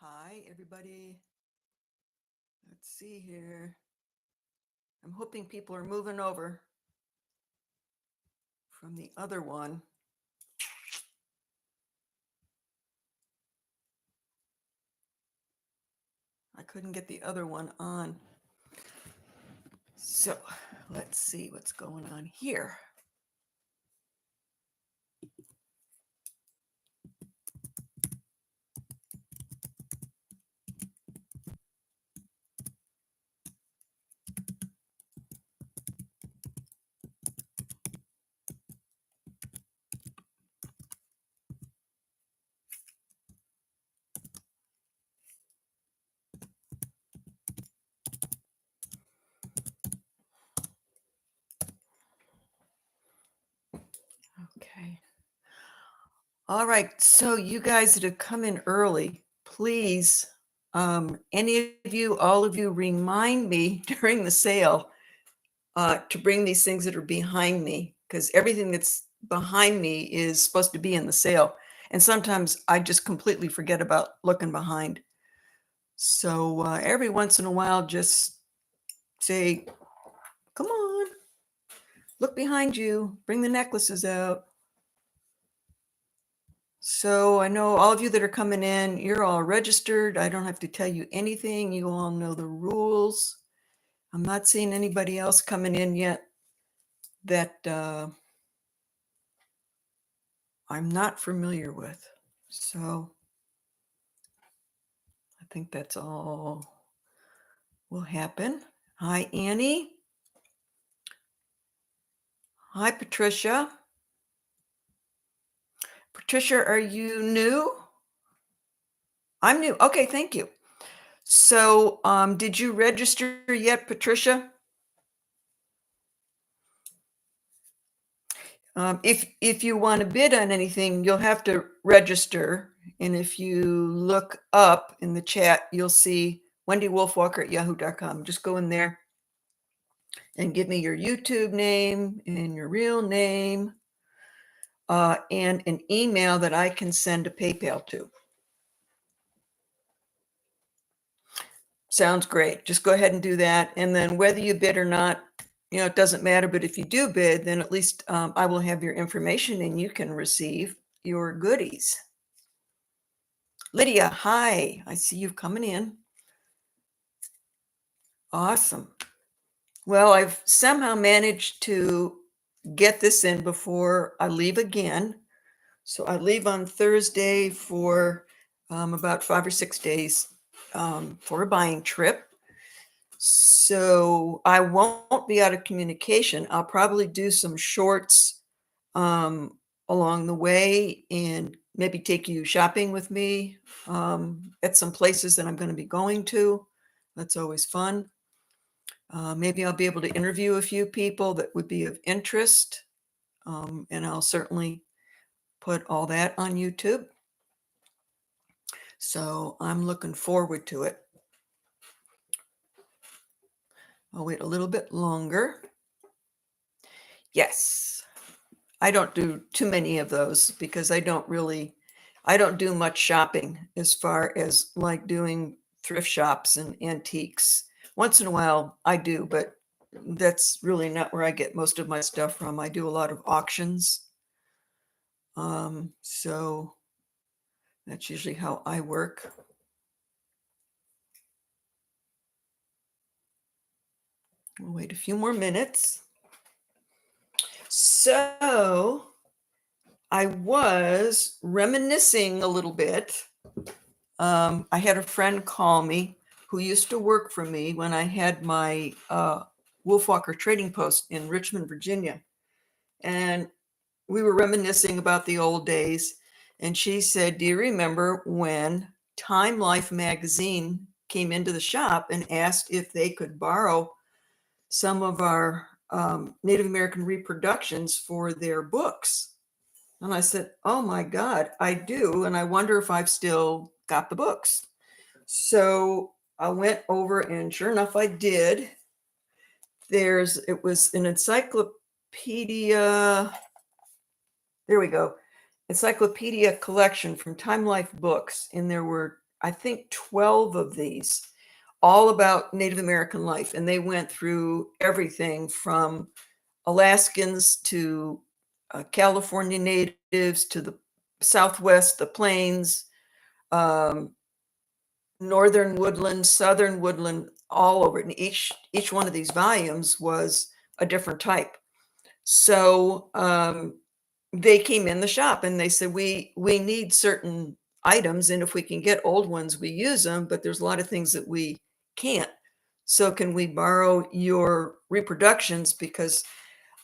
Hi, everybody. Let's see here. I'm hoping people are moving over from the other one. I couldn't get the other one on. So let's see what's going on here. Okay. All right. So you guys that have come in early, please, any of you, all of you, remind me during the sale to bring these things that are behind me, because everything that's behind me is supposed to be in the sale. And sometimes I just completely forget about looking behind. So every once in a while, just say, come on, look behind you, bring the necklaces out. So I know all of you that are coming in, you're all registered. I don't have to tell you anything. You all know the rules. I'm not seeing anybody else coming in yet that I'm not familiar with. So I think that's all will happen. Hi, Annie. Hi, Patricia. Patricia, are you new? I'm new. Okay, thank you. So did you register yet, Patricia? If you want to bid on anything, you'll have to register. And if you look up in the chat, you'll see WendyWolfWalker@yahoo.com. Just go in there and give me your YouTube name and your real name and an email that I can send a PayPal to. Sounds great. Just go ahead and do that. And then whether you bid or not, it doesn't matter. But if you do bid, then at least I will have your information and you can receive your goodies. Lydia, hi. I see you coming in. Awesome. Well, I've somehow managed to get this in before I leave again. So I leave on Thursday for about 5 or 6 days for a buying trip. So I won't be out of communication. I'll probably do some shorts along the way and maybe take you shopping with me at some places that I'm going to be going to. That's always fun. Maybe I'll be able to interview a few people that would be of interest. And I'll certainly put all that on YouTube. So I'm looking forward to it. I'll wait a little bit longer. Yes. I don't do too many of those because I don't do much shopping as far as like doing thrift shops and antiques. Once in a while I do, but that's really not where I get most of my stuff from. I do a lot of auctions. So that's usually how I work. We'll wait a few more minutes. So I was reminiscing a little bit. I had a friend call me who used to work for me when I had my wolfWalker trading post in Richmond, Virginia. And we were reminiscing about the old days. And she said, do you remember when Time Life magazine came into the shop and asked if they could borrow some of our Native American reproductions for their books? And I said, oh my God, I do. And I wonder if I've still got the books. So I went over and sure enough, I did. It was an encyclopedia. There we go. Encyclopedia collection from Time Life Books. And there were, I think, 12 of these, all about Native American life. And they went through everything from Alaskans to California natives to the Southwest, the plains, um, northern woodland, southern woodland, all over it. And each one of these volumes was a different type. So they came in the shop and they said, we need certain items, and if we can get old ones, we use them, but there's a lot of things that we can't. So can we borrow your reproductions? Because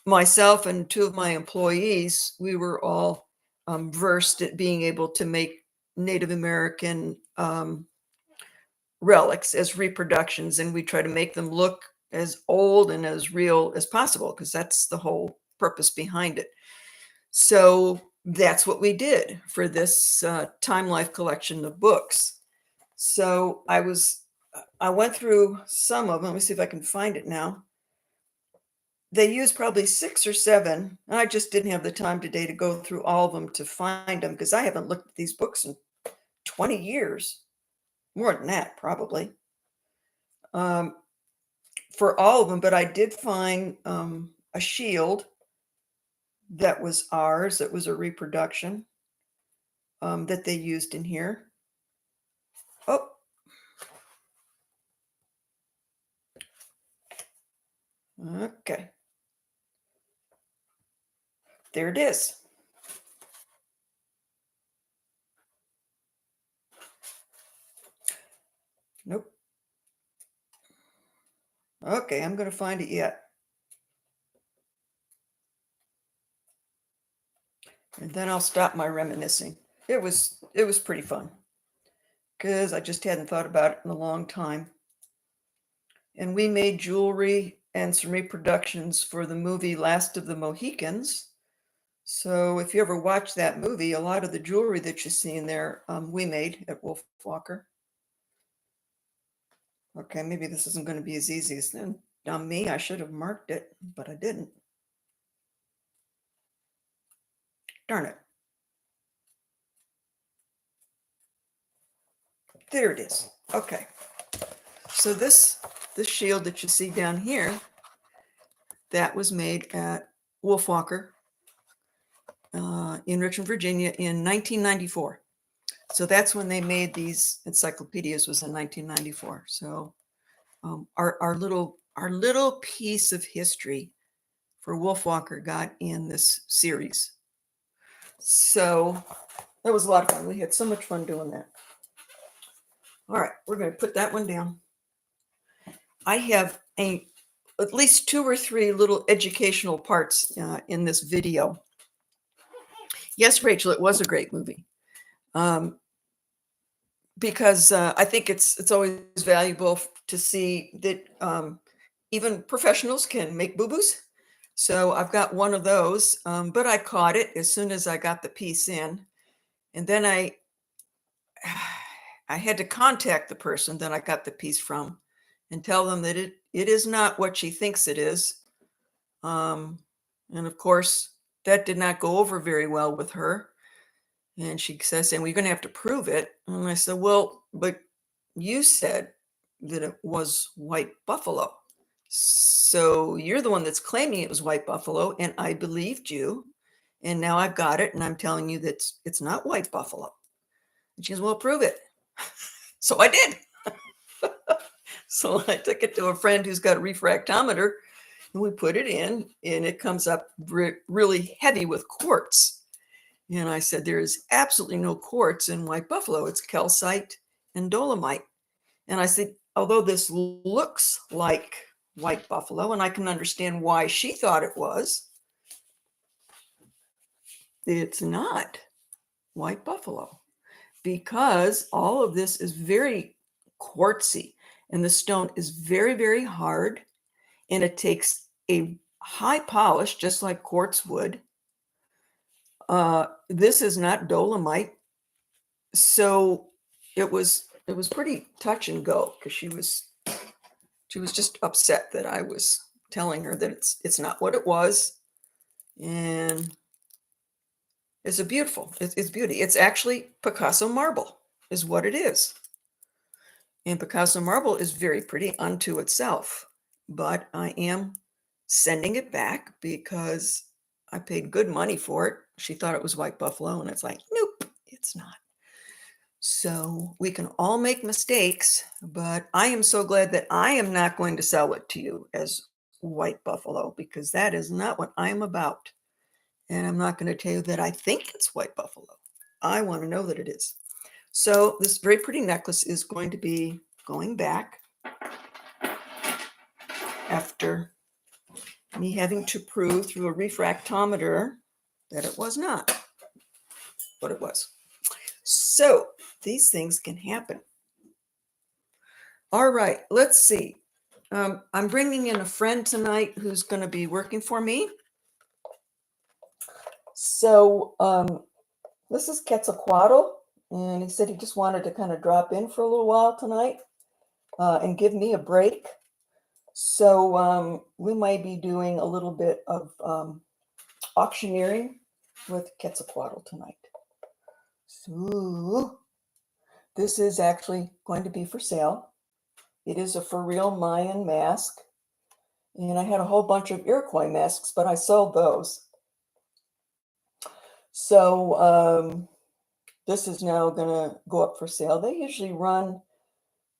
myself and two of my employees, we were all versed at being able to make Native American relics as reproductions, and we try to make them look as old and as real as possible, because that's the whole purpose behind it. So that's what we did for this Time Life collection of books. So I went through some of them. Let me see if I can find it now. They used probably 6 or 7, and I just didn't have the time today to go through all of them to find them, because I haven't looked at these books in 20 years, more than that probably, for all of them. But I did find a shield that was ours, that was a reproduction that they used in here. Oh, okay. There it is. Nope. Okay, I'm going to find it yet. And then I'll stop my reminiscing. It was pretty fun, because I just hadn't thought about it in a long time. And we made jewelry and some reproductions for the movie Last of the Mohicans. So if you ever watch that movie, a lot of the jewelry that you see in there, we made at wolfWalker. Okay, maybe this isn't going to be as easy as then. On me, I should have marked it, but I didn't. Darn it. There it is. Okay. So this shield that you see down here, that was made at wolfWalker in Richmond, Virginia in 1994. So that's when they made these encyclopedias, was in 1994. So our little piece of history for wolfWalker got in this series. So that was a lot of fun. We had so much fun doing that. All right, we're going to put that one down. I have at least 2 or 3 little educational parts in this video. Yes, Rachel, it was a great movie. Because I think it's always valuable to see that even professionals can make boo-boos. So I've got one of those, but I caught it as soon as I got the piece in. And then I had to contact the person that I got the piece from and tell them that it is not what she thinks it is. And of course, that did not go over very well with her. And she says, and we're going to have to prove it. And I said, well, but you said that it was white buffalo. So you're the one that's claiming it was white buffalo, and I believed you. And now I've got it, and I'm telling you that it's not white buffalo. And she says, well, prove it. So I did. So I took it to a friend who's got a refractometer, and we put it in, and it comes up really heavy with quartz. And I said, there is absolutely no quartz in white buffalo. It's calcite and dolomite. And I said, although this looks like white buffalo, and I can understand why she thought it was, it's not white buffalo, because all of this is very quartzy, and the stone is very, very hard, and it takes a high polish, just like quartz would. This is not dolomite. So it was pretty touch and go, because she was just upset that I was telling her that it's not what it was. And it's beauty. It's actually Picasso marble is what it is. And Picasso marble is very pretty unto itself, but I am sending it back because I paid good money for it. She thought it was white buffalo, and it's like, nope, it's not. So we can all make mistakes, but I am so glad that I am not going to sell it to you as white buffalo, because that is not what I'm about. And I'm not going to tell you that I think it's white buffalo. I want to know that it is. So this very pretty necklace is going to be going back after me having to prove through a refractometer that it was not what it was. So these things can happen. All right, let's see. I'm bringing in a friend tonight who's going to be working for me. So this is Quetzalcoatl, and he said he just wanted to kind of drop in for a little while tonight and give me a break. So we might be doing a little bit of auctioneering with Quetzalcoatl tonight. So this is actually going to be for sale. It is a for real Mayan mask. And I had a whole bunch of Iroquois masks, but I sold those. So this is now going to go up for sale. They usually run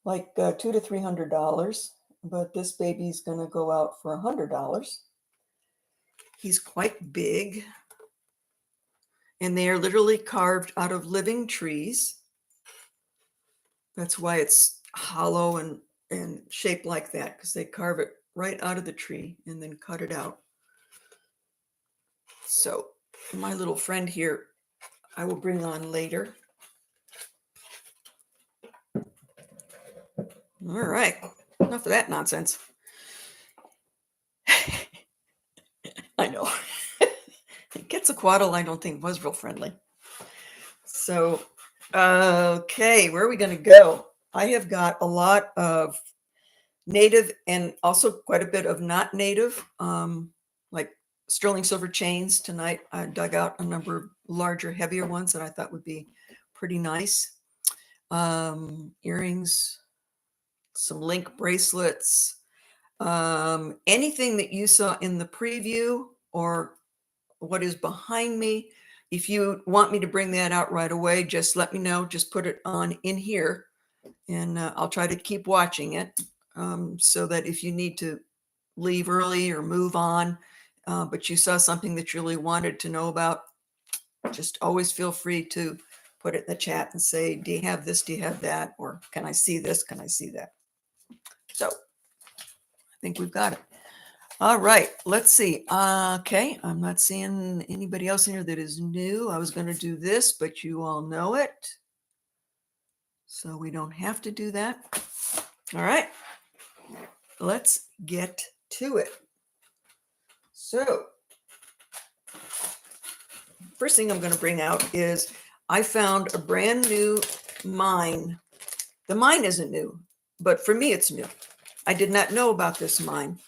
like $200 to $300, but this baby's going to go out for $100. He's quite big, and they are literally carved out of living trees. That's why it's hollow and shaped like that, because they carve it right out of the tree and then cut it out. So my little friend here, I will bring on later. All right, enough of that nonsense. I know. Quetzalcoatl, I don't think was real friendly. So, okay, where are we going to go? I have got a lot of native and also quite a bit of not native, like sterling silver chains. Tonight, I dug out a number of larger, heavier ones that I thought would be pretty nice. Earrings, some link bracelets, anything that you saw in the preview or what is behind me. If you want me to bring that out right away, just let me know. Just put it on in here, and I'll try to keep watching it so that if you need to leave early or move on, but you saw something that you really wanted to know about, just always feel free to put it in the chat and say, do you have this? Do you have that? Or can I see this? Can I see that? So I think we've got it. All right, let's see. Okay, I'm not seeing anybody else in here that is new. I was going to do this, but you all know it. So we don't have to do that. All right, let's get to it. So first thing I'm going to bring out is I found a brand new mine. The mine isn't new, but for me it's new. I did not know about this mine.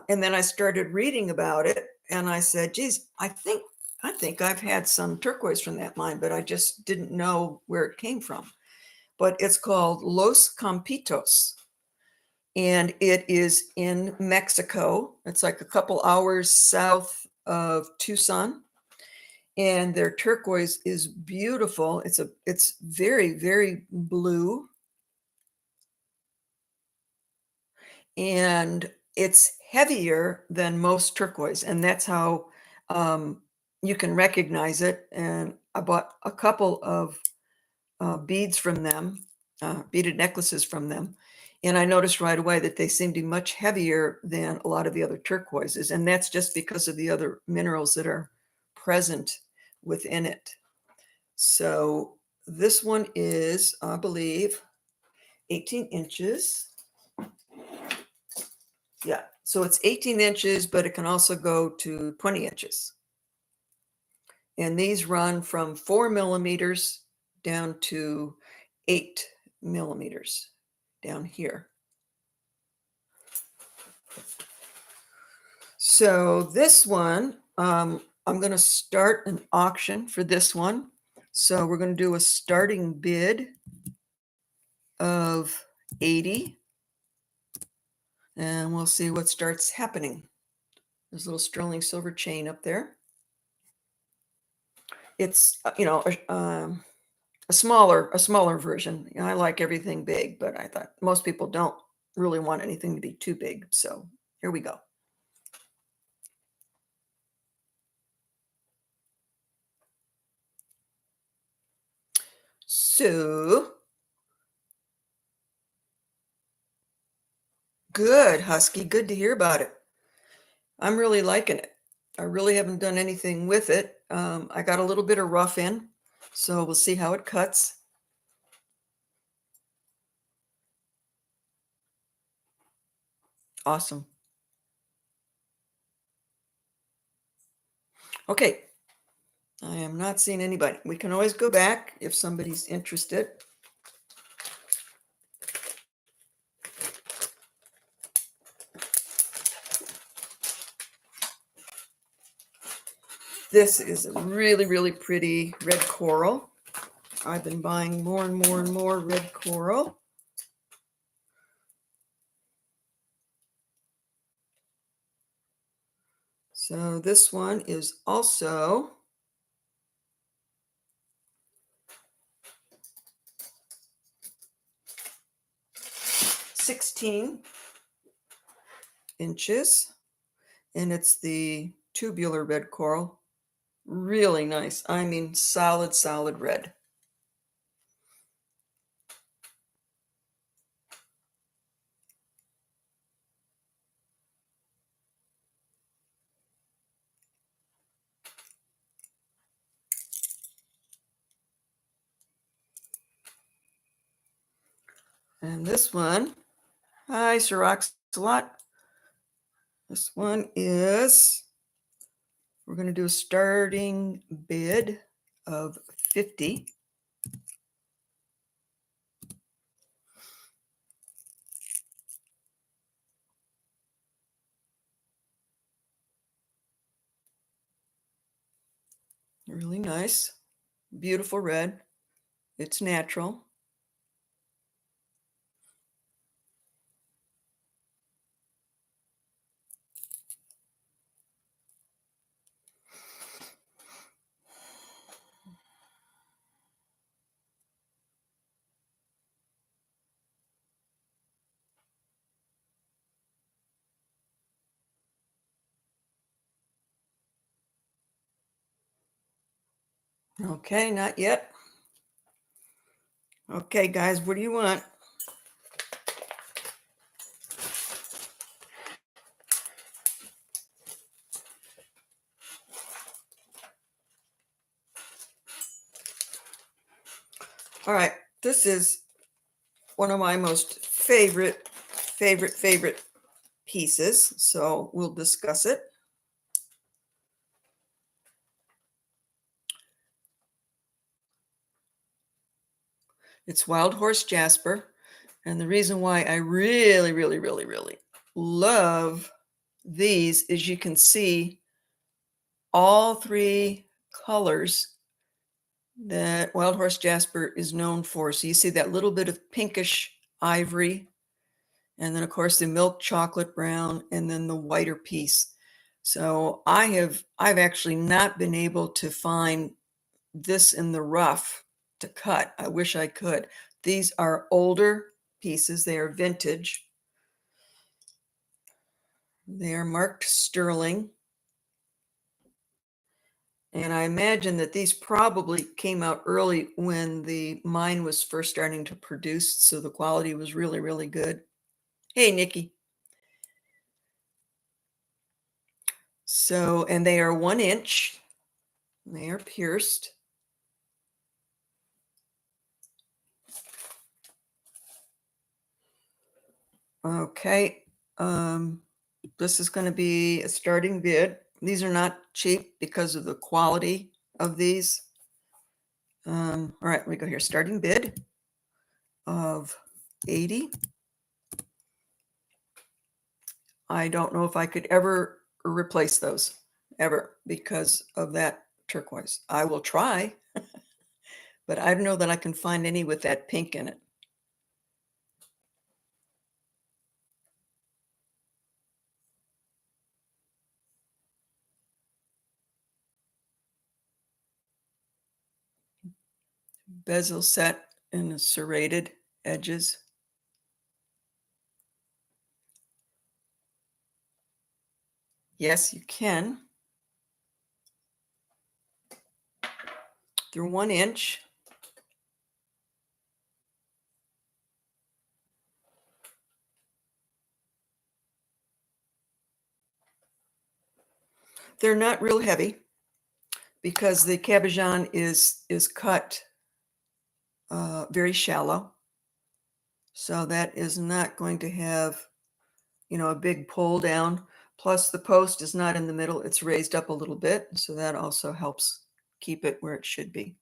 And then I started reading about it, and I said, geez, I think I've had some turquoise from that mine, but I just didn't know where it came from. But it's called Los Campitos, and it is in Mexico. It's like a couple hours south of Tucson, and their turquoise is beautiful. It's very, very blue, and it's heavier than most turquoise, and that's how you can recognize it. And I bought a couple of beads from them, beaded necklaces from them, and I noticed right away that they seem to be much heavier than a lot of the other turquoises, and that's just because of the other minerals that are present within it. So this one is, I believe, 18 inches. Yeah, so it's 18 inches, but it can also go to 20 inches. And these run from 4 millimeters down to 8 millimeters down here. So this one, I'm going to start an auction for this one. So we're going to do a starting bid. of 80. And we'll see what starts happening. There's a little sterling silver chain up there. It's, a smaller version. I like everything big, but I thought most people don't really want anything to be too big. So here we go. So good, Husky. Good to hear about it. I'm really liking it. I really haven't done anything with it. I got a little bit of rough in, so we'll see how it cuts. Awesome. Okay. I am not seeing anybody. We can always go back if somebody's interested. This is a really, really pretty red coral. I've been buying more and more and more red coral. So this one is also 16 inches, and it's the tubular red coral. Really nice. I mean, solid, solid red. And this one, hi, Sir Oxalot. This one is, we're going to do a starting bid of 50. Really nice, beautiful red. It's natural. Okay, not yet. Okay, guys, what do you want? All right, this is one of my most favorite pieces, so we'll discuss it. It's wild horse jasper, and the reason why I really, really, really, really love these is you can see all three colors that wild horse jasper is known for. So you see that little bit of pinkish ivory, and then of course the milk chocolate brown, and then the whiter piece. So I've actually not been able to find this in the rough to cut. I wish I could. These are older pieces. They are vintage. They are marked sterling. And I imagine that these probably came out early when the mine was first starting to produce, so the quality was really, really good. Hey, Nikki. So, and they are 1 inch. They are pierced. Okay. This is going to be a starting bid. These are not cheap because of the quality of these. All right, we go here. Starting bid of 80. I don't know if I could ever replace those, ever, because of that turquoise. I will try, but I don't know that I can find any with that pink in it. bezel set in the serrated edges. Yes, you can. They're 1 inch. They're not real heavy because the cabochon is cut very shallow. So that is not going to have, you know, a big pull down. Plus the post is not in the middle, it's raised up a little bit. So that also helps keep it where it should be.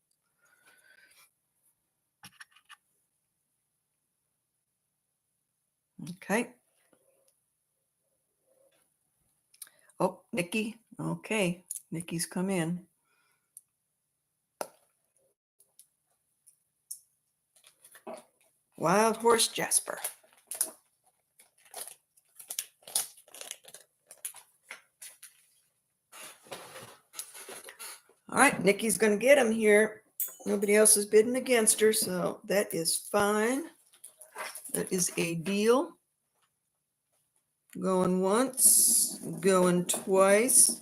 Okay. Oh, Nikki. Okay. Nikki's come in. Wild horse Jasper. All right, Nikki's going to get him here. Nobody else is bidding against her, so that is fine. That is a deal. Going once, going twice.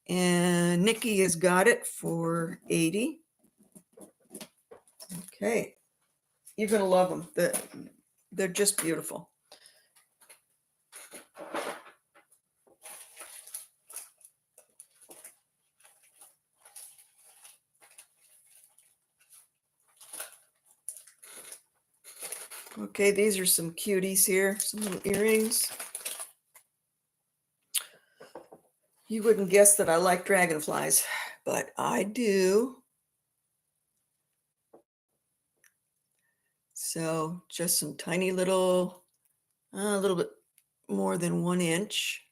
And Nikki has got it for 80. Okay. You're going to love them. They're just beautiful. Okay, these are some cuties here, some little earrings. You wouldn't guess that I like dragonflies, but I do. So just some tiny little, a little bit more than 1 inch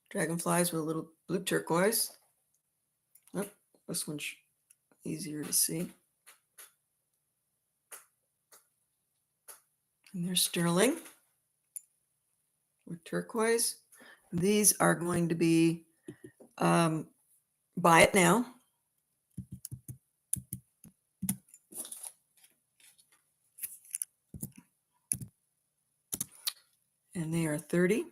dragonflies with a little blue turquoise. Oh, this one's easier to see. And they're sterling with turquoise. These are going to be buy it now. And they are 30.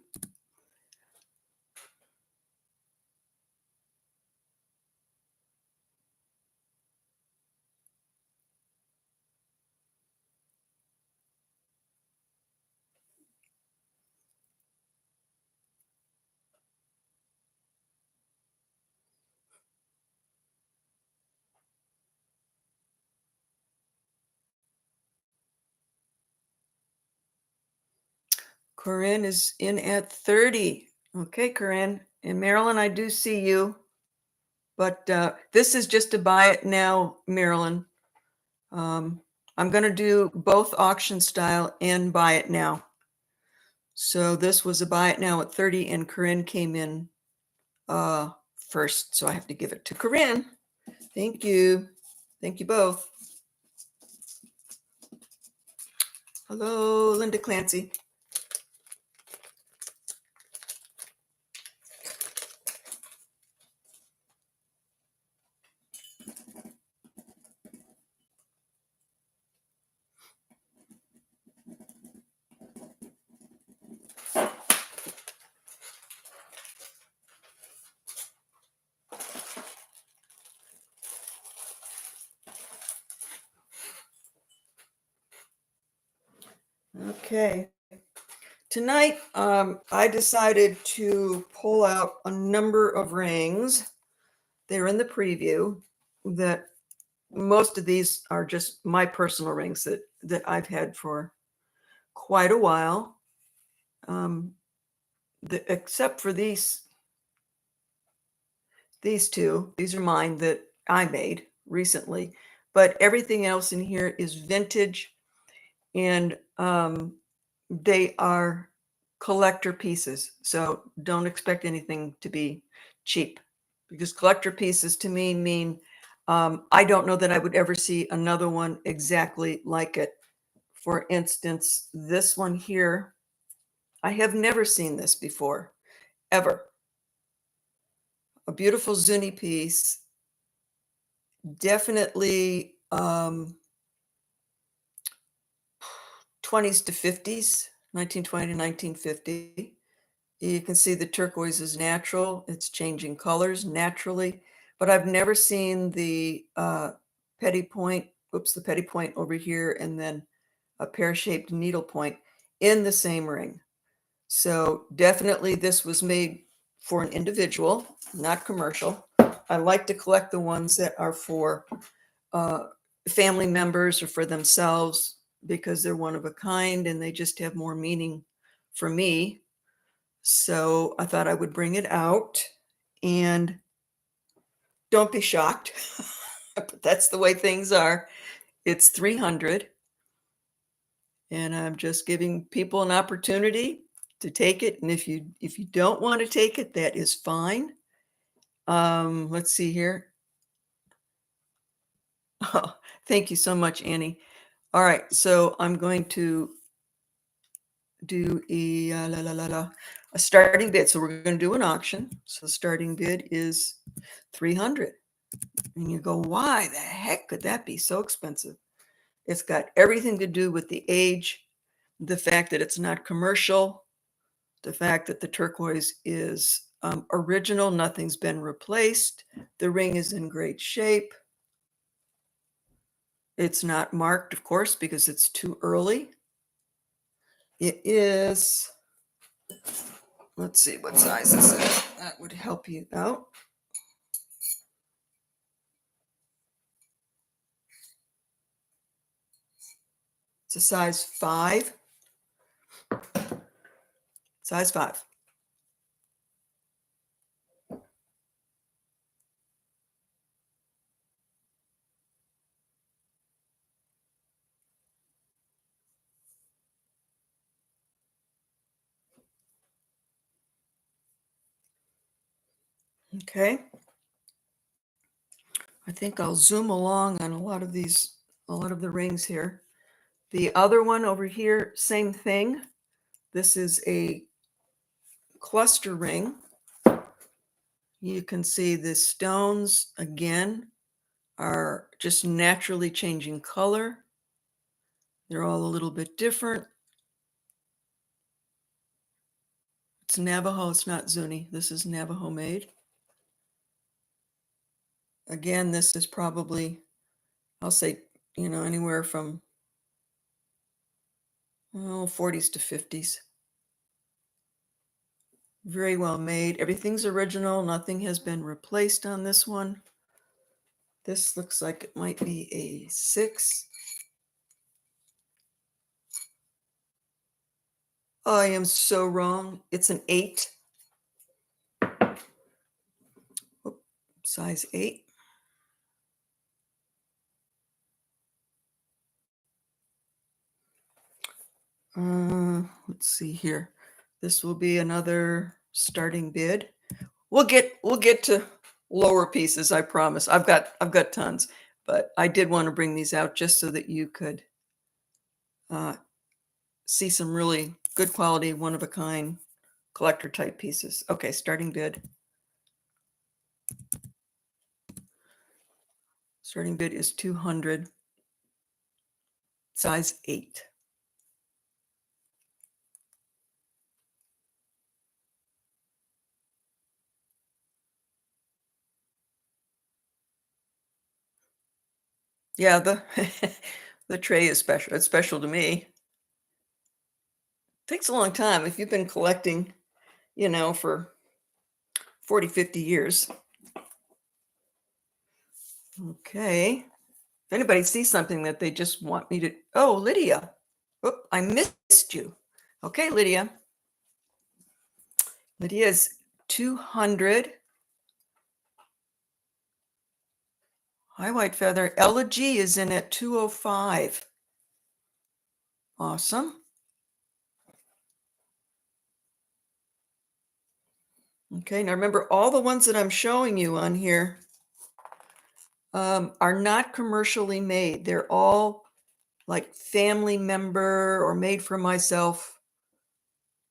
Corinne is in at 30. Okay, Corinne. And Marilyn, I do see you. But this is just to buy it now, Marilyn. I'm going to do both auction style and buy it now. So this was a buy it now at 30, and Corinne came in first. So I have to give it to Corinne. Thank you. Thank you both. Hello, Linda Clancy. Okay. Tonight, I decided to pull out a number of rings. They're in the preview. That most of these are just my personal rings that I've had for quite a while. Except for these two. These are mine that I made recently. But everything else in here is vintage, and they are collector pieces. So don't expect anything to be cheap, because collector pieces to me mean I don't know that I would ever see another one exactly like it. For instance, this one here, I have never seen this before, ever. A beautiful Zuni piece, definitely 20s to 50s, 1920 to 1950. You can see the turquoise is natural. It's changing colors naturally, but I've never seen the petty point, oops, the petty point over here, and then a pear-shaped needle point in the same ring. So definitely this was made for an individual, not commercial. I like to collect the ones that are for uh, family members or for themselves because they're one of a kind and they just have more meaning for me. So I thought I would bring it out, and don't be shocked. But that's the way things are. It's 300, and I'm just giving people an opportunity to take it. And if you don't want to take it, that is fine. Let's see here. Oh, thank you so much, Annie. All right, so I'm going to do a starting bid. So we're going to do an auction. So the starting bid is 300. And you go, why the heck could that be so expensive? It's got everything to do with the age, the fact that it's not commercial, the fact that the turquoise is original, nothing's been replaced. The ring is in great shape. It's not marked, of course, because it's too early. It is, let's see what size this is. That would help you out. It's a size 5. Size 5. Okay. I think I'll zoom along on a lot of the rings here. The other one over here, same thing. This is a cluster ring. You can see the stones again are just naturally changing color. They're all a little bit different. It's Navajo, it's not Zuni. This is Navajo made. Again, this is probably, I'll say, anywhere from 40s to 50s. Very well made. Everything's original. Nothing has been replaced on this one. This looks like it might be a 6. Oh, I am so wrong. It's an 8. Oop, size 8. Let's see here. This will be another starting bid. We'll get to lower pieces, I promise. I've got tons, but I did want to bring these out just so that you could see some really good quality, one of a kind collector type pieces. Okay, starting bid. Starting bid is 200. Size 8. Yeah, the the tray is special. It's special to me. Takes a long time if you've been collecting, for 40, 50 years. Okay. If anybody sees something that they just want me to, oh, Lydia. Oop, I missed you. Okay, Lydia. Lydia's 200. Hi, White Feather. Elegy is in at 205. Awesome. Okay, now remember, all the ones that I'm showing you on here are not commercially made. They're all like family member or made for myself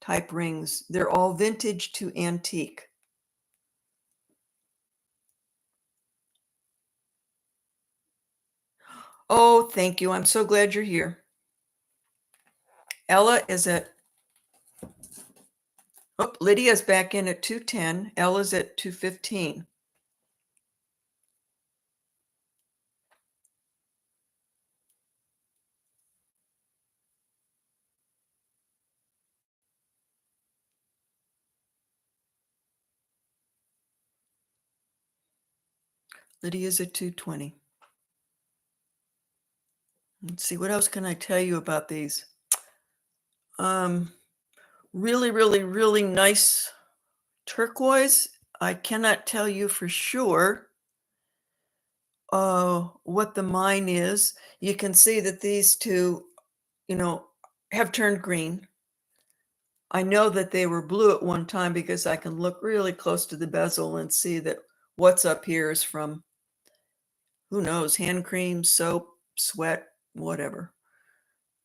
type rings. They're all vintage to antique. Oh, thank you. I'm so glad you're here. Ella is at, oh, Lydia's back in at 210. Ella's at 215. Lydia's at 220. Let's see, what else can I tell you about these? Really, really, really nice turquoise. I cannot tell you for sure what the mine is. You can see that these two, have turned green. I know that they were blue at one time because I can look really close to the bezel and see that what's up here is from, who knows, hand cream, soap, sweat, whatever.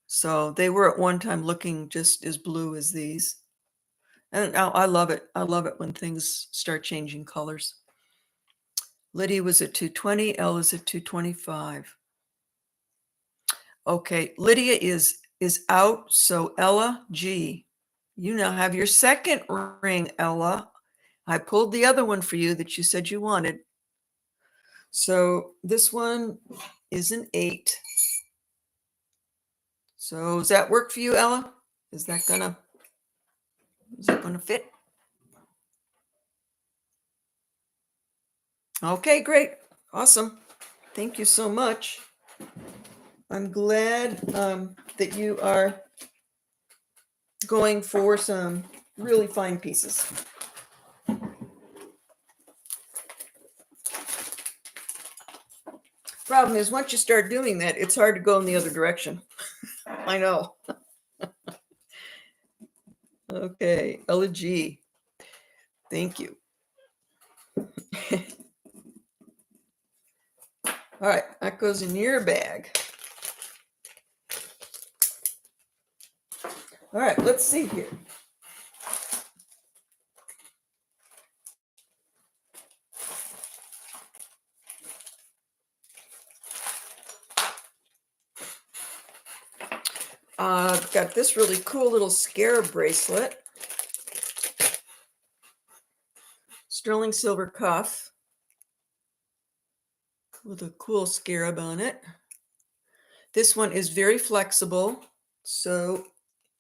So they were at one time looking just as blue as these. And I love it. I love it when things start changing colors. Lydia was at 220. Ella's at 225. Okay, Lydia is out. So Ella G, you now have your second ring, Ella. I pulled the other one for you that you said you wanted. So this one is an 8. So does that work for you, Ella? Is that gonna fit? Okay, great. Awesome. Thank you so much. I'm glad that you are going for some really fine pieces. Problem is, once you start doing that, it's hard to go in the other direction. I know. Okay, Ella G. Thank you. All right, that goes in your bag. All right, let's see here. I've got this really cool little scarab bracelet. Sterling silver cuff with a cool scarab on it. This one is very flexible, so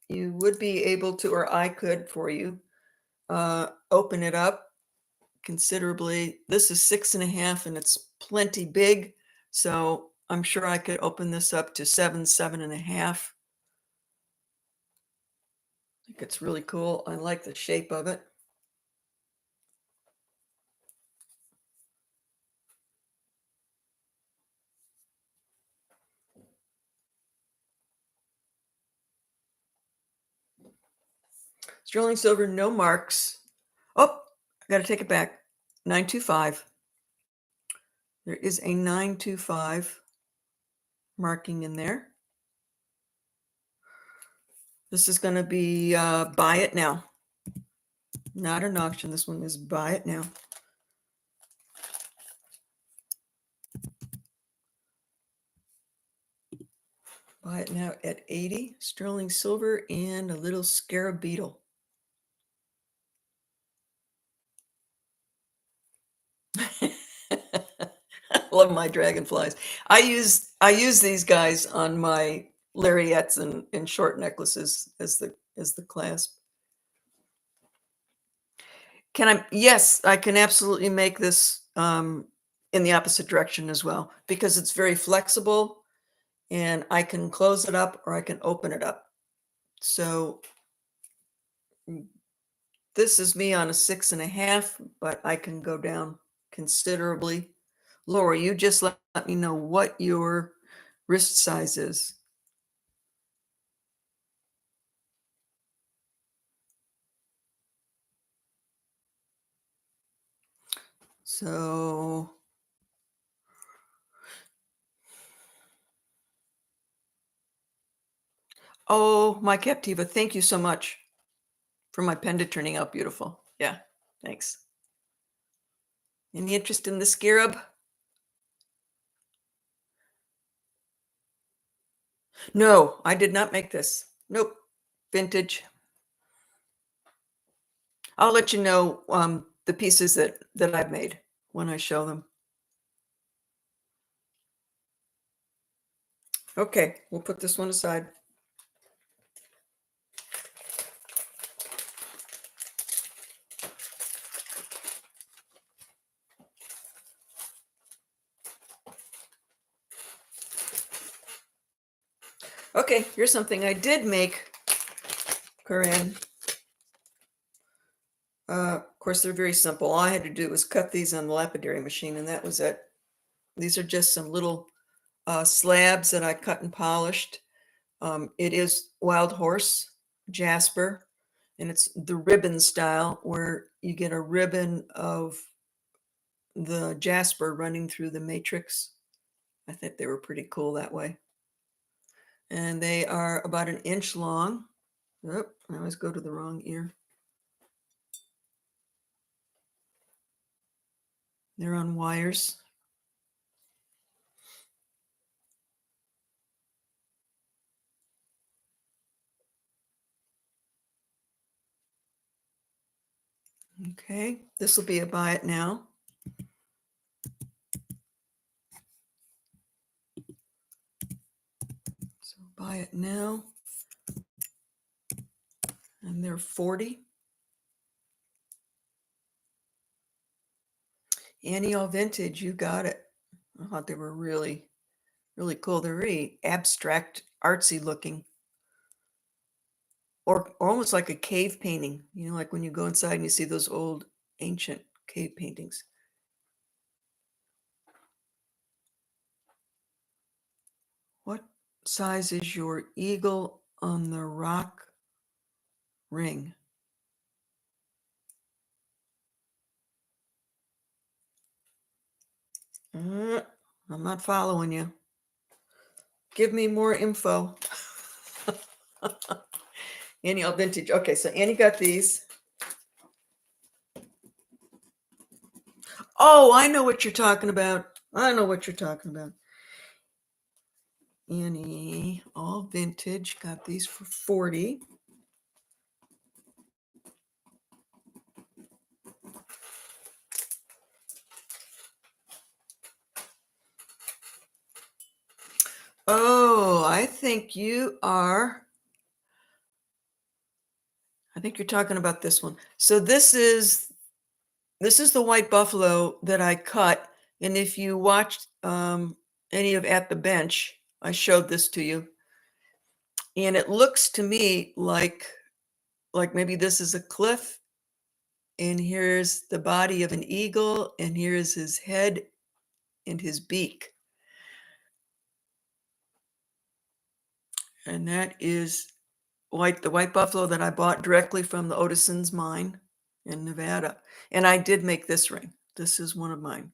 you would be able to, or I could for you, open it up considerably. This is 6.5 and it's plenty big, so I'm sure I could open this up to 7.5. I think it's really cool. I like the shape of it. Sterling silver, no marks. Oh, I got to take it back. 925. There is a 925 marking in there. This is going to be buy it now. Not an auction. This one is buy it now. Buy it now at 80. Sterling silver and a little scarab beetle. I love my dragonflies. I use these guys on my Larettes and short necklaces as the clasp. Yes, I can absolutely make this in the opposite direction as well, because it's very flexible and I can close it up or I can open it up. So this is me on a 6.5, but I can go down considerably lower. You just let me know what your wrist size is. So, oh, my Captiva, thank you so much for my pendant turning out beautiful. Yeah, thanks. Any interest in the scarab? No, I did not make this. Nope. Vintage. I'll let you know the pieces that I've made when I show them. Okay, we'll put this one aside. Okay, here's something I did make, Corinne. Of course, they're very simple. All I had to do was cut these on the lapidary machine, and that was it. These are just some little slabs that I cut and polished. It is wild horse jasper, and it's the ribbon style where you get a ribbon of the jasper running through the matrix. I think they were pretty cool that way. And they are about 1 inch long. Oh, I always go to the wrong ear. They're on wires. Okay, this will be a buy it now. So buy it now. And they're 40. Annie All Vintage, you got it. I thought they were really, really cool. They're really abstract, artsy looking. Or almost like a cave painting, you know, like when you go inside and you see those old ancient cave paintings. What size is your eagle on the rock ring? I'm not following you. Give me more info. Annie All Vintage. Okay, so Annie got these. Oh, I know what you're talking about. I know what you're talking about. Annie All Vintage got these for 40. Oh, I think you're talking about this one. So this is the white buffalo that I cut. And if you watched any of At the Bench, I showed this to you. And it looks to me like maybe this is a cliff, and here's the body of an eagle, and here is his head and his beak. And that is the white buffalo that I bought directly from the Otison's mine in Nevada. And I did make this ring. This is one of mine.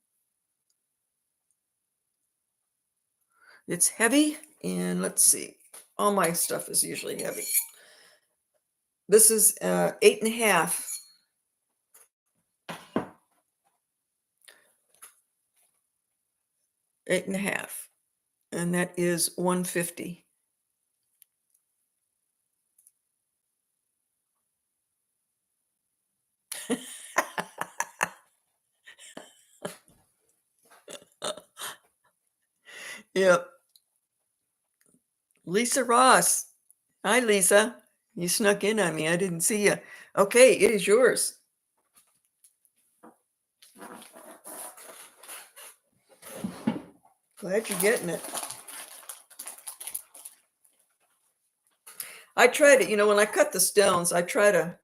It's heavy, and let's see. All my stuff is usually heavy. This is 8.5. 8.5. And that is 150. Yep. Lisa Ross. Hi, Lisa. You snuck in on me. I didn't see you. Okay, it is yours. Glad you're getting it. I try to, when I cut the stones, I try to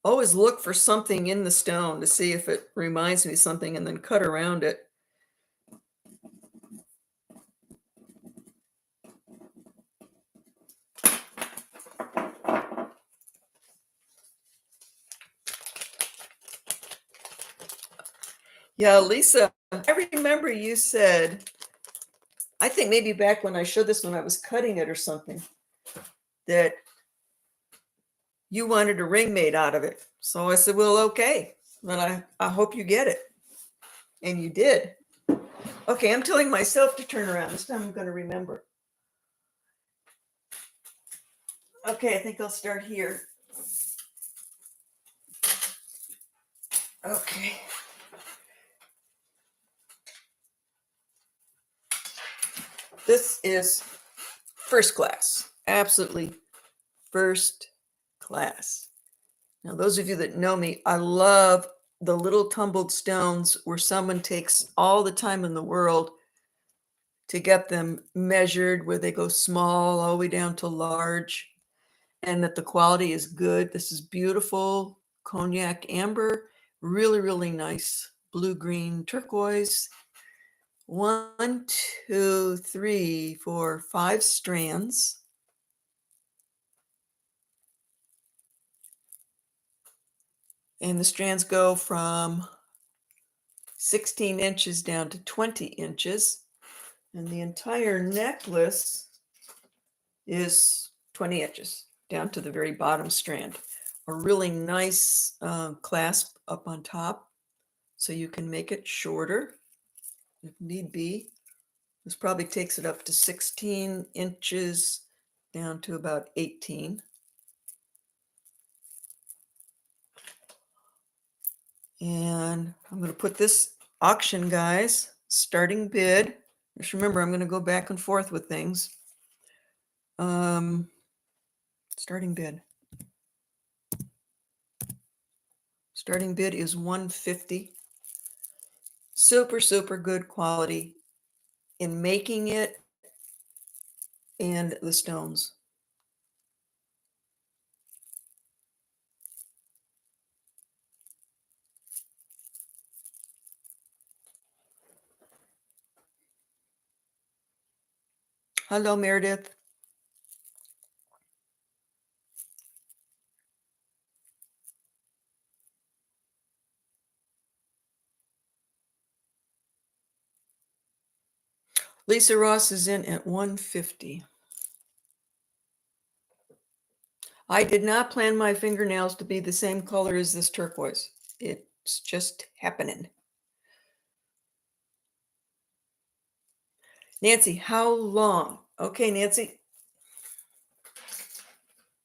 always look for something in the stone to see if it reminds me of something, and then cut around it. Yeah, Lisa, I remember you said, I think maybe back when I showed this when I was cutting it or something, that you wanted a ring made out of it. So I said, well, okay, then I hope you get it. And you did. Okay, I'm telling myself to turn around. This time I'm going to remember. Okay, I think I'll start here. Okay. This is first class. Absolutely first class. Now, those of you that know me, I love the little tumbled stones where someone takes all the time in the world to get them measured, where they go small all the way down to large, and that the quality is good. This is beautiful cognac amber, really, really nice blue-green turquoise. 1, 2, 3, 4, 5 strands. And the strands go from 16 inches down to 20 inches. And the entire necklace is 20 inches down to the very bottom strand. A really nice clasp up on top, so you can make it shorter if need be. This probably takes it up to 16 inches down to about 18. And I'm going to put this auction, guys, starting bid. Just remember, I'm going to go back and forth with things. Starting bid. Starting bid is $150. Super, super good quality in making it and the stones. Hello, Meredith. Lisa Ross is in at 150. I did not plan my fingernails to be the same color as this turquoise. It's just happening. Nancy, how long? Okay, Nancy.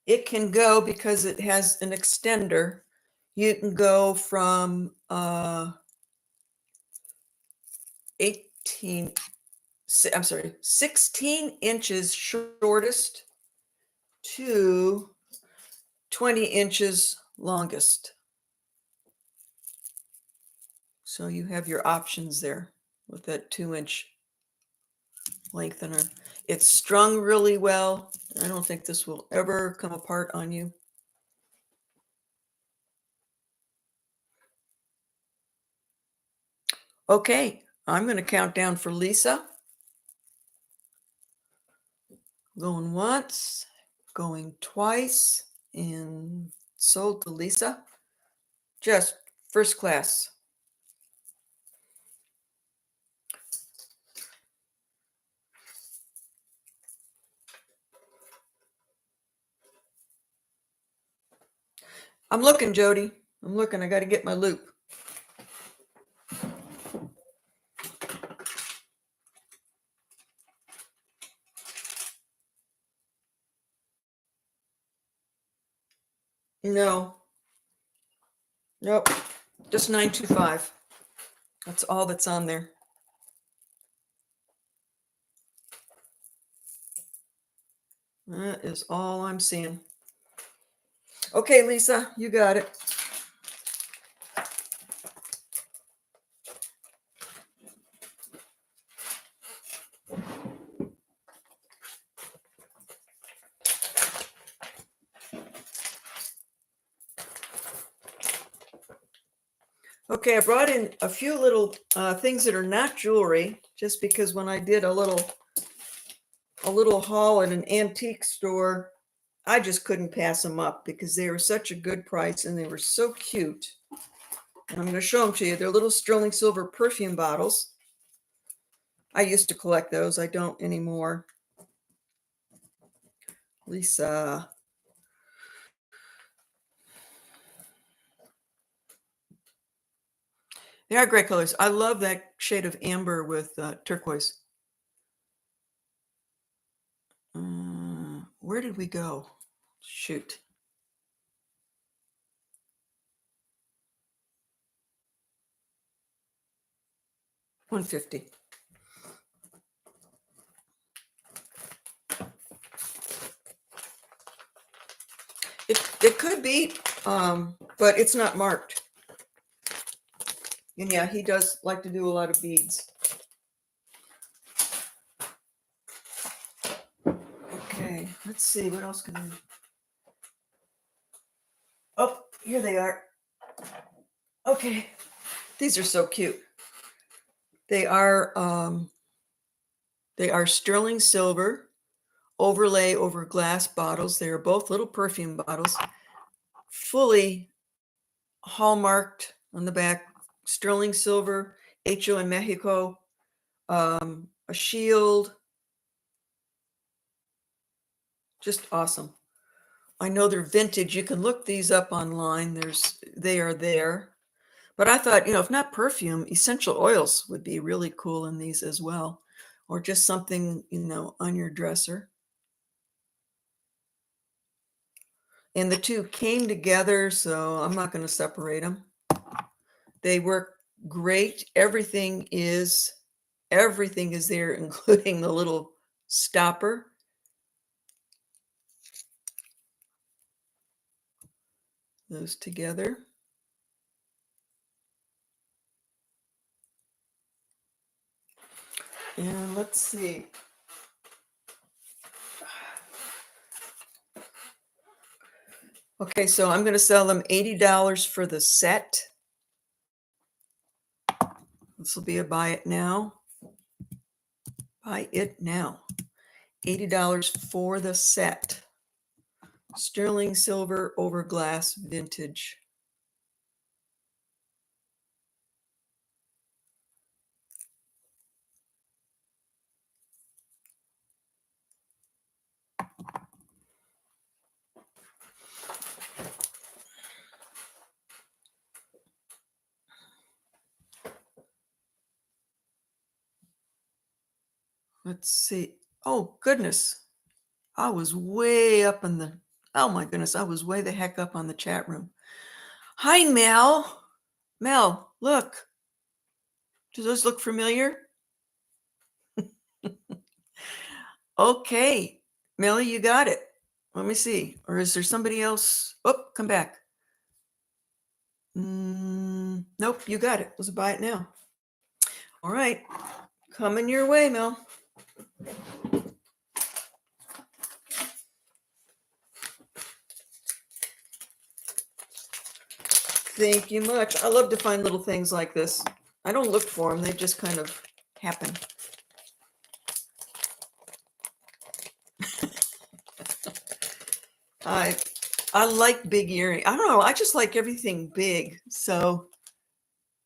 It can go, because it has an extender. You can go from 16 inches shortest to 20 inches longest. So you have your options there with that 2-inch lengthener. It's strung really well. I don't think this will ever come apart on you. Okay, I'm going to count down for Lisa. Going once, going twice, and sold to Lisa. Just first class. I'm looking, Jody. I'm looking. I got to get my loop. No. Nope. Just 925. That's all that's on there. That is all I'm seeing. Okay, Lisa, you got it. Okay, I brought in a few little things that are not jewelry, just because when I did a little haul at an antique store, I just couldn't pass them up because they were such a good price and they were so cute. And I'm going to show them to you. They're little sterling silver perfume bottles. I used to collect those. I don't anymore. Lisa. They are great colors. I love that shade of amber with turquoise. Where did we go? Shoot. $150. It could be, but it's not marked. And yeah, he does like to do a lot of beads. Okay, let's see, what else can I... Oh, here they are. Okay, these are so cute. They are sterling silver overlay over glass bottles. They are both little perfume bottles, fully hallmarked on the back, sterling silver, Hecho in Mexico, a shield. Just awesome. I know they're vintage. You can look these up online. They are there. But I thought, if not perfume, essential oils would be really cool in these as well. Or just something, on your dresser. And the two came together, so I'm not going to separate them. They work great. Everything is there, including the little stopper. Those together. And let's see. Okay, so I'm going to sell them $80 for the set. This will be a buy it now. Buy it now. $80 for the set. Sterling silver over glass vintage. Let's see. Oh, goodness. I was way up in the, oh my goodness, I was way the heck up on the chat room. Hi, Mel. Mel, look. Do those look familiar? Okay. Melly, you got it. Let me see. Or is there somebody else? Oh, come back. Nope, you got it. Let's buy it now. All right. Coming your way, Mel. Thank you much. I love to find little things like this. I don't look for them. They just kind of happen. I like big earrings. I don't know. I just like everything big. So,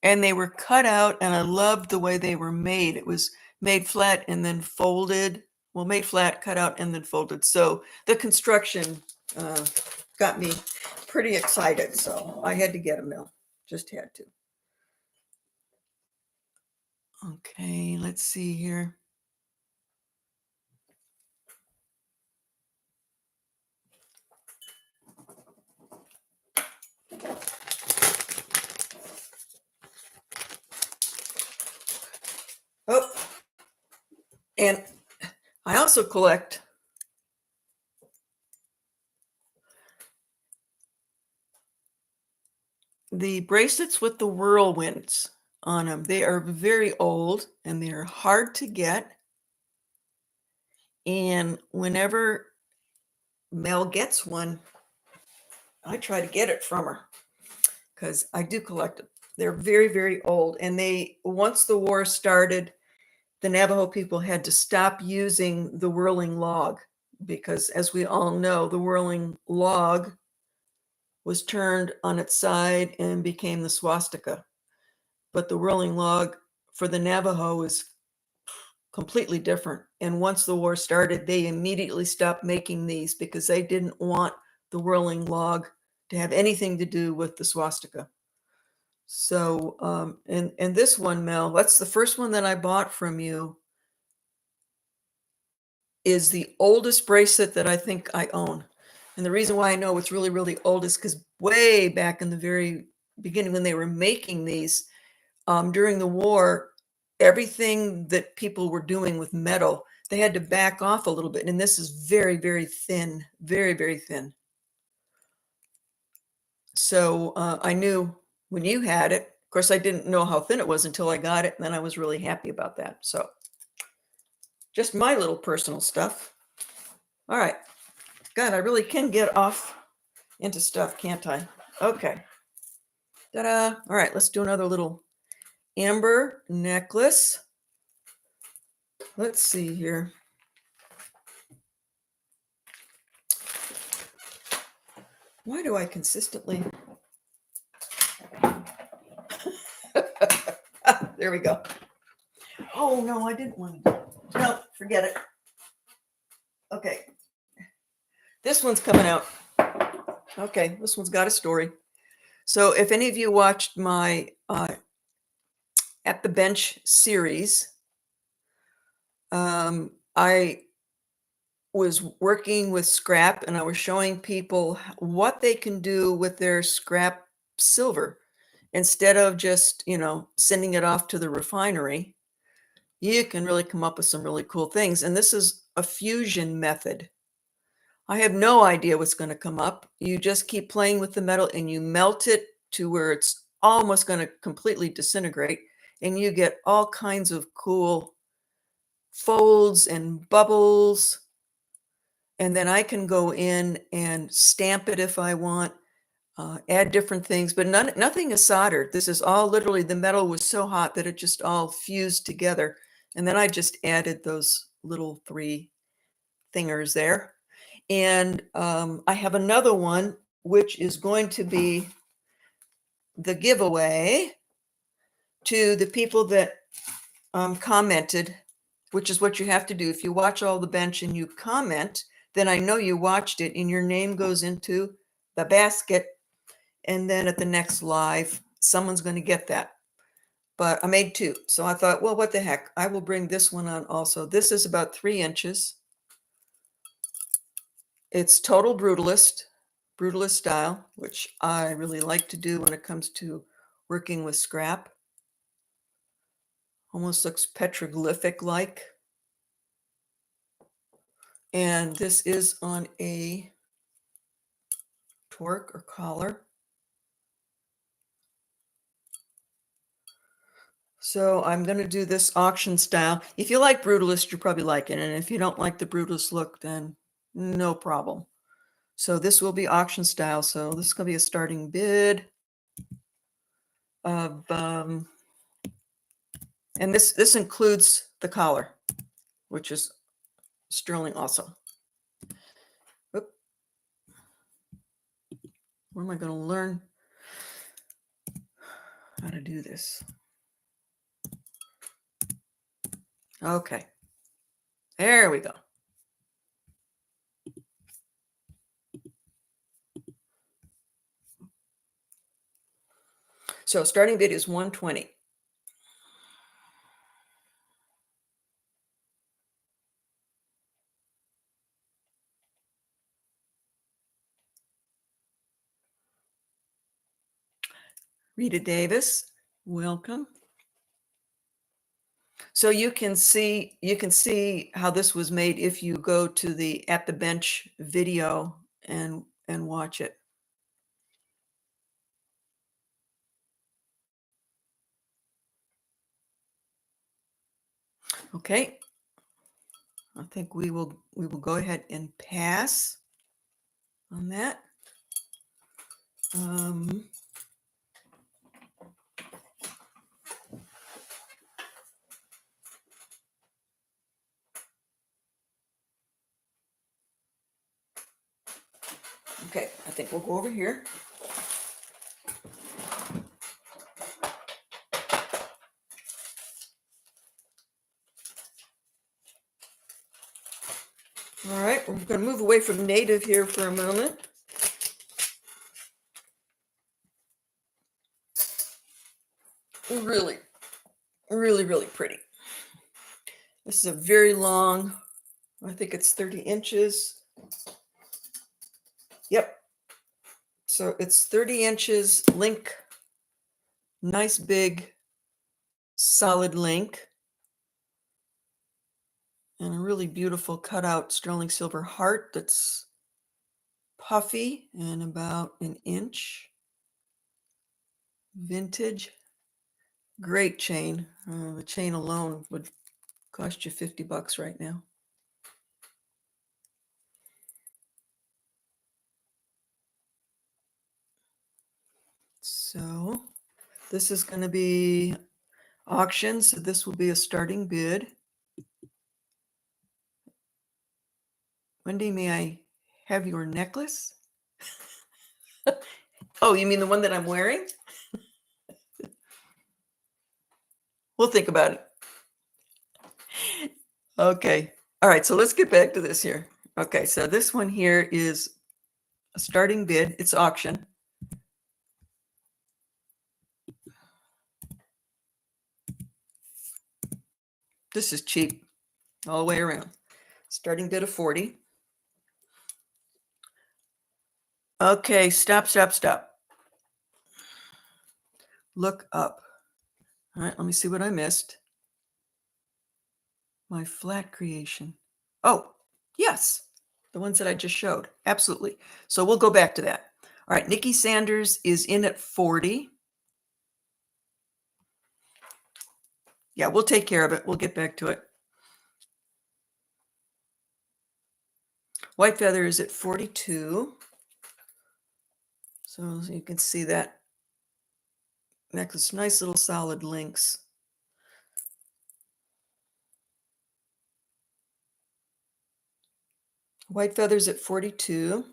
and they were cut out, and I loved the way they were made. It was made flat and then folded. Well, made flat, cut out, and then folded. So the construction got me pretty excited. So I had to get them, Mel. Just had to. Okay, let's see here. Oh, and I also collect the bracelets with the whirlwinds on them. They are very old and they are hard to get. And whenever Mel gets one, I try to get it from her because I do collect them. They're very, very old. And once the war started, the Navajo people had to stop using the whirling log because, as we all know, the whirling log was turned on its side and became the swastika. But the whirling log for the Navajo is completely different. And once the war started, they immediately stopped making these because they didn't want the whirling log to have anything to do with the swastika. So, and this one, Mel, that's the first one that I bought from you, is the oldest bracelet that I think I own. And the reason why I know it's really, really old is because way back in the very beginning when they were making these, during the war, everything that people were doing with metal, they had to back off a little bit. And this is very, very thin, very, very thin. So I knew when you had it, of course, I didn't know how thin it was until I got it. And then I was really happy about that. So just my little personal stuff. All right. God, I really can get off into stuff, can't I? Okay. Ta-da. All right, let's do another little amber necklace. Let's see here. Why do I consistently... There we go. Oh, no, I didn't want to do it. No, forget it. Okay. This one's coming out. Okay, this one's got a story. So if any of you watched my At the Bench series, I was working with scrap and I was showing people what they can do with their scrap silver. Instead of just, sending it off to the refinery, you can really come up with some really cool things. And this is a fusion method. I have no idea what's going to come up. You just keep playing with the metal and you melt it to where it's almost going to completely disintegrate. And you get all kinds of cool folds and bubbles. And then I can go in and stamp it if I want, add different things, but nothing is soldered. This is all literally, the metal was so hot that it just all fused together. And then I just added those little 3 thingers there. And I have another one, which is going to be the giveaway to the people that commented, which is what you have to do. If you watch All the Bench and you comment, then I know you watched it and your name goes into the basket. And then at the next live, someone's going to get that. But I made 2. So I thought, well, what the heck? I will bring this one on also. This is about 3 inches. It's total brutalist style, which I really like to do when it comes to working with scrap. Almost looks petroglyphic-like. And this is on a torque or collar. So I'm going to do this auction style. If you like Brutalist, you probably like it. And if you don't like the Brutalist look, then no problem. So this will be auction style. So this is going to be a starting bid of, and this includes the collar, which is sterling also. Oop. Where am I going to learn how to do this? Okay. There we go. So starting bid is 120. Rita Davis, welcome. So you can see how this was made if you go to the At the Bench video and watch it. Okay. I think we will go ahead and pass on that. Okay, I think we'll go over here. All right, we're going to move away from native here for a moment. Really, really, really pretty. This is a very long, I think it's 30 inches. Yep. So it's 30 inches link, nice big solid link, and a really beautiful cutout sterling silver heart that's puffy and about an inch. Vintage. Great chain. The chain alone would cost you $50 right now. So this is going to be auction. So this will be a starting bid. Wendy, may I have your necklace? Oh, you mean the one that I'm wearing? We'll think about it. Okay. All right. So let's get back to this here. Okay. So this one here is a starting bid. It's auction. This is cheap all the way around. Starting bid of 40. Okay. Stop. Look up. All right. Let me see what I missed. My flat creation. Oh, yes. The ones that I just showed. Absolutely. So we'll go back to that. All right. Nikki Sanders is in at 40. Yeah, we'll take care of it. We'll get back to it. White feather is at 42. So you can see that necklace, nice little solid links. White feathers at 42.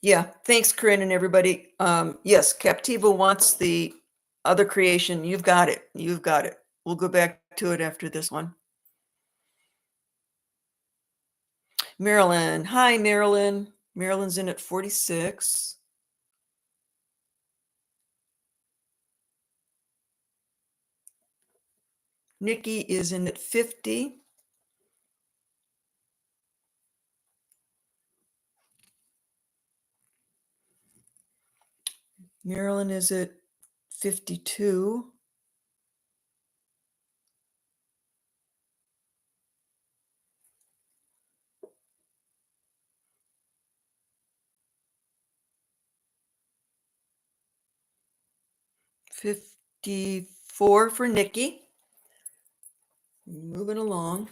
Yeah, thanks, Corinne and everybody. Yes, Captiva wants the other creation. You've got it. You've got it. We'll go back to it after this one. Marilyn. Hi, Marilyn. Marilyn's in at 46. Nikki is in at 50. Marilyn is at 52. $54 for Nikki. Moving along.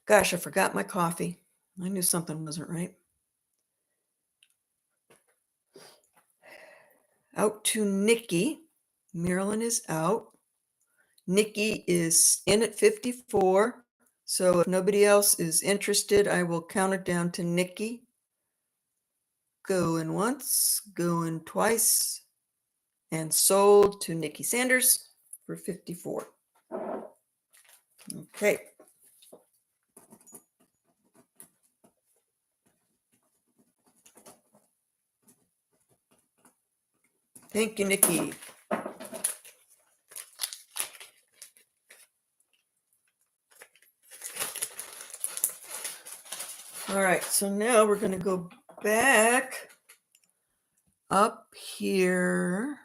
Gosh, I forgot my coffee. I knew something wasn't right. Out to Nikki. Marilyn is out. Nikki is in at 54. So if nobody else is interested, I will count it down to Nikki. Going once, going twice, and sold to Nikki Sanders for 54. Okay. Thank you, Nikki. All right, so now we're going to go back up here.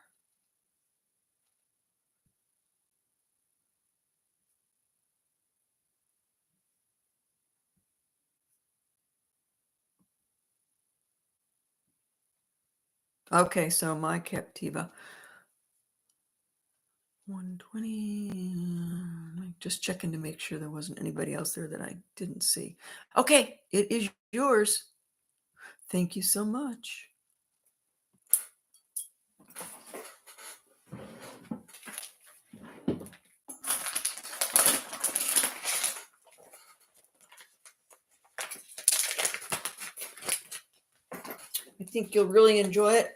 Okay, so my Captiva. 120. Just checking to make sure there wasn't anybody else there that I didn't see. Okay, it is yours. Thank you so much. I think you'll really enjoy it.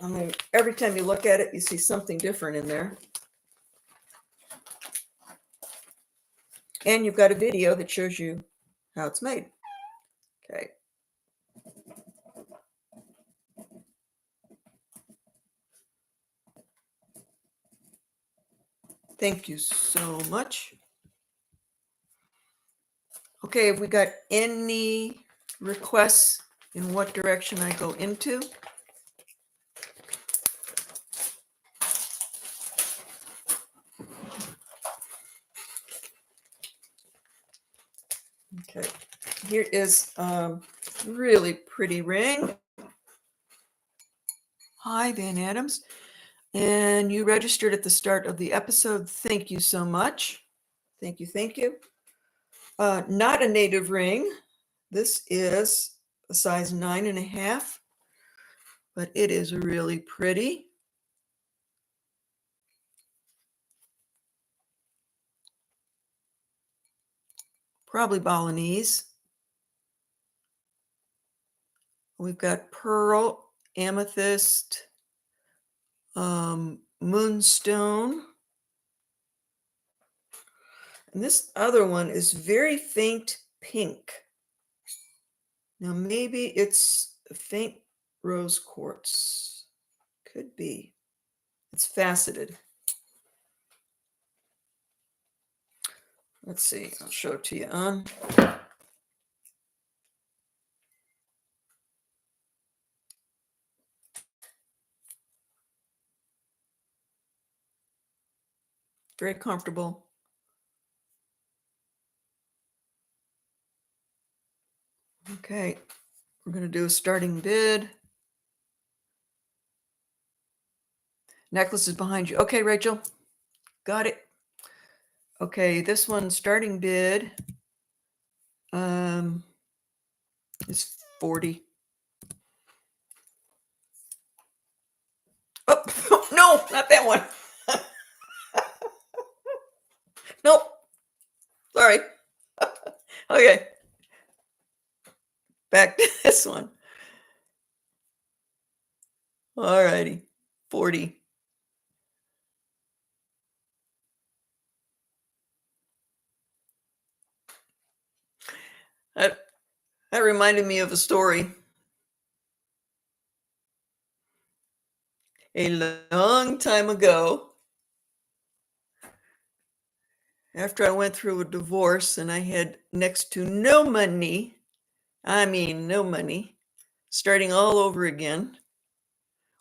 I mean, every time you look at it, you see something different in there. And you've got a video that shows you how it's made. Okay. Thank you so much. Okay, have we got any requests in what direction I go into? Okay, here is a really pretty ring. Hi, Van Adams. And you registered at the start of the episode. Thank you so much. Thank you, thank you. Not a native ring. This is a size 9.5, but it is really pretty. Probably Balinese. We've got pearl, amethyst, moonstone. And this other one is very faint pink. Now maybe it's a faint rose quartz. Could be. It's faceted. Let's see. I'll show it to you on. Very comfortable. Okay, we're going to do a starting bid. Necklace is behind you. Okay, Rachel, got it. Okay, this one starting bid is 40. Oh, no, not that one. Nope. Sorry. Okay. Back to this one. All righty. 40. That reminded me of a story. A long time ago, after I went through a divorce and I had next to no money, I mean, no money, starting all over again.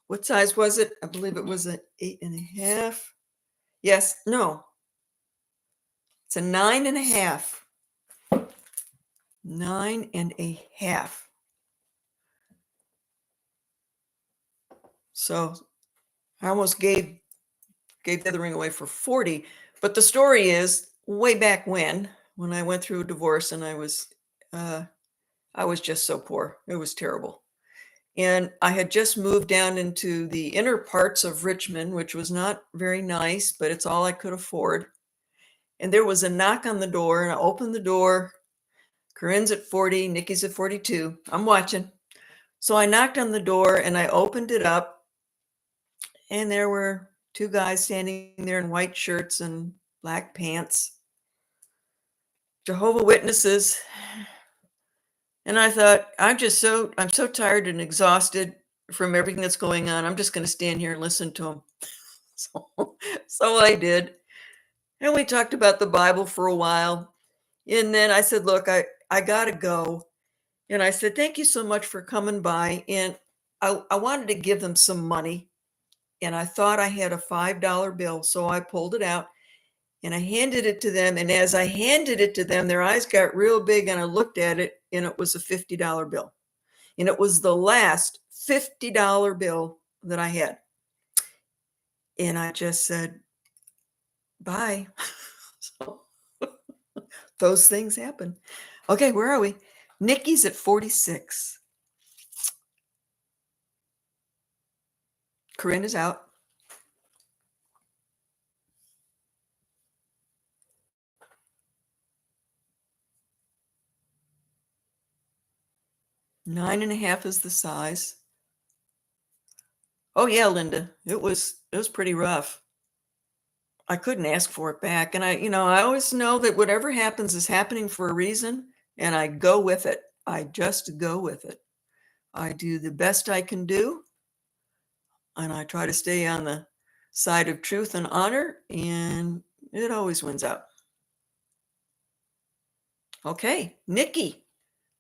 What size was it? I believe it was an 8.5. Yes, no, it's a 9.5. 9.5. So I almost gave the other ring away for 40. But the story is way back when I went through a divorce and I was just so poor. It was terrible. And I had just moved down into the inner parts of Richmond, which was not very nice, but it's all I could afford. And there was a knock on the door, and I opened the door. Corinne's at 40, Nikki's at 42. I'm watching. So I knocked on the door and I opened it up, and there were two guys standing there in white shirts and black pants, Jehovah Witnesses. And I thought, I'm so tired and exhausted from everything that's going on. I'm just going to stand here and listen to them. So I did. And we talked about the Bible for a while. And then I said, look, I got to go. And I said, thank you so much for coming by. And I wanted to give them some money. And I thought I had a $5 bill. So I pulled it out and I handed it to them. And as I handed it to them, their eyes got real big and I looked at it and it was a $50 bill. And it was the last $50 bill that I had. And I just said, bye. So those things happen. Okay, where are we? Nikki's at 46. Corinne is out. Nine and a half is the size. Oh yeah, Linda. It was pretty rough. I couldn't ask for it back. And I always know that whatever happens is happening for a reason, and I go with it. I just go with it. I do the best I can do, and I try to stay on the side of truth and honor, and it always wins out. Okay, Nikki,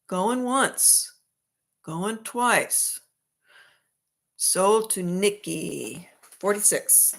going once, going twice. Sold to Nikki, 46.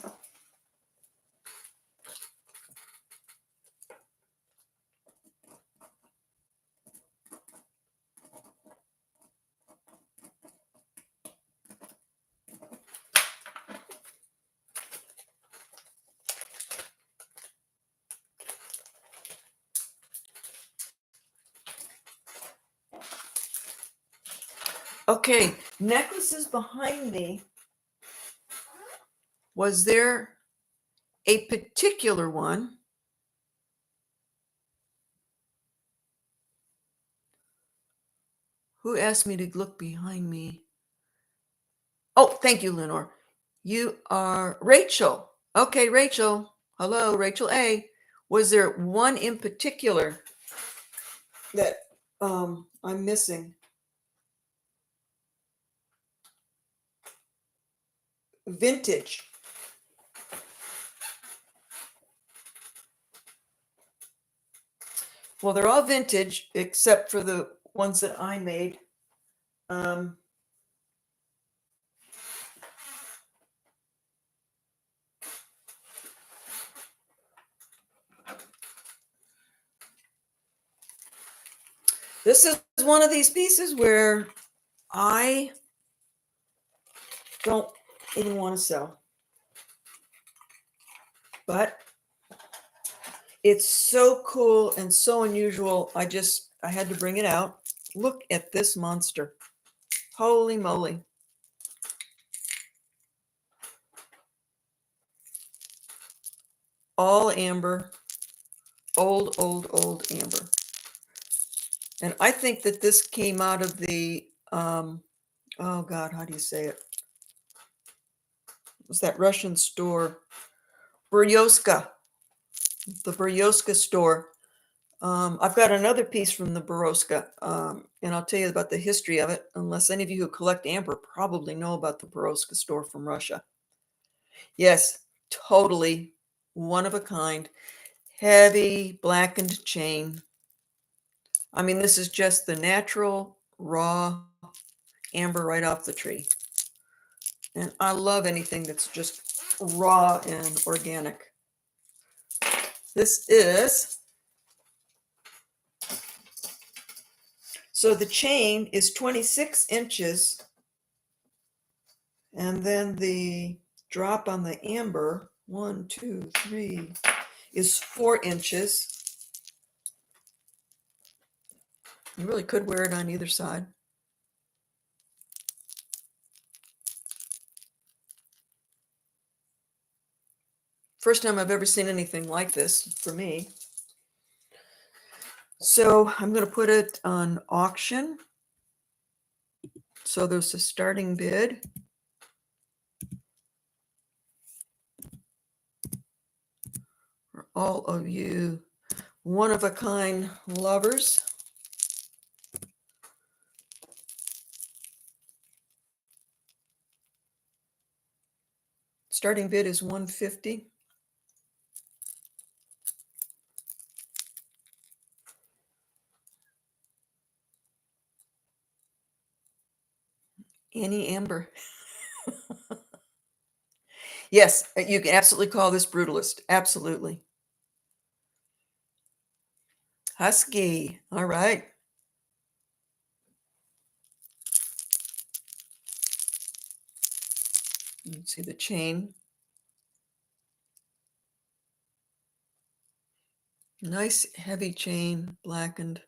Okay, necklaces behind me. Was there a particular one? Who asked me to look behind me? Oh, thank you, Lenore. You are Rachel. Okay, Rachel. Hello, Rachel A. Was there one in particular that I'm missing? Vintage. Well, they're all vintage except for the ones that I made. Um, this is one of these pieces where I don't even want to sell, but it's so cool and so unusual. I had to bring it out. Look at this monster. Holy moly. All amber, old amber. And I think that this came out of the, oh God, how do you say it? It was that Russian store, Beryoska, the Beryoska store. I've got another piece from the Beryoska, and I'll tell you about the history of it, unless any of you who collect amber probably know about the Beryoska store from Russia. Yes, totally one of a kind, heavy blackened chain. I mean, this is just the natural, raw amber right off the tree. And I love anything that's just raw and organic. This is, so the chain is 26 inches, and then the drop on the amber, 1, 2, 3, is 4 inches. You really could wear it on either side. First time I've ever seen anything like this for me. So I'm going to put it on auction. So there's a starting bid. For all of you one of a kind lovers. Starting bid is $150. Annie Amber. Yes, you can absolutely call this Brutalist. Absolutely. Husky. All right. You can see the chain. Nice heavy chain, blackened.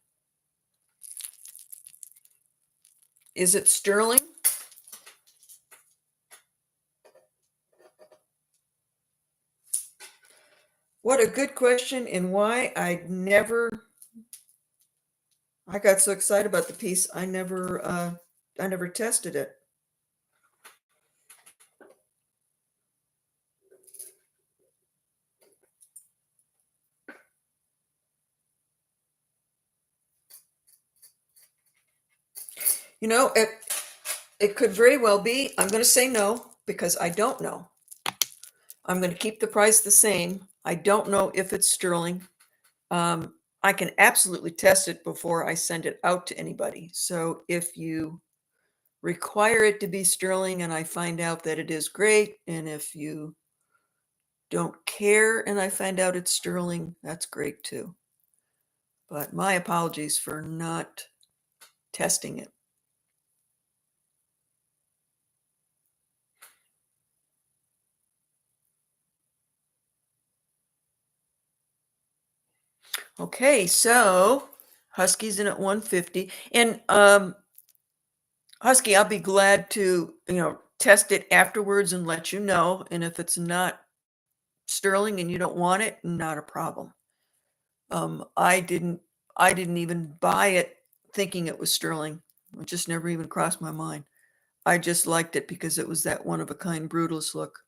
Is it sterling? What a good question, and why I got so excited about the piece. I never tested it. You know, it could very well be. I'm going to say no because I don't know. I'm going to keep the price the same. I don't know if it's sterling. I can absolutely test it before I send it out to anybody. So if you require it to be sterling and I find out that it is great, and if you don't care and I find out it's sterling, that's great too. But my apologies for not testing it. Okay, so Husky's in at 150. And Husky, I'll be glad to, test it afterwards and let you know. And if it's not sterling and you don't want it, not a problem. I didn't even buy it thinking it was sterling. It just never even crossed my mind. I just liked it because it was that one of a kind brutalist look.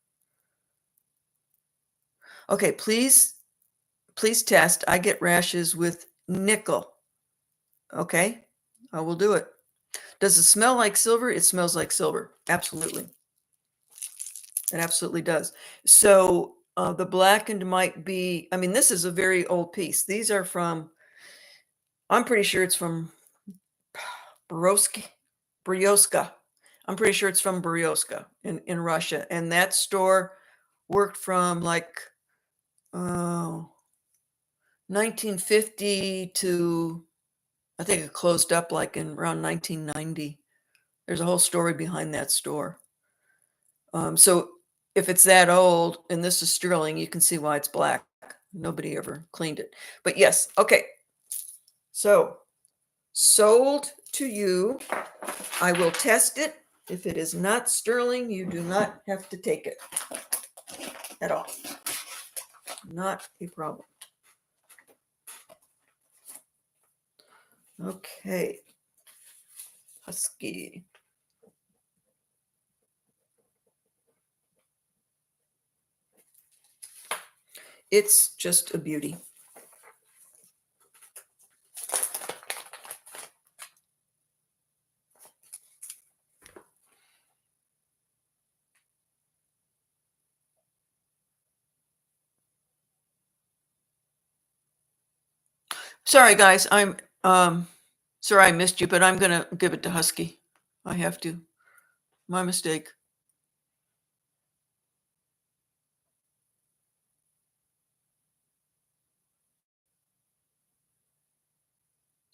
Okay, please test. I get rashes with nickel. Okay, I will do it. Does it smell like silver? It smells like silver. Absolutely. It absolutely does. So the blackened might be, I mean, this is a very old piece. These are from, I'm pretty sure it's from Bryoska. I'm pretty sure it's from Bryoska in Russia. And that store worked from like uh, 1950 to, I think it closed up like in around 1990. There's a whole story behind that store. So if it's that old and this is sterling, you can see why it's black. Nobody ever cleaned it. But yes, okay. So sold to you. I will test it. If it is not sterling, you do not have to take it at all. Not a problem. Okay. Husky. It's just a beauty. Sorry, guys. I'm sorry I missed you, but I'm gonna give it to Husky. I have to. My mistake.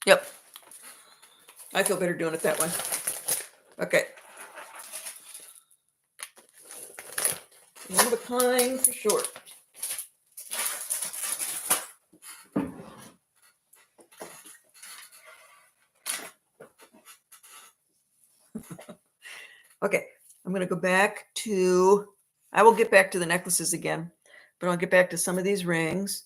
Yep. I feel better doing it that way. Okay. One of a kind for sure. Okay, I'm going to go back to, I will get back to the necklaces again, but I'll get back to some of these rings.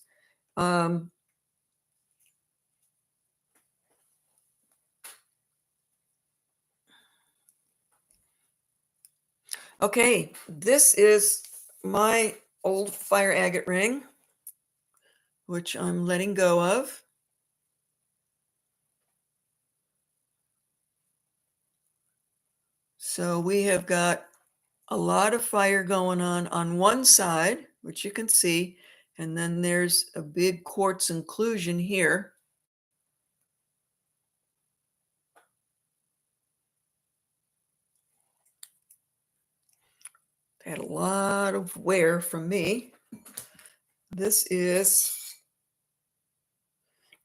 Okay, this is my old fire agate ring, which I'm letting go of. So we have got a lot of fire going on one side, which you can see, and then there's a big quartz inclusion here. Had a lot of wear from me. This is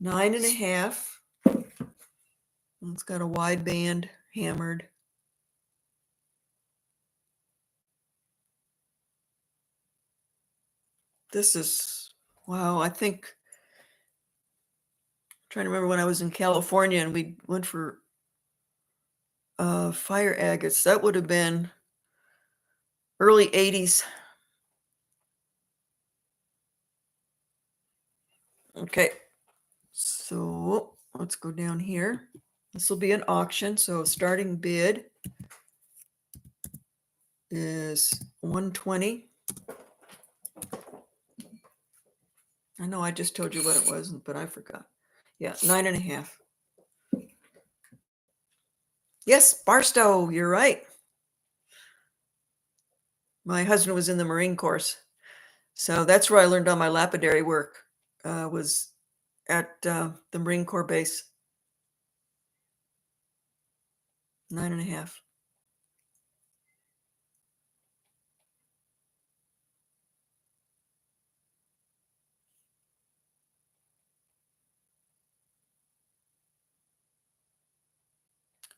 9.5. It's got a wide band hammered. This is, wow, I think, I'm trying to remember when I was in California and we went for fire agates. That would have been early 80s. Okay, so let's go down here. This will be an auction. So starting bid is 120. I know I just told you what it was, but I forgot. Yeah, 9.5. Yes, Barstow, you're right. My husband was in the Marine Corps. So that's where I learned all my lapidary work, was at the Marine Corps base. 9.5.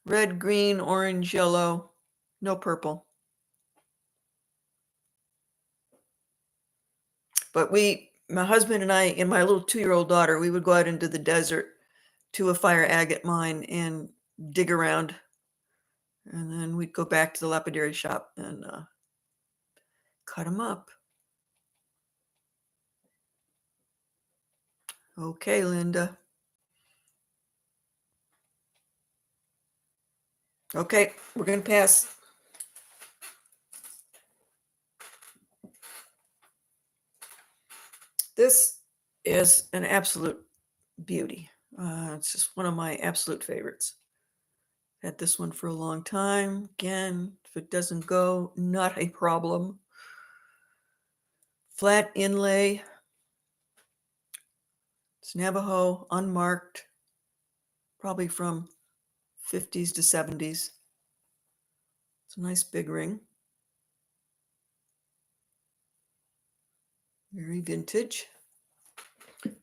Red, green, orange, yellow, no purple. But my husband and I and my little 2-year-old daughter, we would go out into the desert to a fire agate mine and dig around. And then we'd go back to the lapidary shop and cut them up. Okay, Linda. Okay, we're going to pass. This is an absolute beauty. It's just one of my absolute favorites. Had this one for a long time. Again, if it doesn't go, not a problem. Flat inlay. It's Navajo, unmarked, probably from 50s to 70s. It's a nice big ring. Very vintage.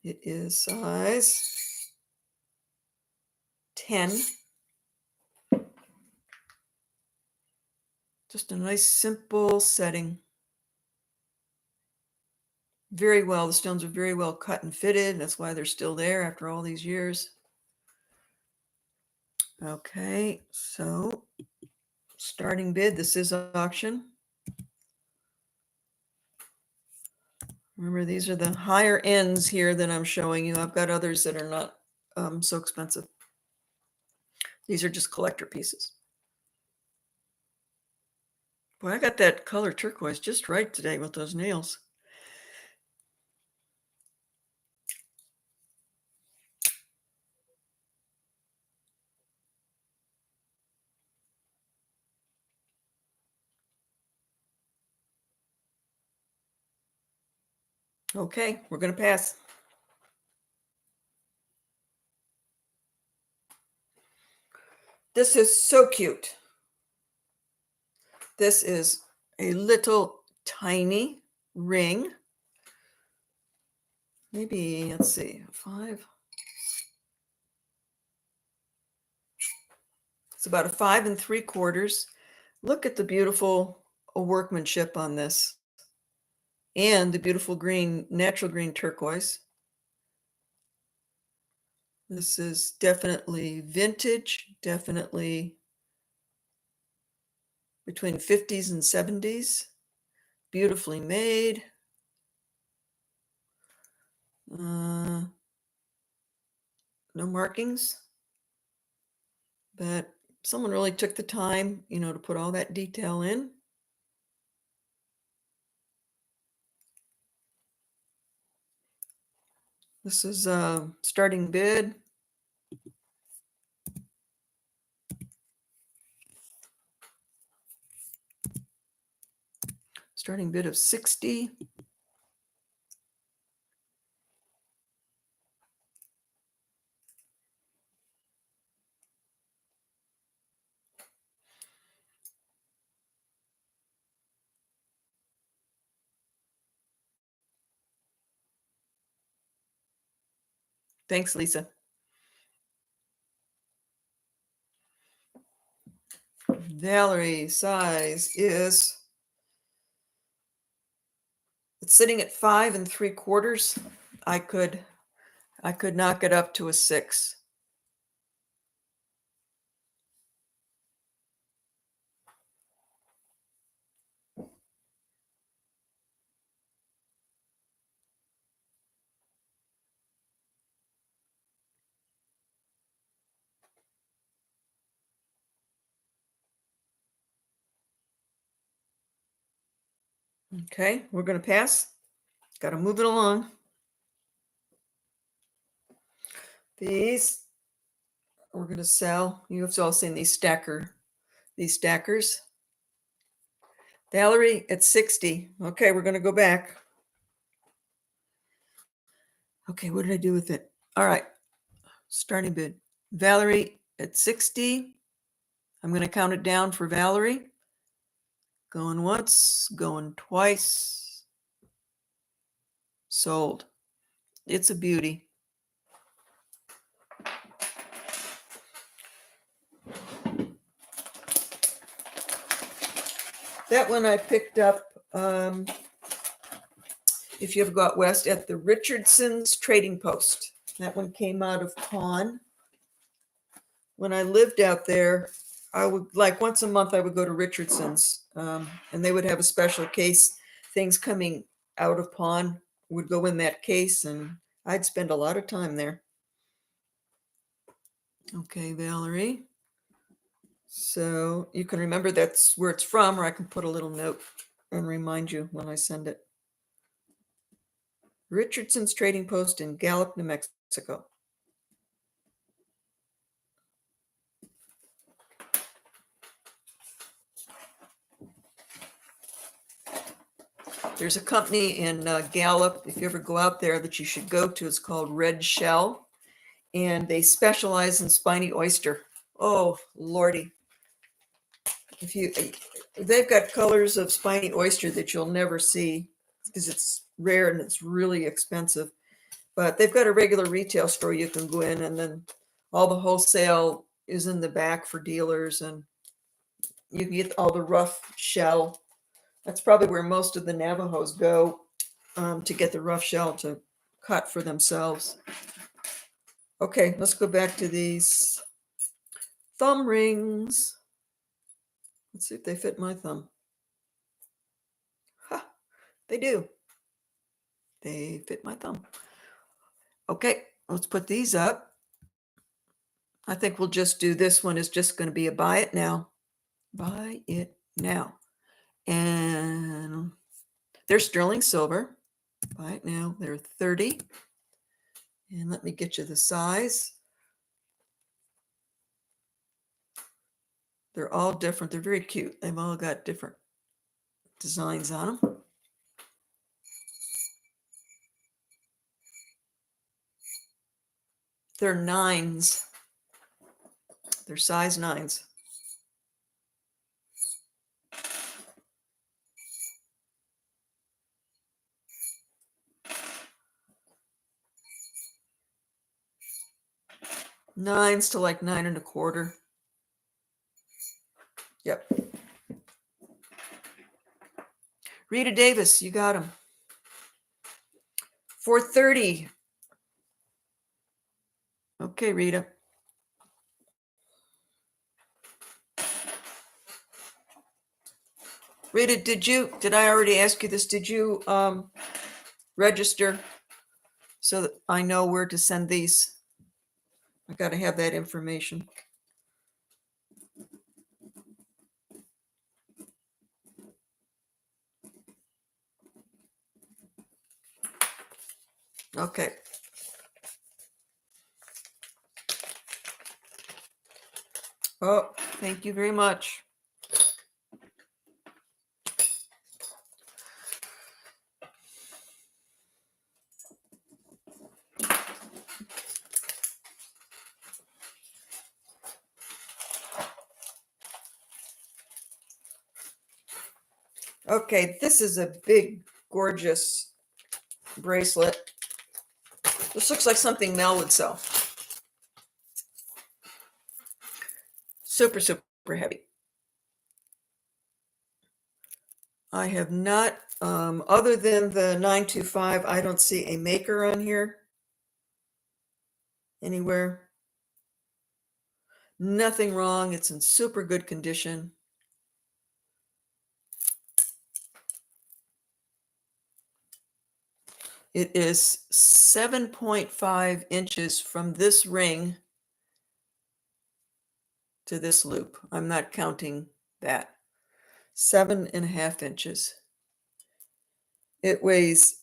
It is size 10. Just a nice simple setting. Very well, the stones are very well cut and fitted. That's why they're still there after all these years. Okay, so starting bid, this is auction. Remember, these are the higher ends here that I'm showing you. I've got others that are not so expensive. These are just collector pieces. Boy, I got that color turquoise just right today with those nails. Okay, we're going to pass. This is so cute. This is a little tiny ring. Maybe, let's see, 5. It's about a 5 3/4. Look at the beautiful workmanship on this. And the beautiful green, natural green turquoise. This is definitely vintage, definitely between 50s and 70s. Beautifully made. No markings. But someone really took the time, to put all that detail in. This is starting bid. Starting bid of 60. Thanks, Lisa. Valerie size is, it's sitting at 5 3/4. I could knock it up to a 6. Okay, we're going to pass. Got to move it along. These we're going to sell. You've all seen these stackers. Valerie at 60. Okay, we're going to go back. Okay, what did I do with it? All right. Starting bid. Valerie at 60. I'm going to count it down for Valerie. Going once, going twice. Sold. It's a beauty. That one I picked up, if you ever go out west, at the Richardson's Trading Post. That one came out of pawn. When I lived out there, I would, like, once a month I would go to Richardson's, and they would have a special case. Things coming out of pawn would go in that case, and I'd spend a lot of time there. Okay, Valerie. So you can remember that's where it's from, or I can put a little note and remind you when I send it. Richardson's Trading Post in Gallup, New Mexico. There's a company in Gallup, if you ever go out there, that you should go to. It's called Red Shell, and they specialize in spiny oyster. Oh, Lordy. They've got colors of spiny oyster that you'll never see because it's rare and it's really expensive. But they've got a regular retail store you can go in, and then all the wholesale is in the back for dealers, and you can get all the rough shell. That's probably where most of the Navajos go, to get the rough shell to cut for themselves. Okay, let's go back to these thumb rings. Let's see if they fit my thumb. Ha, they do. They fit my thumb. Okay, let's put these up. I think we'll just do this one is just going to be a buy it now. Buy it now. And they're sterling silver. Buy it now. They're 30. And let me get you the size. They're all different. They're very cute. They've all got different designs on them. They're nines. They're size nines. Nines to like 9 1/4. Yep. Rita Davis, you got them. 430. Okay, Rita. Rita, did I already ask you this? Did you register so that I know where to send these? I got to have that information. Okay. Oh, thank you very much. Okay, this is a big, gorgeous bracelet. This looks like something Mel would sell. Super, super heavy. I have not, other than the 925, I don't see a maker on here anywhere. Nothing wrong. It's in super good condition. It is 7.5 inches from this ring to this loop. I'm not counting that. 7.5 inches. It weighs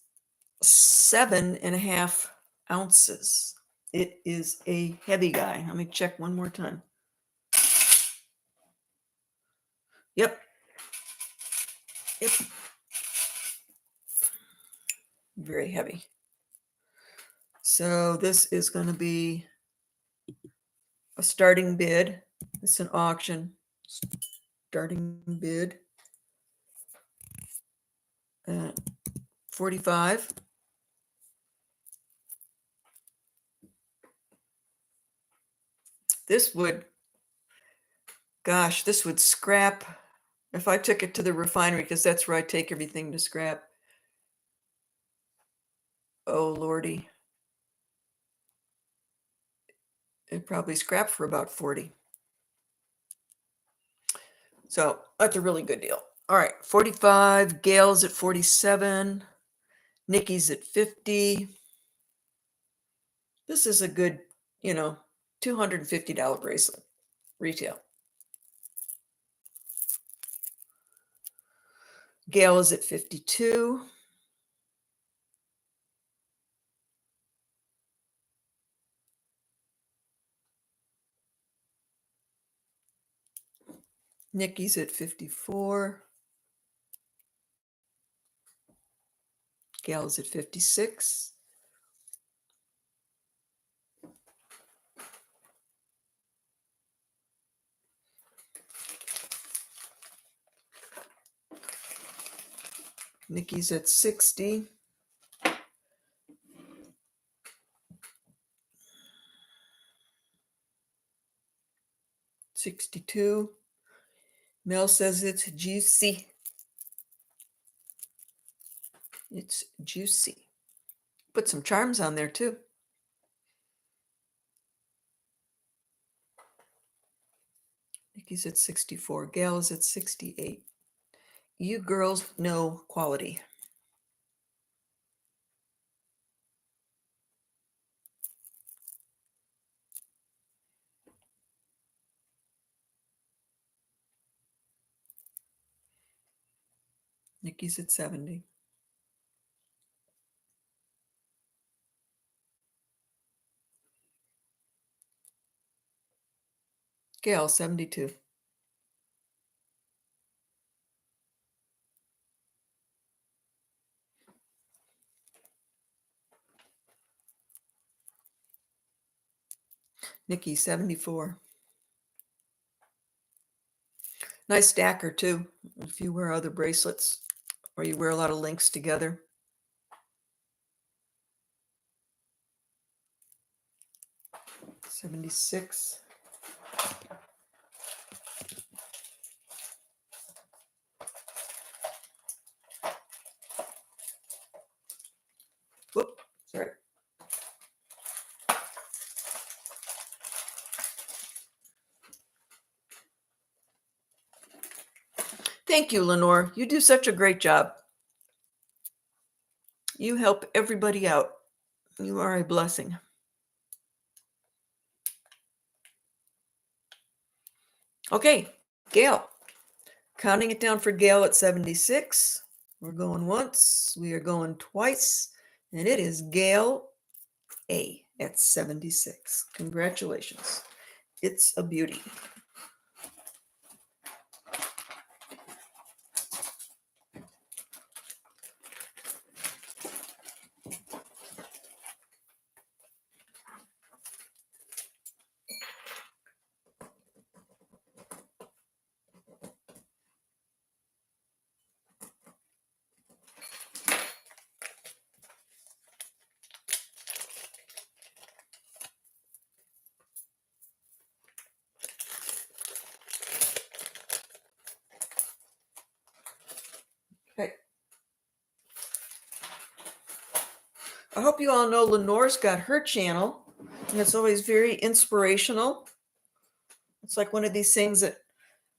7.5 ounces. It is a heavy guy. Let me check one more time. Yep. Very heavy. So this is going to be a starting bid. It's an auction. Starting bid. 45. This would, gosh, this would scrap if I took it to the refinery, because that's where I take everything to scrap. Oh, Lordy. It'd probably scrap for about 40. So that's a really good deal. All right, 45, Gail's at 47, Nikki's at 50. This is a good, $250 bracelet, retail. Gail is at 52. Nikki's at 54. Gail's at 56. Nikki's at 60. $62. Mel says it's juicy. It's juicy. Put some charms on there too. Nikki's at 64. Gail is at 68. You girls know quality. Nikki's at 70. Gail, 72. Nikki, 74. Nice stacker too, if you wear other bracelets or you wear a lot of links together. 76. Whoop, sorry. Thank you, Lenore. You do such a great job. You help everybody out. You are a blessing. Okay, Gail. Counting it down for Gail at 76. We're going once, we are going twice, and it is Gail A at 76. Congratulations. It's a beauty. Okay. I hope you all know Lenore's got her channel, and it's always very inspirational. It's like one of these things that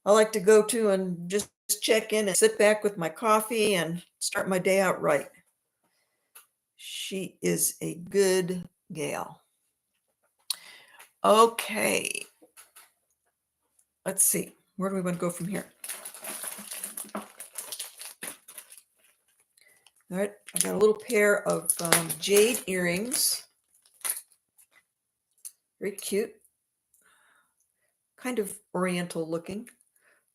I like to go to and just check in and sit back with my coffee and start my day out right. She is a good gal. Okay. Let's see. Where do we want to go from here? All right. I got a little pair of jade earrings. Very cute. Kind of oriental looking.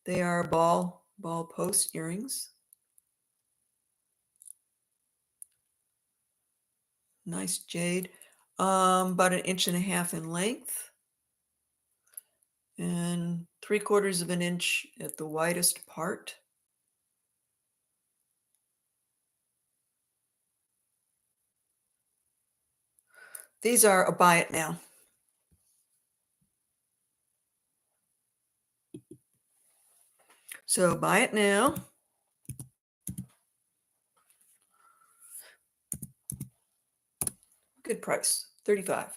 They are ball post earrings. Nice jade. about 1.5 inches in length and 3/4 of an inch at the widest part. These are a buy it now. So buy it now. Good price, $35.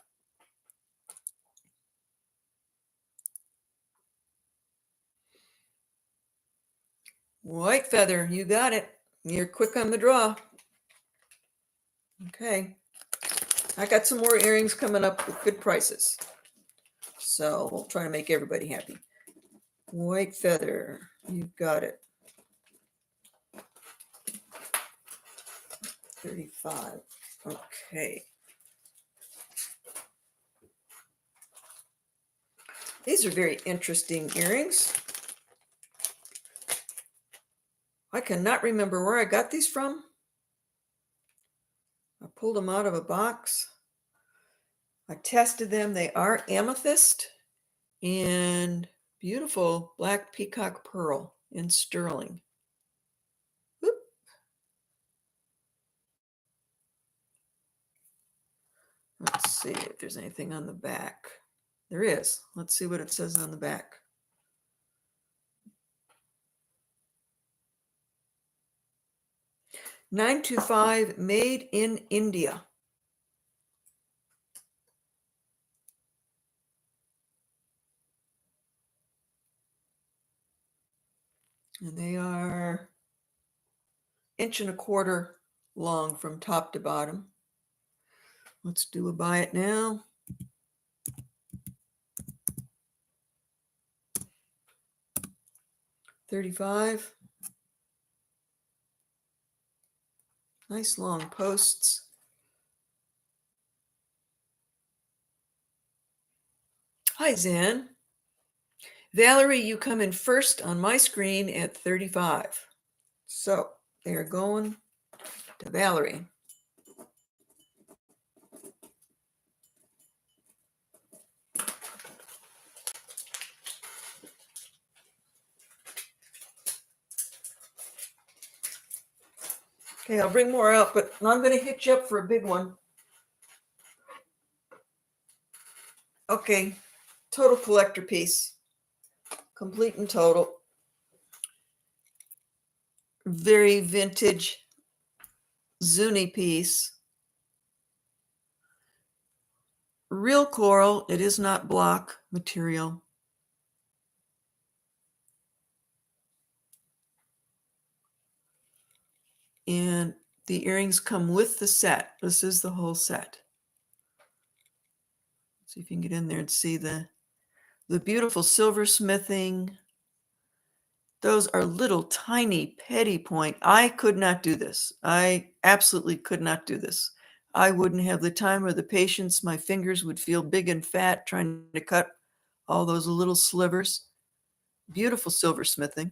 White feather, you got it. You're quick on the draw. Okay. I got some more earrings coming up with good prices. So we'll try to make everybody happy. White feather, you got it. 35. Okay. These are very interesting earrings. I cannot remember where I got these from. I pulled them out of a box. I tested them. They are amethyst and beautiful black peacock pearl in sterling. Whoop. Let's see if there's anything on the back. There is. Let's see what it says on the back. $925, made in India. And they are 1.25 inches long from top to bottom. Let's do a buy it now. $35. Nice long posts. Hi, Zan. Valerie, you come in first on my screen at 35. So they're going to Valerie. Okay, I'll bring more out, but I'm going to hit you up for a big one. Okay, total collector piece. Complete and total. Very vintage Zuni piece. Real coral. It is not block material. And the earrings come with the set. This is the whole set. See if you can get in there and see the beautiful silver smithing. Those are little tiny petty point. I could not do this. I absolutely could not do this. I wouldn't have the time or the patience. My fingers would feel big and fat trying to cut all those little slivers. Beautiful silver smithing.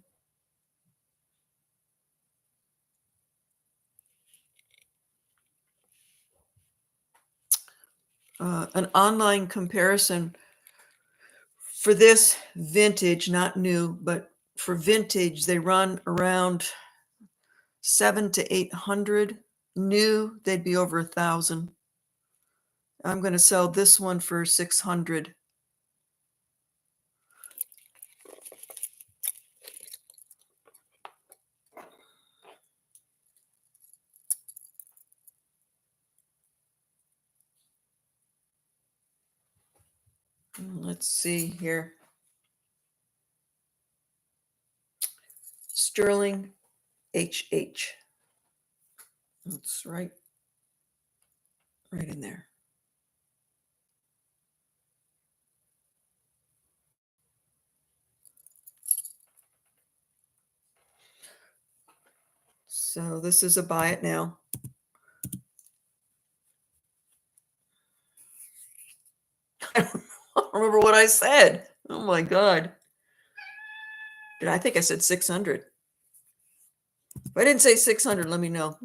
An online comparison for this vintage, not new, but for vintage, they run around 700 to 800. New, they'd be over 1,000. I'm going to sell this one for 600. Let's see here. Sterling HH. That's right in there. So this is a buy it now. I don't remember what I said. Oh my God. I think I said 600. If I didn't say 600, let me know.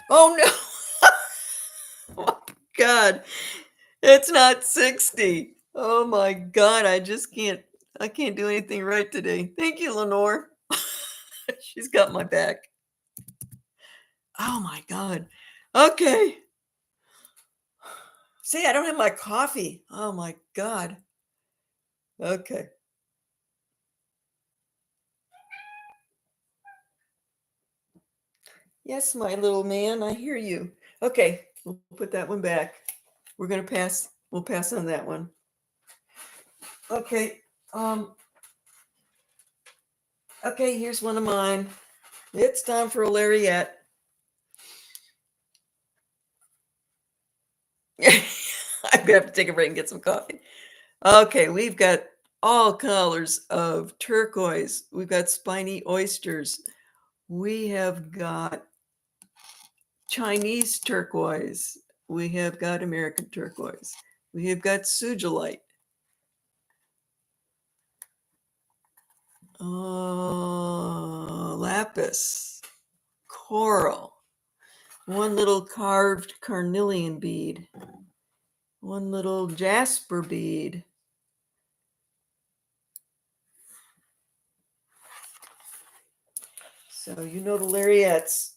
Oh no. Oh God. It's not 60. Oh my God. I can't do anything right today. Thank you, Lenore. She's got my back. Oh my God. Okay. See, I don't have my coffee. Oh my God. Okay. Yes, my little man, I hear you. Okay, we'll put that one back. We'll pass on that one. Okay. Um, okay, here's one of mine. It's time for a Lariat. I'm gonna have to take a break and get some coffee. Okay, we've got all colors of turquoise. We've got spiny oysters. We have got Chinese turquoise. We have got American turquoise. We have got sugilite. Lapis, coral, one little carved carnelian bead, one little jasper bead. So you know the Larettes.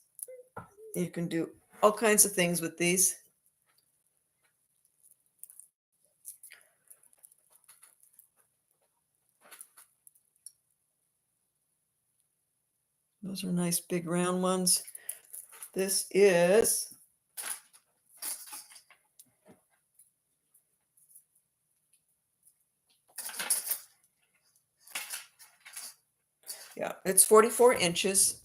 You can do all kinds of things with these. Those are nice big round ones. This is yeah, it's 44 inches.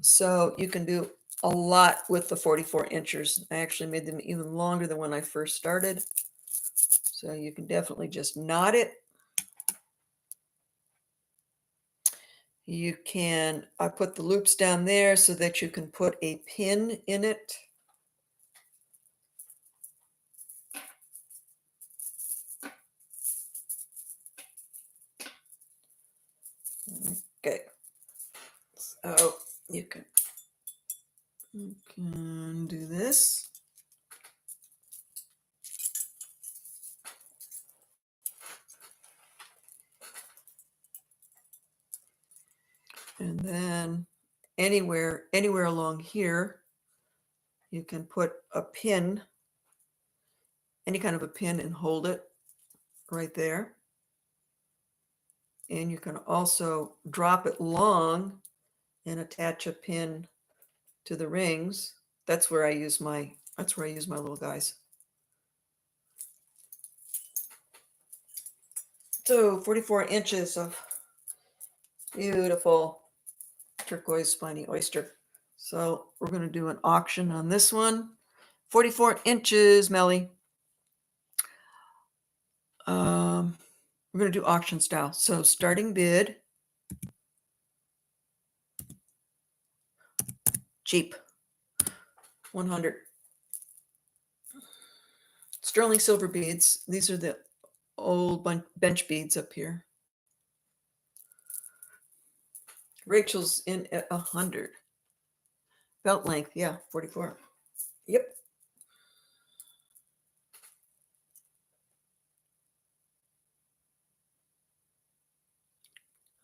So you can do a lot with the 44 inches. I actually made them even longer than when I first started. So you can definitely just knot it. You can, I put the loops down there so that you can put a pin in it. Okay. So you can do this. And then anywhere along here, you can put a pin, any kind of a pin, and hold it right there. And you can also drop it long and attach a pin to the rings. That's where I use my little guys. So 44 inches of beautiful turquoise spiny oyster. So we're going to do an auction on this one. 44 inches, Melly. We're going to do auction style. So starting bid, cheap, 100. Sterling silver beads. These are the old bench beads up here. Rachel's in at 100. Belt length, yeah, 44. Yep.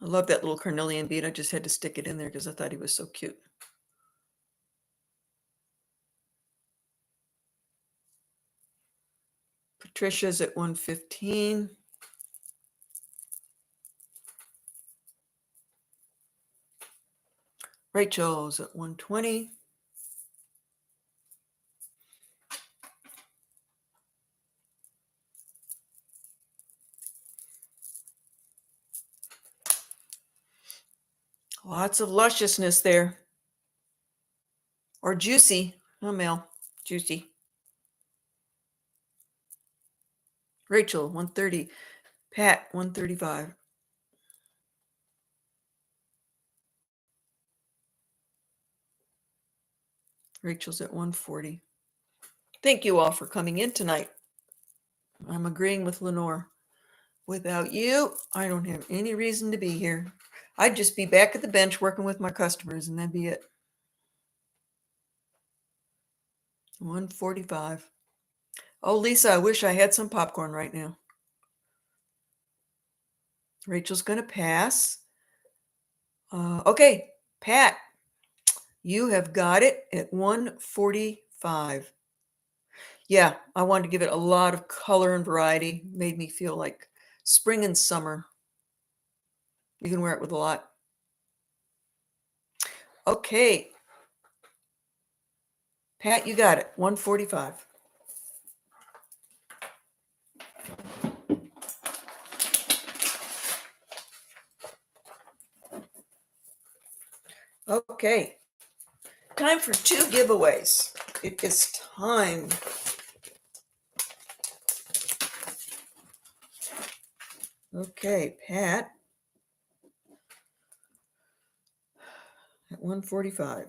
I love that little carnelian bead. I just had to stick it in there because I thought he was so cute. Patricia's at 115. Rachel's at 120. Lots of lusciousness there. Or juicy. Oh, Mel. Juicy. Rachel, 130. Pat, 135. Rachel's at 140. Thank you all for coming in tonight. I'm agreeing with Lenore. Without you, I don't have any reason to be here. I'd just be back at the bench working with my customers, and that'd be it. 145. Oh, Lisa, I wish I had some popcorn right now. Rachel's going to pass. Okay, Pat, you have got it at 145. Yeah, I wanted to give it a lot of color and variety. Made me feel like spring and summer. You can wear it with a lot. Okay. Pat, you got it. 145. Okay. Time for 2 giveaways. It is time. Okay, Pat at 145.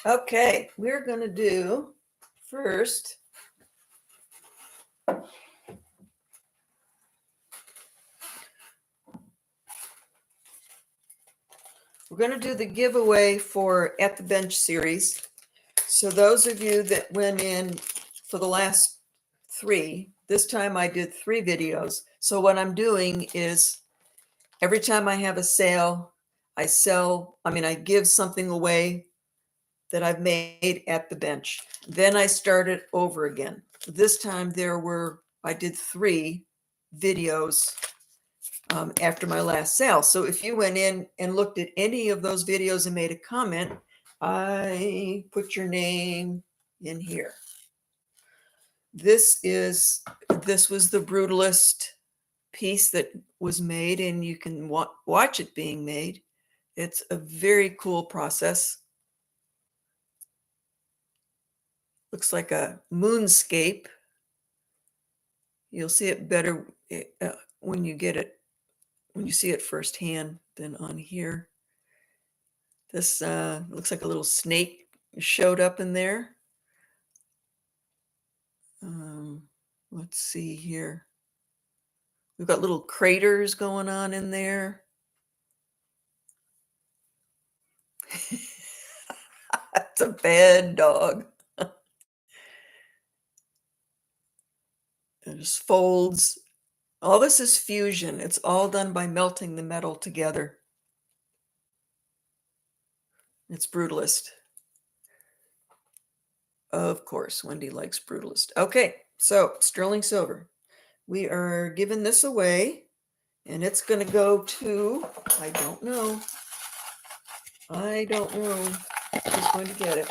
Okay, we're going to do first we're going to do the giveaway for At the Bench series. So those of you that went in for the last 3, this time I did 3 videos. So what I'm doing is every time I have a sale, I give something away that I've made at the bench. Then I start it over again. This time I did 3 videos after my last sale. So if you went in and looked at any of those videos and made a comment, I put your name in here. This was the Brutalist piece that was made, and you can watch it being made. It's a very cool process. Looks like a moonscape. You'll see it better when you see it firsthand than on here. This looks like a little snake showed up in there. Let's see here. We've got little craters going on in there. That's a bad dog. It just folds. All this is fusion. It's all done by melting the metal together. It's Brutalist. Of course, Wendy likes Brutalist. Okay, so sterling silver. We are giving this away, and it's going to go to, I don't know who's going to get it.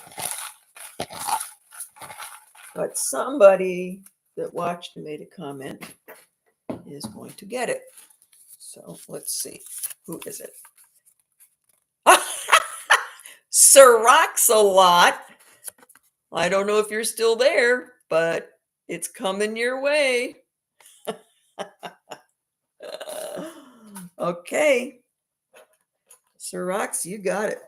But somebody that watched and made a comment is going to get it. So let's see. Who is it? Sir Rocks-a-Lot. I don't know if you're still there, but it's coming your way. Okay. Sir Rocks, you got it.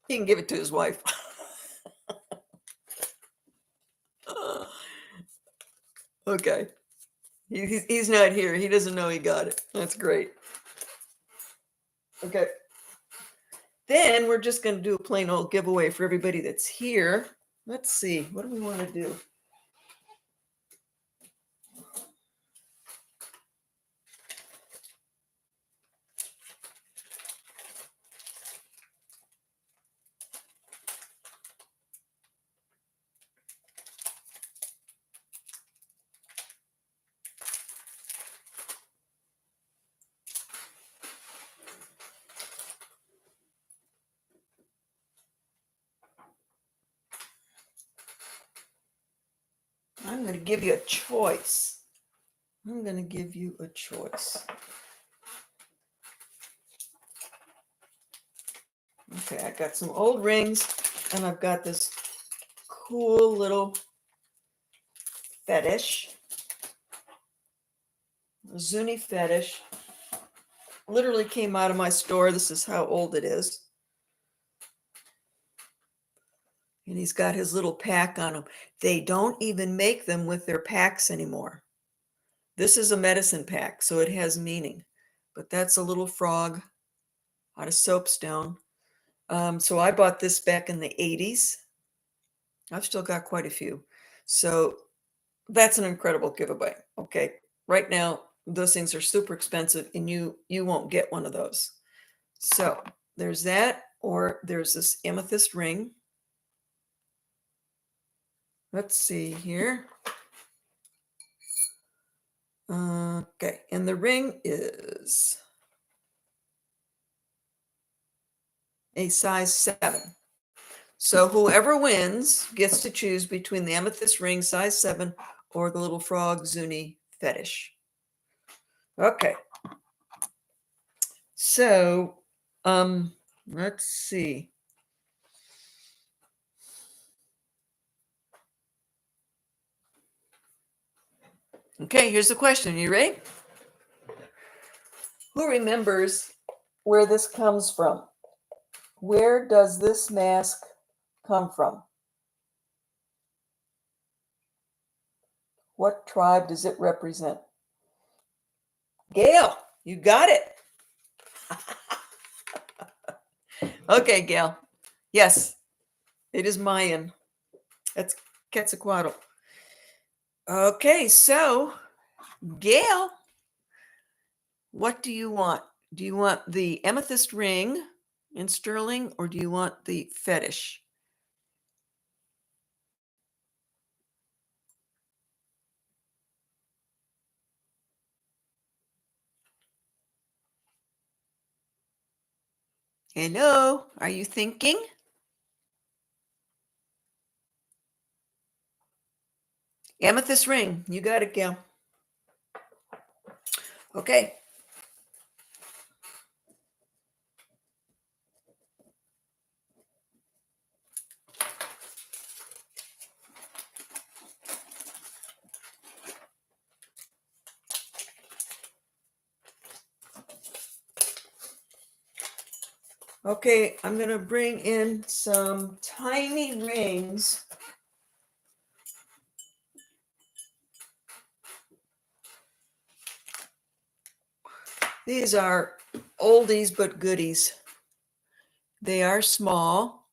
He can give it to his wife. Okay. He's not here. He doesn't know he got it. That's great. Okay. Then we're just going to do a plain old giveaway for everybody that's here. Let's see. What do we want to do? I'm going to give you a choice. Okay, I got some old rings, and I've got this cool little fetish. Zuni fetish. Literally came out of my store. This is how old it is. And he's got his little pack on him. They don't even make them with their packs anymore. This is a medicine pack, so it has meaning. But that's a little frog out of soapstone. So I bought this back in the 80s. I've still got quite a few. So that's an incredible giveaway. Okay. Right now, those things are super expensive and you won't get one of those. So there's that, or there's this amethyst ring. Let's see here. Okay, and the ring is a size 7. So whoever wins gets to choose between the amethyst ring size 7 or the little frog Zuni fetish. Okay. So let's see. Okay, here's the question. You ready? Who remembers where this comes from? Where does this mask come from? What tribe does it represent? Gail, you got it. Okay, Gail. Yes, it is Mayan. That's Quetzalcoatl. Okay, so Gail, what do you want? Do you want the amethyst ring in sterling or do you want the fetish? Hello, are you thinking? Amethyst ring. You got it, Gail. Okay. Okay, I'm going to bring in some tiny rings. These are oldies but goodies. They are small.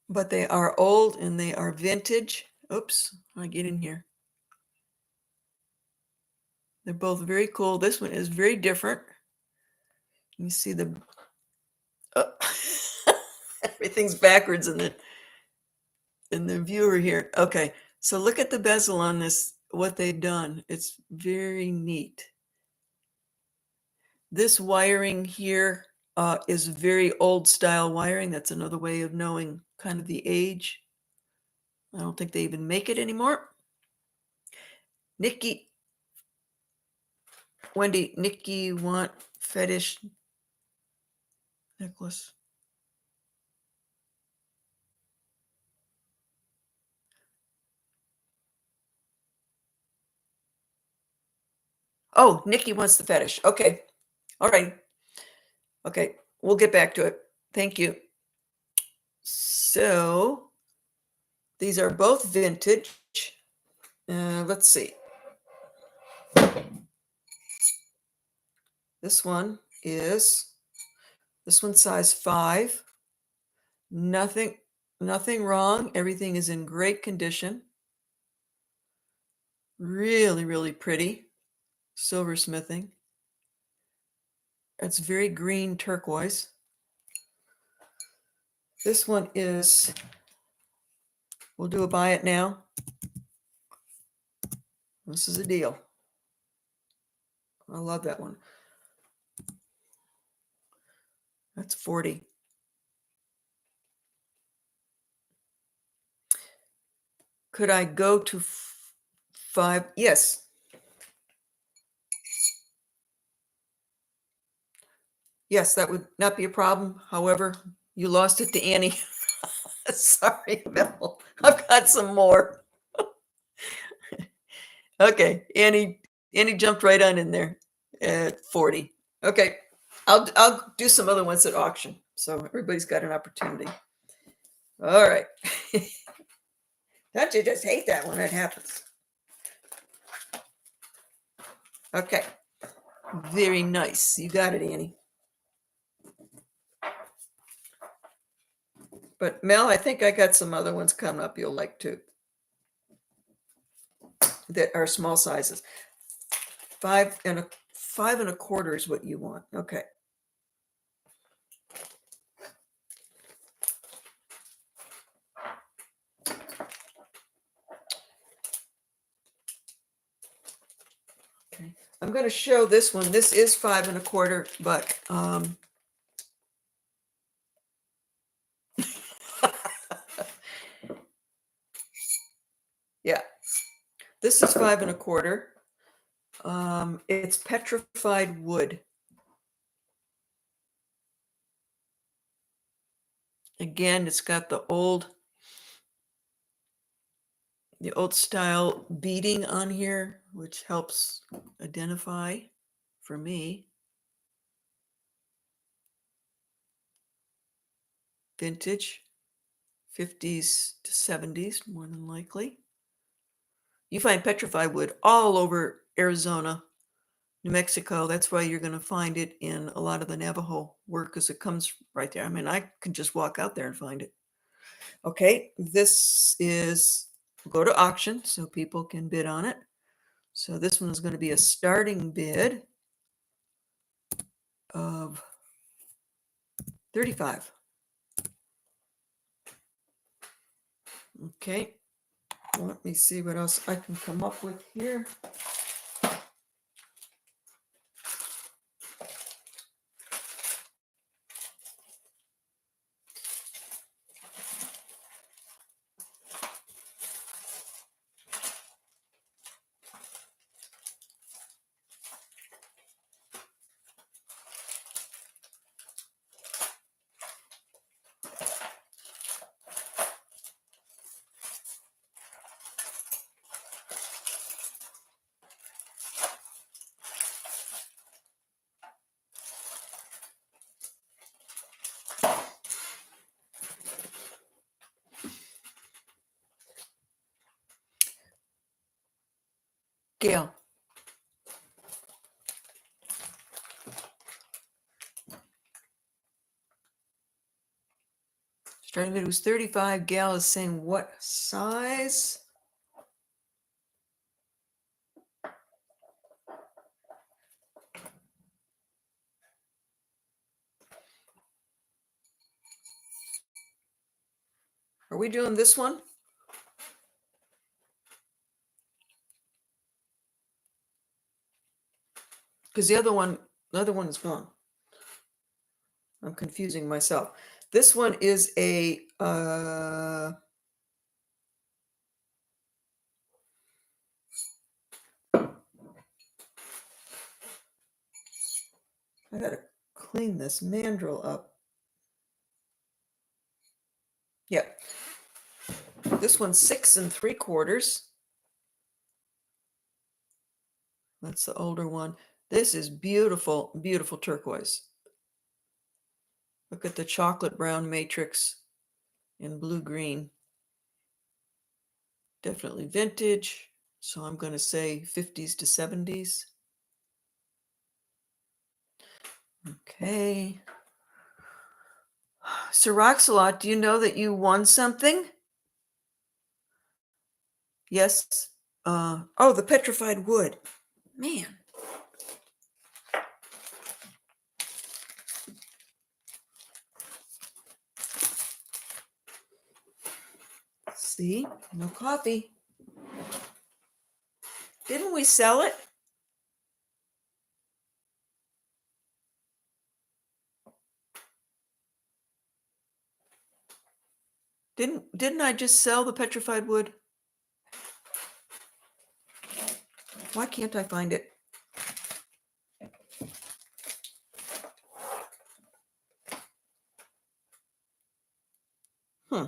But they are old and they are vintage. Oops, I get in here. They're both very cool. This one is very different. You see the everything's backwards in the viewer here. Okay, so look at the bezel on this. What they've done. It's very neat. This wiring here is very old style wiring. That's another way of knowing kind of the age. I don't think they even make it anymore. Nikki, Wendy, Nikki want fetish necklace. Oh, Nikki wants the fetish. Okay. All right. Okay. We'll get back to it. Thank you. So these are both vintage. Let's see. This one size 5. Nothing wrong. Everything is in great condition. Really, really pretty. Silversmithing. It's very green turquoise. This one is, we'll do a buy it now. This is a deal. I love that one. That's 40. Could I go to 5? Yes. Yes, that would not be a problem. However, you lost it to Annie. Sorry, Mel. I've got some more. Okay, Annie jumped right on in there at 40. Okay, I'll do some other ones at auction, so everybody's got an opportunity. All right. Don't you just hate that when it happens? Okay, very nice. You got it, Annie. But Mel, I think I got some other ones coming up you'll like too. That are small sizes. 5 1/4 is what you want. Okay. Okay. I'm going to show this one. This is 5 1/4, but yeah, this is 5 1/4. It's petrified wood. Again, it's got the old style beading on here, which helps identify for me. Vintage, 50s to 70s, more than likely. You find petrified wood all over Arizona, New Mexico. That's why you're going to find it in a lot of the Navajo work because it comes right there. I mean, I can just walk out there and find it. Okay, this is go to auction so people can bid on it. So this one is going to be a starting bid of 35. Okay, let me see what else I can come up with here. Gail. Starting bid was 35. Gail is saying what size? Are we doing this one? Because the other one is gone. I'm confusing myself. This one is a I gotta clean this mandrel up. Yeah. This one's 6 3/4. That's the older one. This is beautiful, beautiful turquoise. Look at the chocolate brown matrix in blue green. Definitely vintage. So I'm going to say 50s to 70s. Okay. Sir Roxalot, do you know that you won something? Yes. Oh, the petrified wood. Man. See, no coffee. Didn't we sell it? Didn't I just sell the petrified wood? Why can't I find it? Hmm.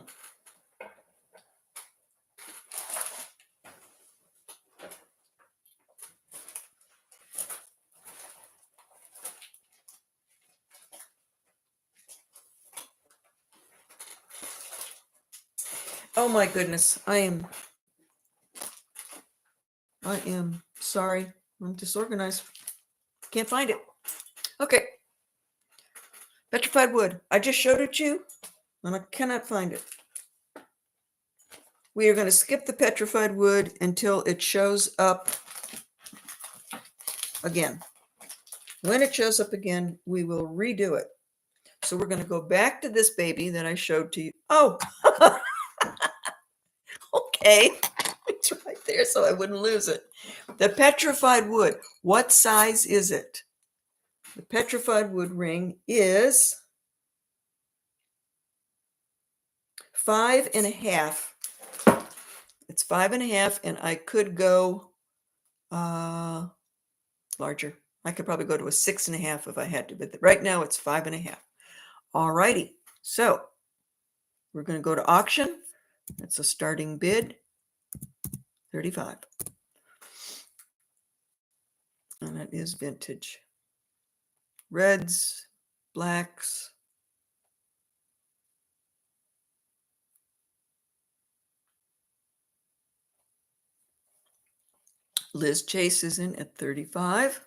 Oh my goodness. I am sorry. I'm disorganized. Can't find it. Okay. Petrified wood. I just showed it to you and I cannot find it. We are going to skip the petrified wood until it shows up again. When it shows up again, we will redo it. So we're going to go back to this baby that I showed to you. Oh, okay. It's right there so I wouldn't lose it. The petrified wood. What size is it? The petrified wood ring is 5.5. It's 5.5, and I could go larger. I could probably go to a 6.5 if I had to, but right now it's 5.5. All righty. So we're going to go to auction. That's a starting bid, 35. And it is vintage. Reds, blacks. Liz Chase is in at 35.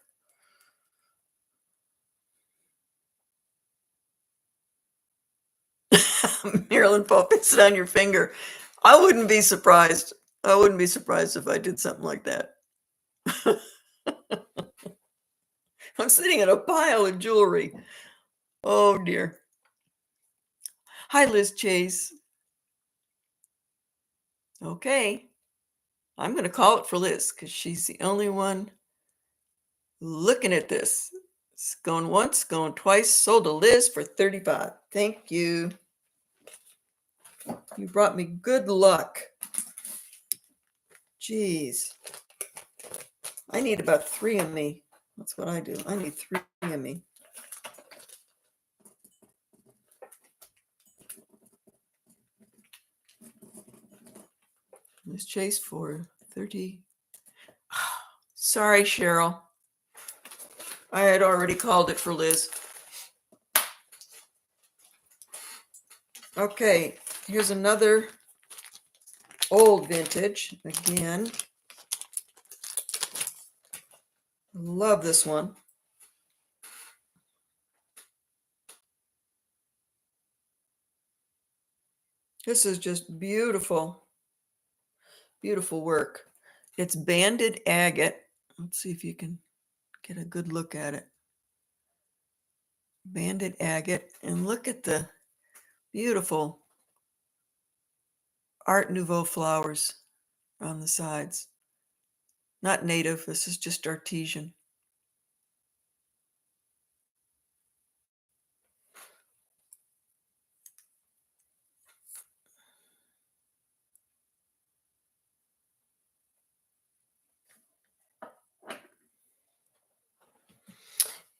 Marilyn Pope, it's on your finger. I wouldn't be surprised. I wouldn't be surprised if I did something like that. I'm sitting in a pile of jewelry. Oh dear. Hi, Liz Chase. Okay. I'm going to call it for Liz because she's the only one looking at this. It's going once, going twice, sold to Liz for 35. Thank you. You brought me good luck. Jeez. I need about 3 of me. That's what I do. I need 3 of me. Liz Chase for 30. Sorry, Cheryl. I had already called it for Liz. Okay, here's another old vintage again. Love this one. This is just beautiful, beautiful work. It's banded agate. Let's see if you can get a good look at it. Banded agate, and look at the beautiful Art Nouveau flowers on the sides. Not native, this is just artesian.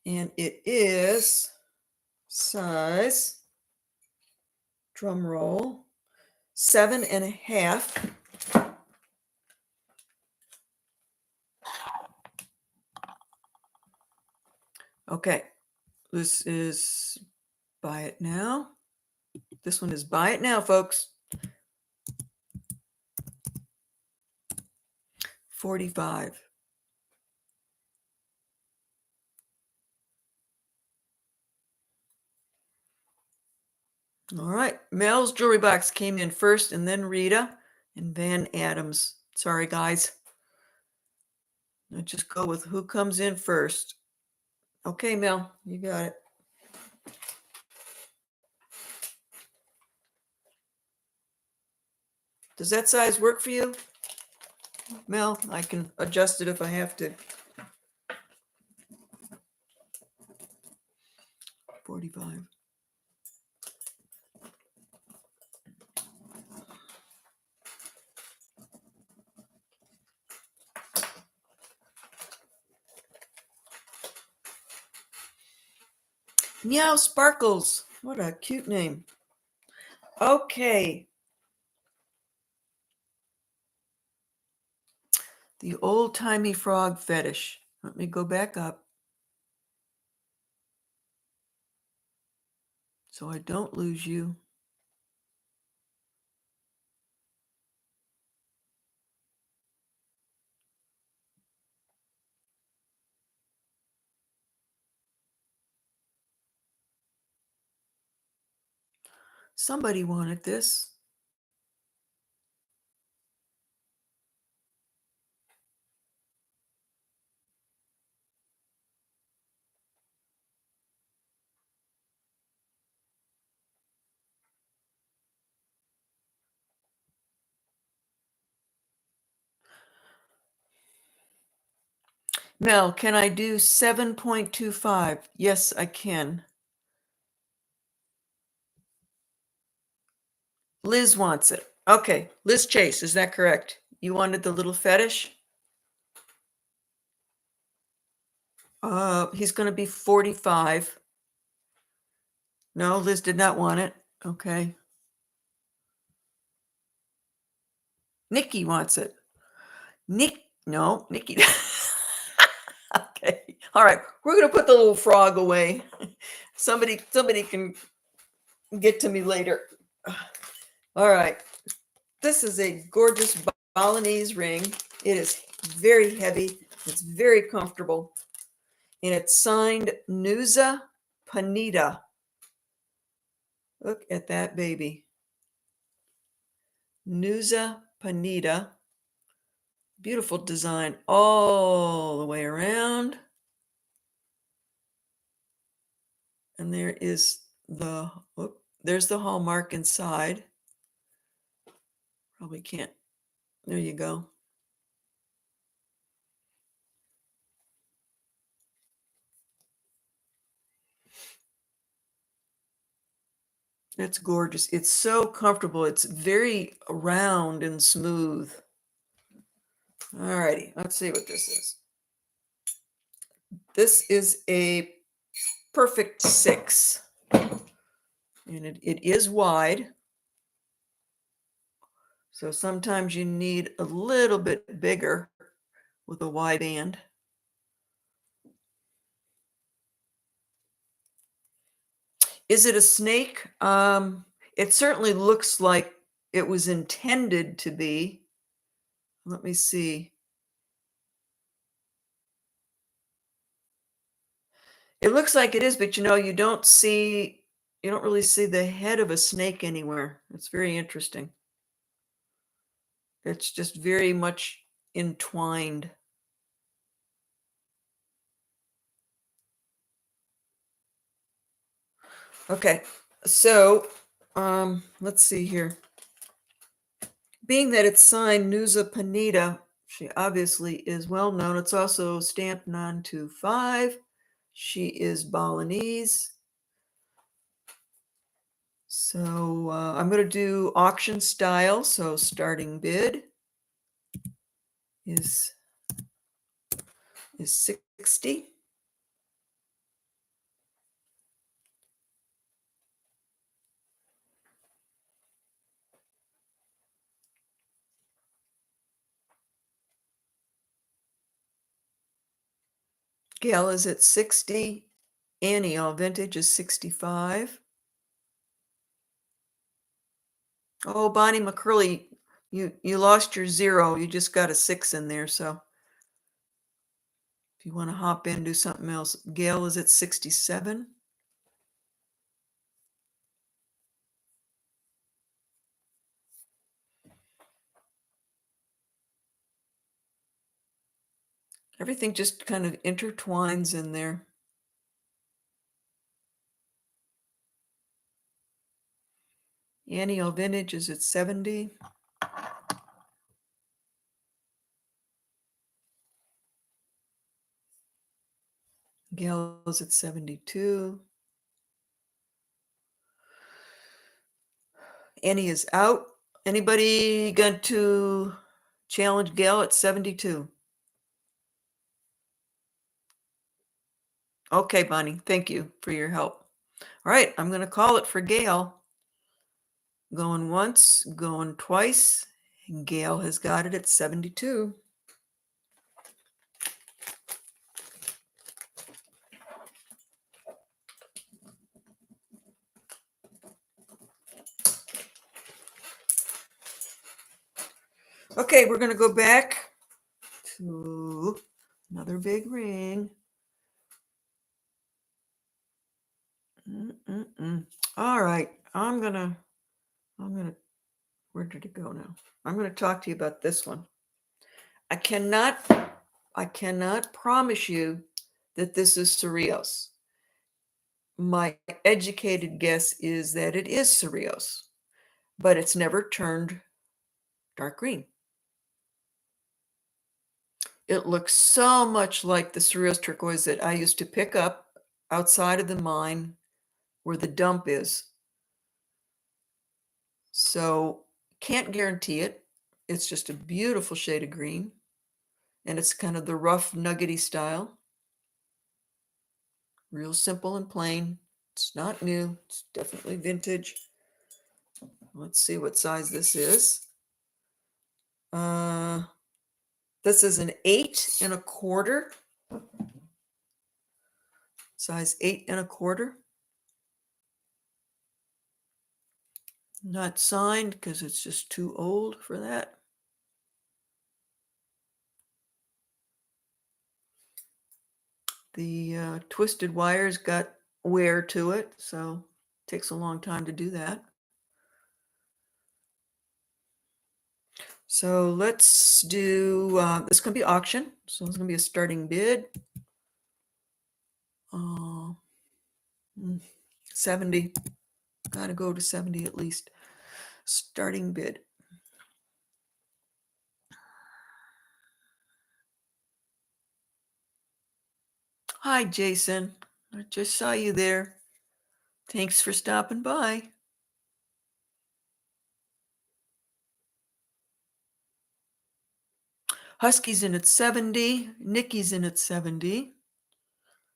And it is size, drum roll, 7.5. Okay, this is buy it now. This one is buy it now, folks. 45. All right, Mel's jewelry box came in first, and then Rita and Van Adams. Sorry, guys. I just go with who comes in first. Okay, Mel, you got it. Does that size work for you? Mel, I can adjust it if I have to. 45. Meow Sparkles. What a cute name. Okay. The old-timey frog fetish. Let me go back up so I don't lose you. Somebody wanted this. Mel, can I do 7.25? Yes, I can. Liz wants it. Okay, Liz Chase, is that correct? You wanted the little fetish? He's going to be 45. No, Liz did not want it. Okay. Nikki wants it. No, Nikki. Okay. All right. We're going to put the little frog away. Somebody can get to me later. All right. This is a gorgeous Balinese ring. It is very heavy. It's very comfortable. And it's signed Nusa Panida. Look at that baby. Nusa Panida. Beautiful design all the way around. And there is there's the hallmark inside. Probably can't. There you go. It's gorgeous. It's so comfortable. It's very round and smooth. All righty, let's see what this is. This is a perfect 6. And it is wide. So sometimes you need a little bit bigger with a wide band. Is it a snake? It certainly looks like it was intended to be. Let me see. It looks like it is, but you don't really see the head of a snake anywhere. It's very interesting. It's just very much entwined. Okay, so let's see here. Being that it's signed Nusa Panida, she obviously is well known. It's also stamped 925. She is Balinese. So I'm going to do auction style. So starting bid is 60. Gail is at 60. Annie, all vintage, is 65. Oh, Bonnie McCurley, you lost your 0. You just got a 6 in there. So if you want to hop in, do something else. Gail is at 67. Everything just kind of intertwines in there. Annie all vintage is at 70. Gail is at 72. Annie is out. Anybody going to challenge Gail at 72? Okay, Bonnie, thank you for your help. All right, I'm going to call it for Gail. Going once, going twice. Gail has got it at 72. Okay, we're going to go back to another big ring. All right, I'm going to Where did it go now? I'm going to talk to you about this one. I cannot promise you that this is cereals. My educated guess is that it is cereals, but it's never turned dark green. It looks so much like the cereals turquoise that I used to pick up outside of the mine where the dump is. So can't guarantee it. It's just a beautiful shade of green, and it's kind of the rough nuggety style. Real simple and plain. It's not new. It's definitely vintage. Let's see what size this is. This is an 8 1/4. Size 8 1/4. Not signed because it's just too old for that. The twisted wires got wear to it, so it takes a long time to do that. So let's do, this is going to be auction. So it's going to be a starting bid. 70. Got to go to 70 at least. Starting bid. Hi, Jason. I just saw you there. Thanks for stopping by. Husky's in at 70. Nikki's in at 70.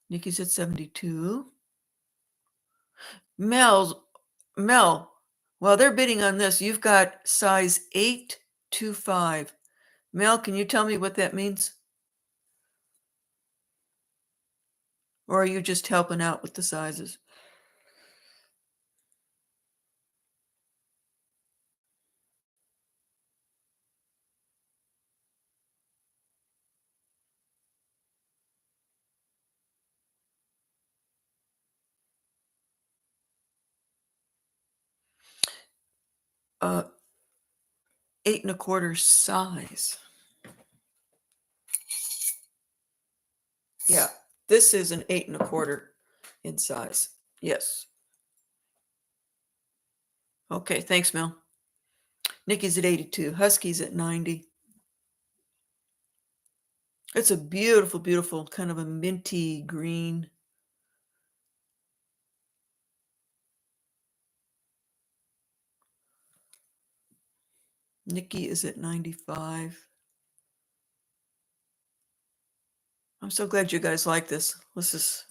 Nikki's at 72. Mel, while they're bidding on this, you've got size 8 to 5. Mel, can you tell me what that means? Or are you just helping out with the sizes? Uh, 8 1/4 size. Yeah, this is an 8 1/4 in size. Yes. Okay, thanks, Mel. Nikki's at 82. Husky's at 90. It's a beautiful, beautiful kind of a minty green. Nikki is at 95. I'm so glad you guys like this.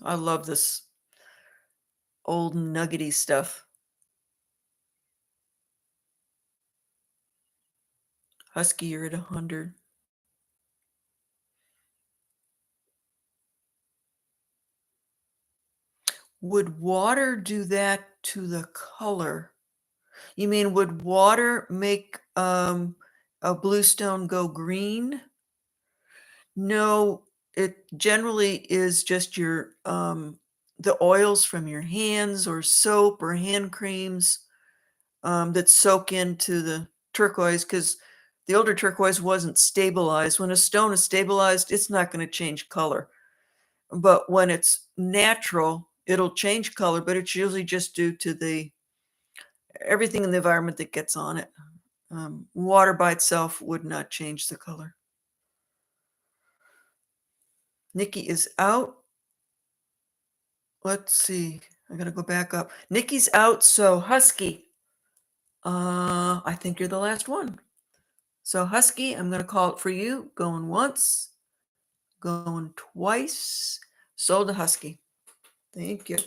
I love this old nuggety stuff. Husky, you're at 100. Would water do that to the color? You mean, would water make a bluestone go green? No, it generally is just your the oils from your hands or soap or hand creams that soak into the turquoise, because the older turquoise wasn't stabilized. When a stone is stabilized, it's not going to change color. But when it's natural, it'll change color, but it's usually just due to the everything in the environment that gets on it. Water by itself would not change the color. Nikki is out. Let's see. I gotta go back up. Nikki's out, so Husky. I think you're the last one. So Husky, I'm gonna call it for you. Going once, going twice. Sold to Husky. Thank you.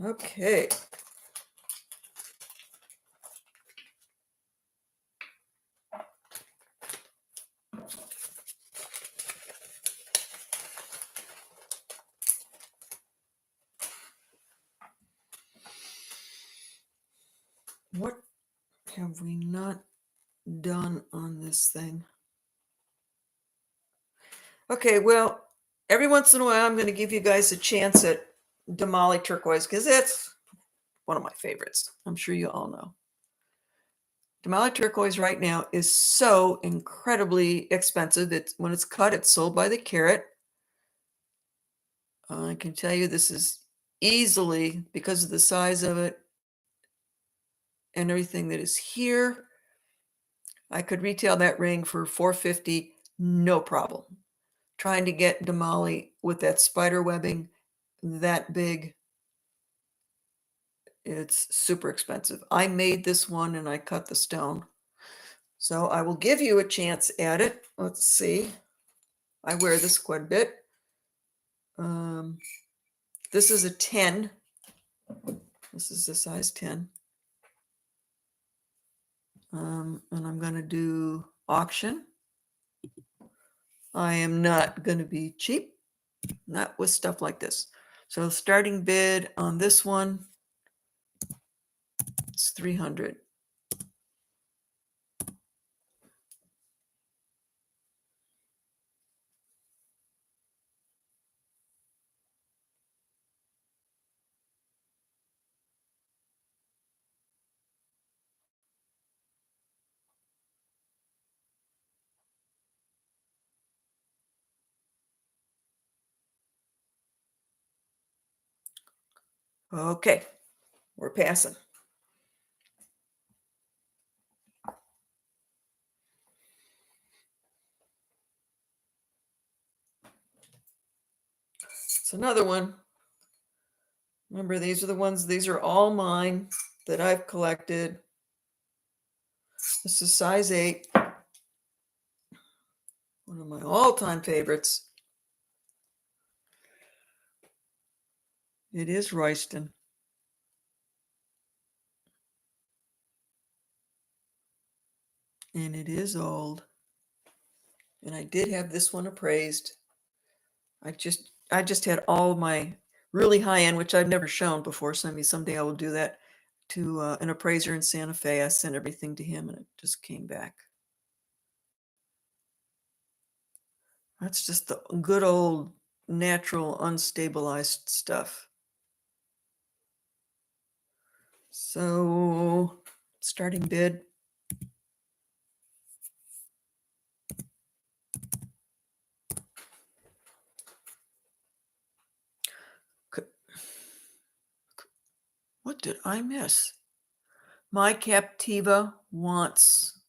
Okay. What have we not done on this thing? Okay, well, every once in a while, I'm going to give you guys a chance at Damali Turquoise because that's one of my favorites. I'm sure you all know. Damali Turquoise right now is so incredibly expensive. When it's cut, it's sold by the carat. I can tell you this is easily, because of the size of it and everything that is here, I could retail that ring for $450, no problem. Trying to get Damali with that spider webbing that big, it's super expensive. I made this one and I cut the stone. So I will give you a chance at it. Let's see. I wear this quite a bit. This is a 10. This is a size 10. And I'm going to do auction. I am not going to be cheap, not with stuff like this. So starting bid on this one is 300. Okay, we're passing. It's another one. Remember, these are all mine that I've collected. This is size 8. One of my all-time favorites. It is Royston. And it is old. And I did have this one appraised. I just had all my really high end, which I've never shown before. So maybe someday I will do that, to an appraiser in Santa Fe. I sent everything to him and it just came back. That's just the good old natural unstabilized stuff. So starting bid. What did I miss? My Captiva wants.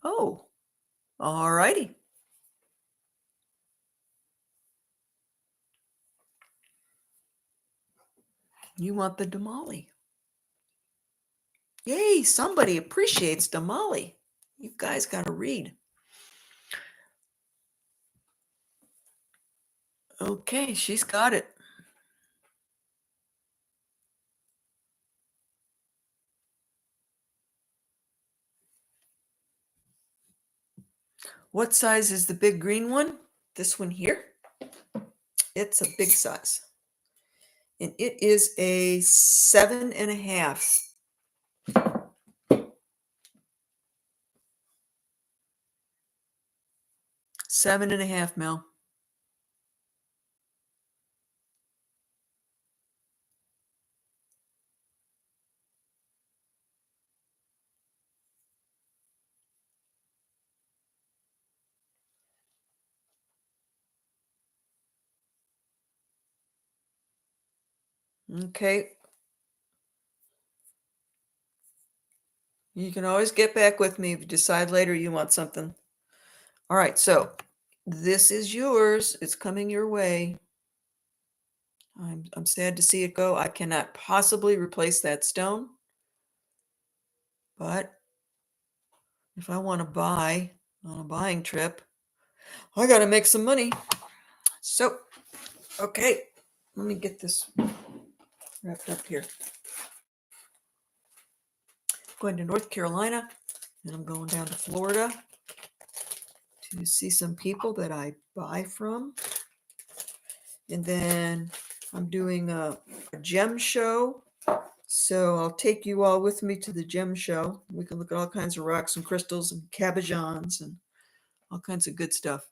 Oh, all righty. You want the Damali. Yay, somebody appreciates Damali. You guys got to read. Okay, she's got it. What size is the big green one? This one here. It's a big size. And it is a 7.5. 7.5 mil. Okay. You can always get back with me if you decide later you want something. All right, so this is yours. It's coming your way. I'm sad to see it go. I cannot possibly replace that stone. But if I want to buy on a buying trip, I got to make some money. So, okay, let me get this wrapped up here. Going to North Carolina, and I'm going down to Florida to see some people that I buy from. And then I'm doing a gem show. So I'll take you all with me to the gem show. We can look at all kinds of rocks and crystals and cabochons and all kinds of good stuff.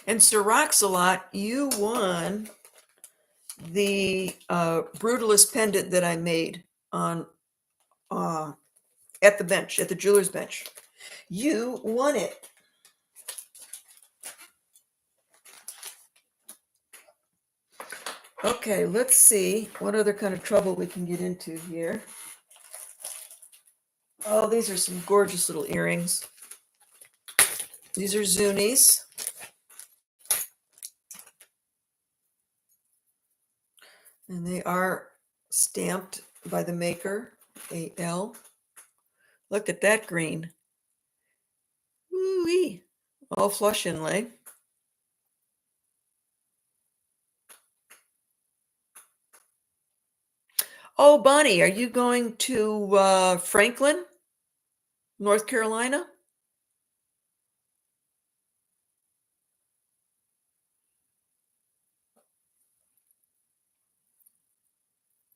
And Sir Rox-a-Lot, you won the Brutalist pendant that I made on at the bench, at the jeweler's bench. You won it. Okay, let's see what other kind of trouble we can get into here. Oh, these are some gorgeous little earrings. These are Zunis. And they are stamped by the maker, AL. Look at that green. Woo-wee. All flush inlay. Oh, Bonnie, are you going to Franklin, North Carolina?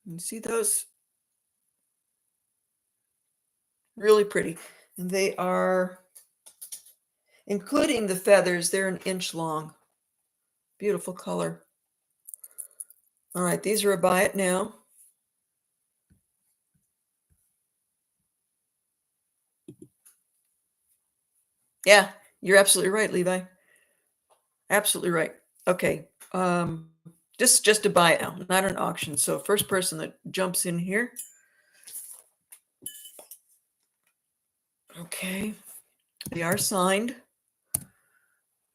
You see those? Really pretty. And they are, including the feathers, they're an inch long. Beautiful color. All right, these are a buy it now. Yeah, you're absolutely right, Levi. Absolutely right. Okay. Just to buy it now, not an auction. So first person that jumps in here. Okay. They are signed.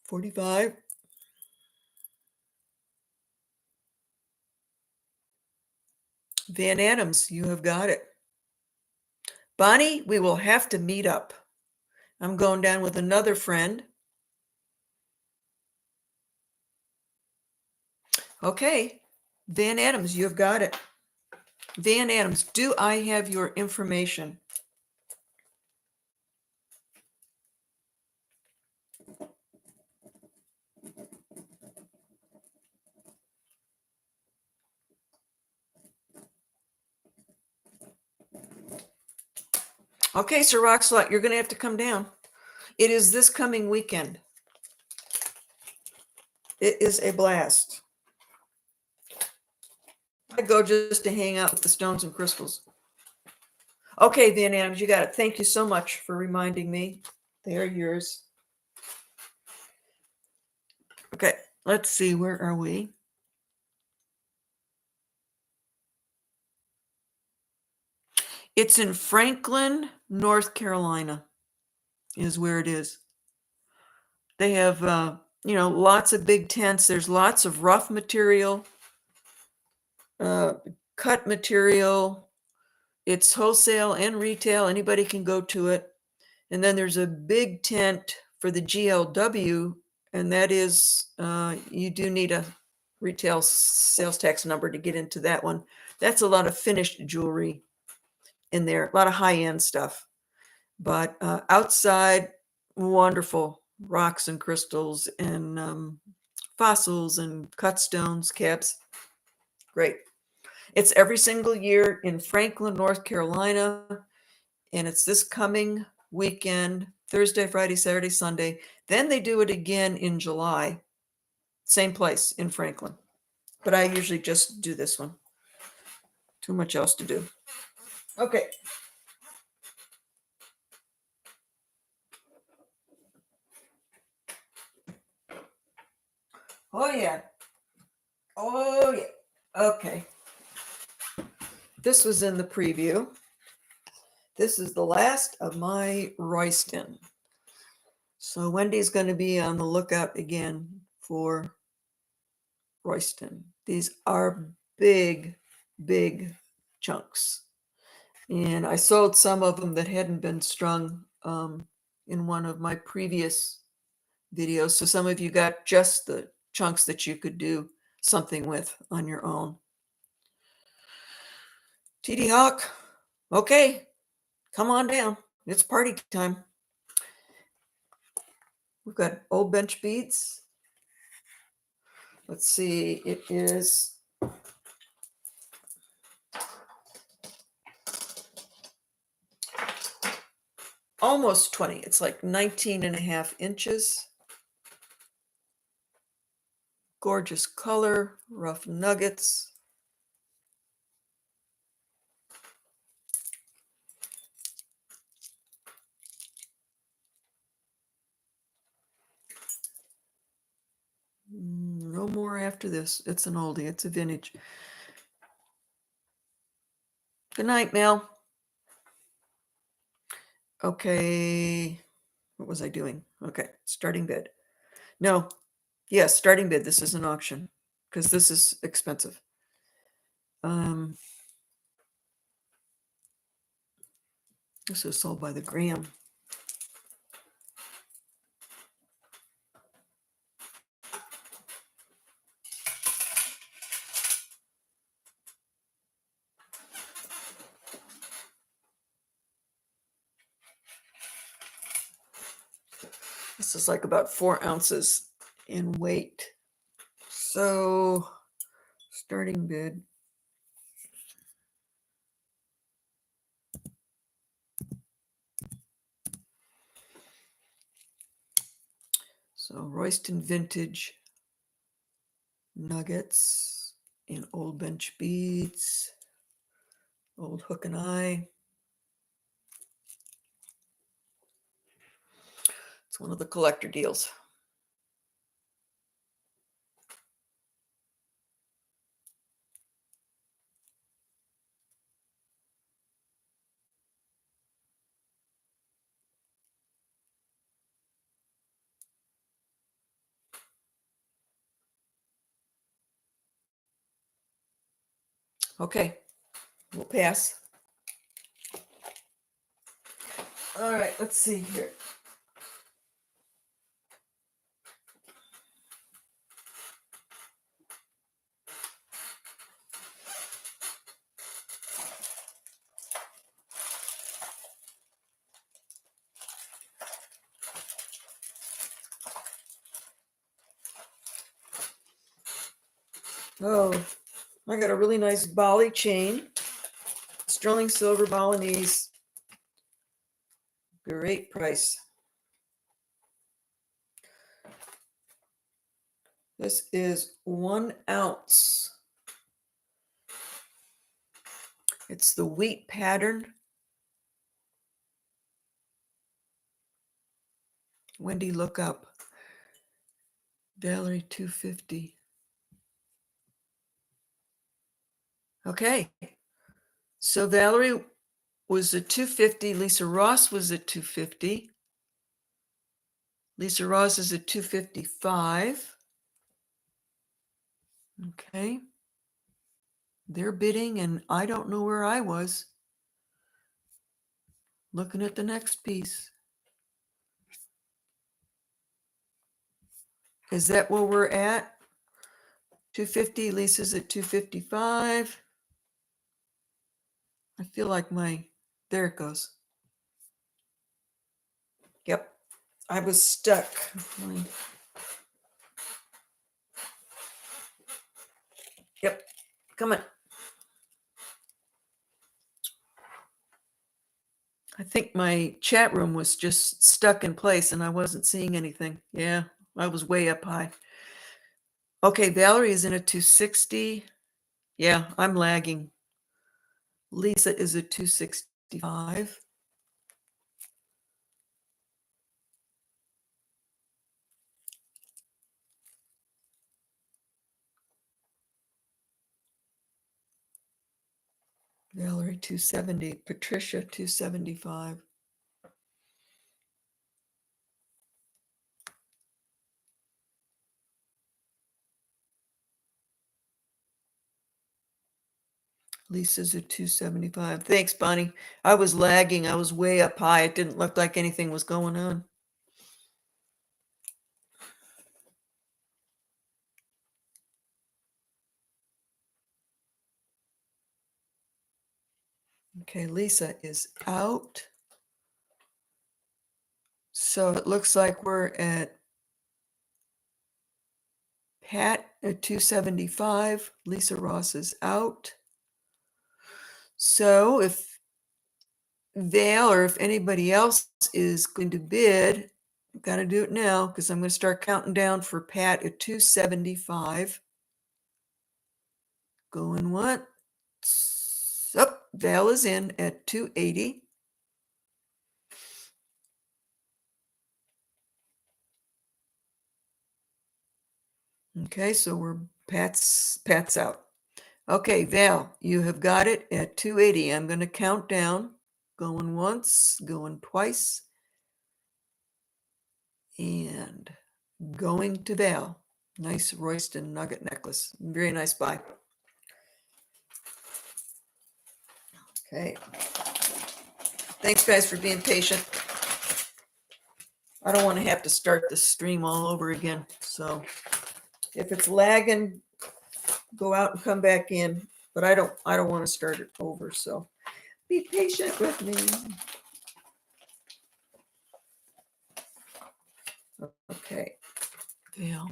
45. Van Adams, you have got it. Bonnie, we will have to meet up. I'm going down with another friend. Okay. Van Adams, you have got it. Van Adams, do I have your information? Okay, Sir Roxlot, you're going to have to come down. It is this coming weekend. It is a blast. I go just to hang out with the stones and crystals. Okay, Van Adams, you got it. Thank you so much for reminding me. They are yours. Okay, let's see. Where are we? It's in Franklin, North Carolina, is where it is. They have, lots of big tents. There's lots of rough material, cut material. It's wholesale and retail. Anybody can go to it. And then there's a big tent for the GLW, and that is, you do need a retail sales tax number to get into that one. That's a lot of finished jewelry in there, a lot of high-end stuff. But outside, wonderful rocks and crystals and fossils and cut stones, caps. Great. It's every single year in Franklin, North Carolina, and it's this coming weekend, Thursday, Friday, Saturday, Sunday. Then they do it again in July, same place in Franklin. But I usually just do this one. Too much else to do. Okay. Oh, yeah. Oh, yeah. Okay. This was in the preview. This is the last of my Royston. So Wendy's going to be on the lookout again for Royston. These are big, big chunks. And I sold some of them that hadn't been strung in one of my previous videos. So some of you got just the chunks that you could do something with on your own. TD Hawk, okay, come on down. It's party time. We've got old bench beads. Let's see, it is almost 20. It's like 19 and a half inches. gorgeous color, rough nuggets. No more after this. It's an oldie. It's a vintage. Good night, Mel. Okay. What was I doing? Okay. Starting bid. No. Yes, starting bid. This is an auction because this is expensive. This is sold by the gram. This is like about 4 ounces in weight. So starting bid. So Royston Vintage nuggets and old bench beads, old hook and eye. It's one of the collector deals. Okay, we'll pass. All right, let's see here. Oh, I got a really nice Bali chain. Sterling silver Balinese. Great price. This is 1 ounce. It's the wheat pattern. Wendy, look up. Valerie 250. Okay. So Valerie was at 250. Lisa Ross was at 250. Lisa Ross is at 255. Okay. They're bidding, and I don't know where I was. Looking at the next piece. Is that where we're at? 250. Lisa's at 255. I feel like there it goes. Yep. I was stuck. Yep. Come on. I think my chat room was just stuck in place and I wasn't seeing anything. Yeah, I was way up high. Okay, Valerie is in a 260. Yeah, I'm lagging. Lisa is a 265. Valerie 270. Patricia 275. Lisa's a 275. Thanks, Bonnie. I was lagging. I was way up high. It didn't look like anything was going on. Okay, Lisa is out. So it looks like we're at Pat at 275. Lisa Ross is out. So if Vale or if anybody else is going to bid, Got to do it now because I'm going to start counting down for Pat at 275. Going once. Up. Val is in at 280. Okay, so we're Pat's out. Okay, Val, you have got it at 280. I'm going to count down. Going once, going twice, and going to Val. Nice Royston nugget necklace. Very nice buy. Okay. Thanks, guys, for being patient. I don't want to have to start the stream all over again. So if it's lagging, go out and come back in. But I don't want to start it over. So be patient with me. Okay. Val.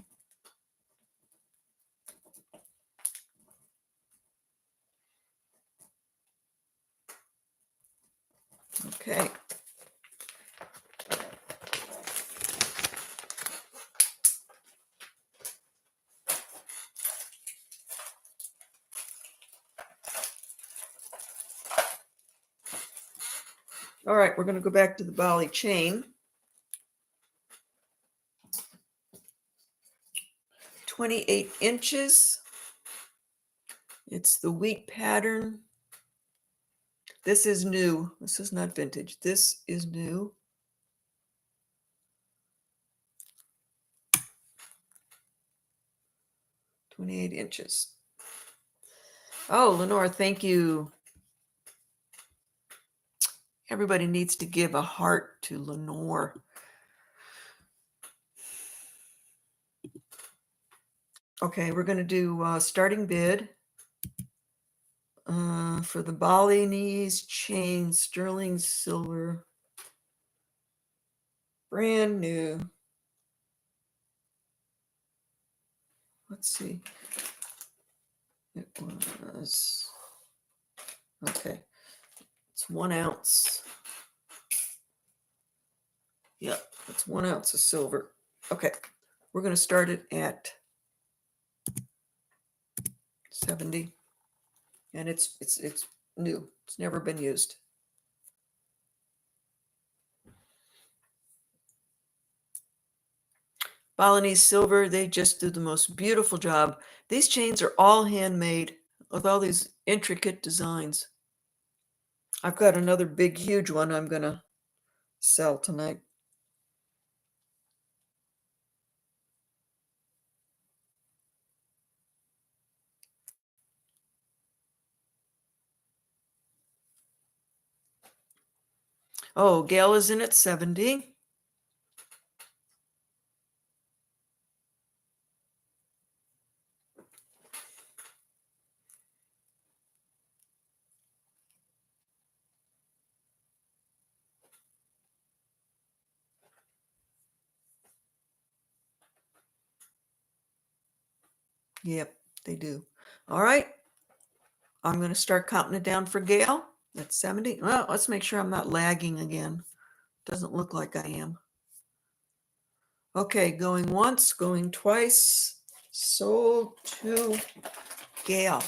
Okay. All right, we're going to go back to the Bali chain. 28 inches. It's the wheat pattern. This is new. This is not vintage. This is new. $28 inches. Oh, Lenore, thank you. Everybody needs to give a heart to Lenore. Okay, we're going to do starting bid for the Balinese chain, sterling silver, brand new. Let's see. It was, okay, it's 1 ounce. Yep, it's 1 ounce of silver. Okay, we're going to start it at 70, and it's new. It's never been used. Balinese silver, they just do the most beautiful job. These chains are all handmade with all these intricate designs. I've got another big, huge one I'm going to sell tonight. Oh, Gail is in at 70. Yep, they do. All right. I'm going to start counting it down for Gail. That's 70. Well, let's make sure I'm not lagging again. Doesn't look like I am. Okay, going once, going twice. Sold to Gail.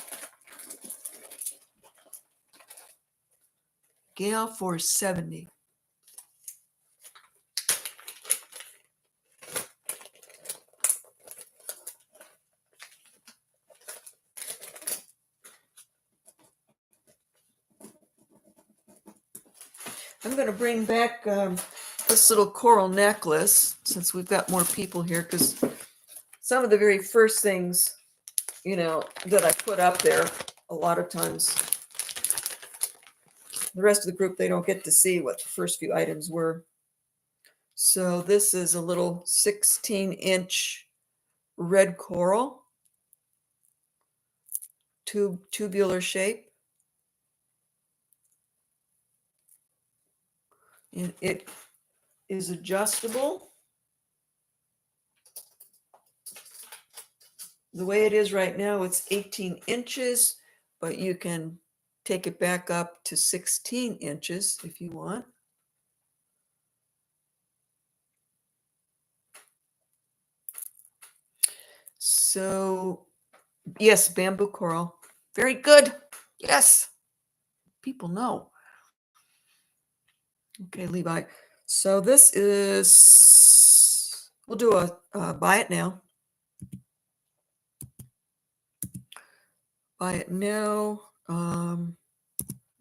Gail for 70. I'm going to bring back this little coral necklace since we've got more people here, because some of the very first things, that I put up there, a lot of times the rest of the group, they don't get to see what the first few items were. So this is a little 16-inch red coral, tubular shape. And it is adjustable. The way it is right now, it's 18 inches, but you can take it back up to 16 inches if you want. So, yes, bamboo coral. Very good. Yes. People know. Okay, Levi. So this is, we'll do a buy it now. Buy it now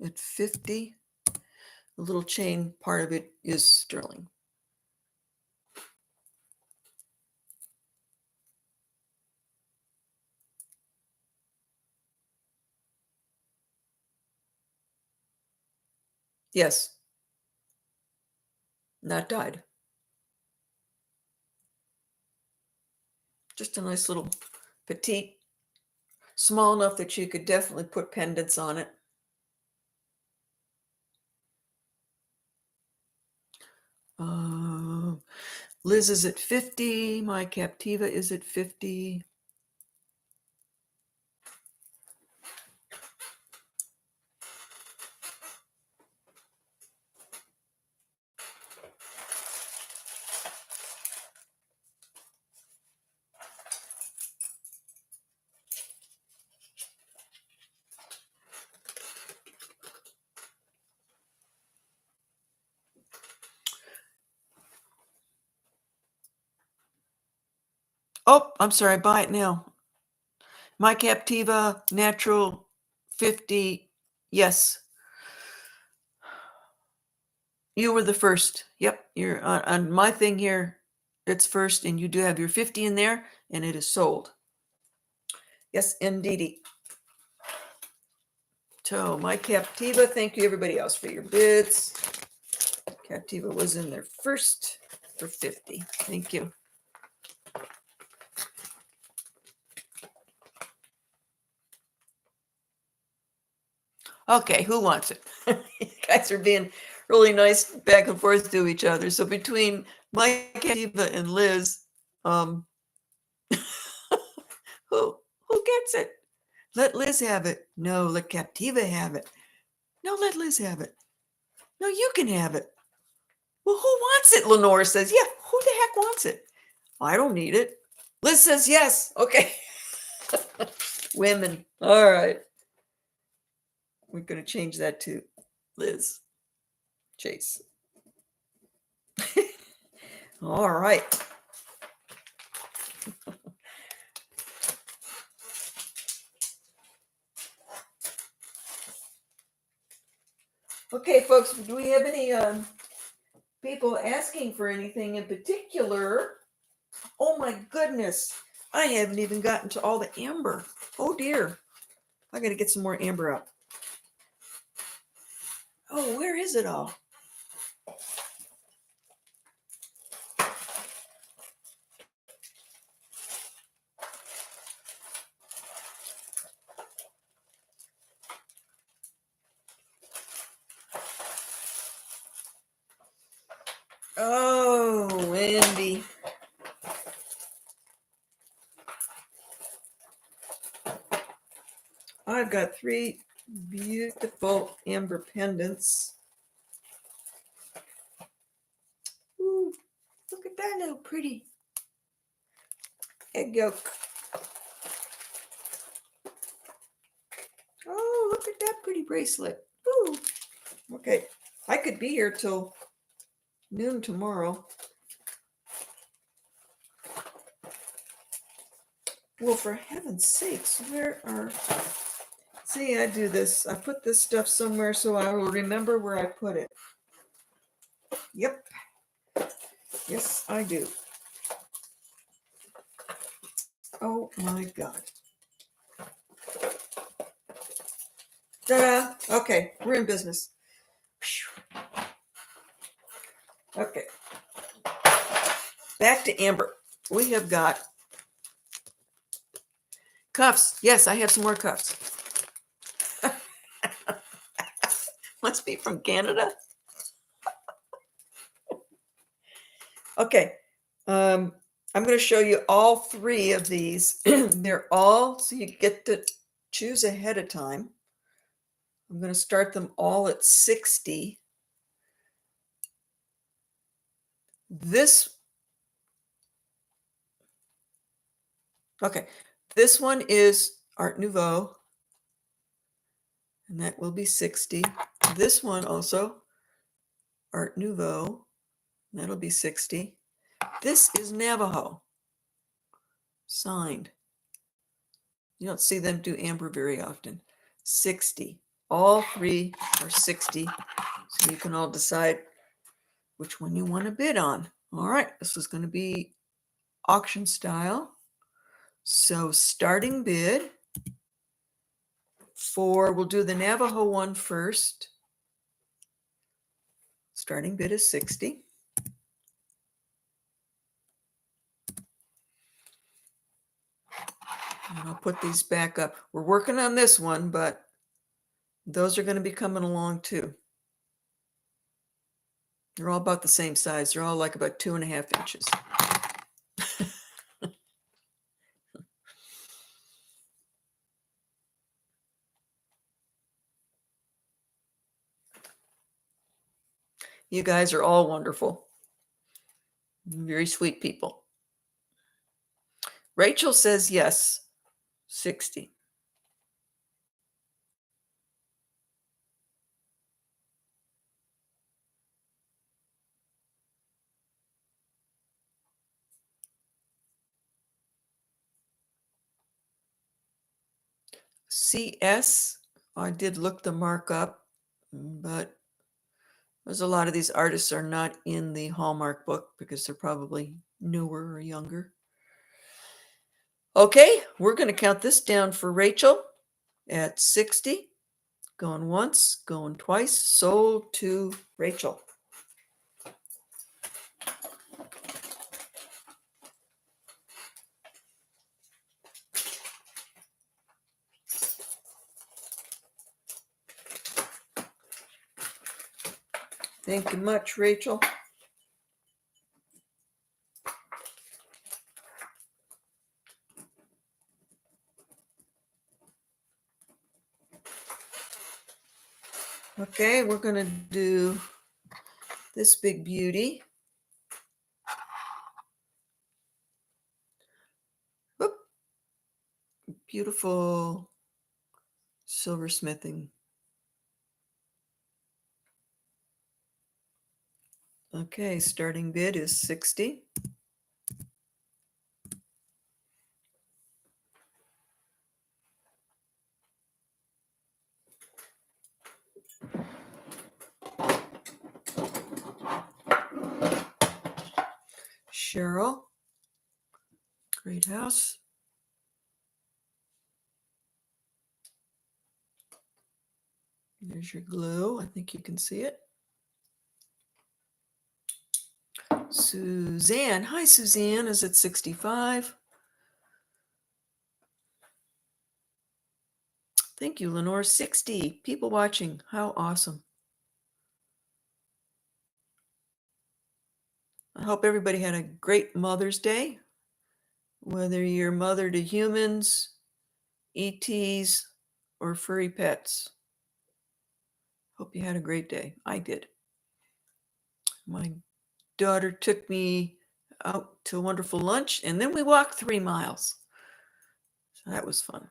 at 50. The little chain part of it is sterling. Yes. Not dyed. Just a nice little petite, small enough that you could definitely put pendants on it. Liz is at 50. My Captiva is at 50. Oh, I'm sorry. Buy it now. My Captiva natural 50. Yes. You were the first. Yep. You're on my thing here. It's first, and you do have your 50 in there, and it is sold. Yes, indeedy. So my Captiva, thank you everybody else for your bids. Captiva was in there first for 50. Thank you. Okay, who wants it? You guys are being really nice back and forth to each other. So between Mike, Captiva, and Liz, who gets it? Let Liz have it. No, let Captiva have it. No, let Liz have it. No, you can have it. Well, who wants it? Lenore says, yeah, who the heck wants it? I don't need it. Liz says yes. Okay. Women. All right. We're going to change that to Liz. Chase. All right. Okay, folks, do we have any people asking for anything in particular? Oh my goodness. I haven't even gotten to all the amber. Oh dear. I got to get some more amber up. Oh, where is it all? Oh, Andy. I've got 3 beautiful amber pendants. Ooh, look at that, how pretty. Egg yolk. Oh, look at that pretty bracelet. Ooh. Okay, I could be here till noon tomorrow. Well, for heaven's sakes, where are... See, I do this. I put this stuff somewhere so I will remember where I put it. Yep. Yes, I do. Oh my God. Ta-da. Okay, we're in business. Okay. Back to amber. We have got cuffs. Yes, I have some more cuffs. Must be from Canada. Okay. I'm going to show you all 3 of these. They're all, so you get to choose ahead of time. I'm going to start them all at 60. This Okay, this one is Art Nouveau, and that will be 60. This one also, Art Nouveau, that'll be 60. This is Navajo, signed. You don't see them do amber very often. 60. All three are 60. So you can all decide which one you want to bid on. All right, this is going to be auction style. So starting bid we'll do the Navajo one first. Starting bid is 60. And I'll put these back up. We're working on this one, but those are going to be coming along too. They're all about the same size. They're all like about 2.5 inches. You guys are all wonderful. Very sweet people. Rachel says yes, 60. CS, I did look the mark up, but there's a lot of these artists are not in the Hallmark book because they're probably newer or younger. Okay, we're going to count this down for Rachel at 60. Going once, going twice, sold to Rachel. Thank you much, Rachel. Okay, we're going to do this big beauty. Whoop. Beautiful silversmithing. Okay, starting bid is 60. Cheryl, great house. There's your glue. I think you can see it. Suzanne. Hi, Suzanne is at 65. Thank you, Lenore. 60 people watching. How awesome. I hope everybody had a great Mother's Day, whether you're mother to humans, ETs, or furry pets. Hope you had a great day. I did. My daughter took me out to a wonderful lunch, and then we walked 3 miles. So that was fun.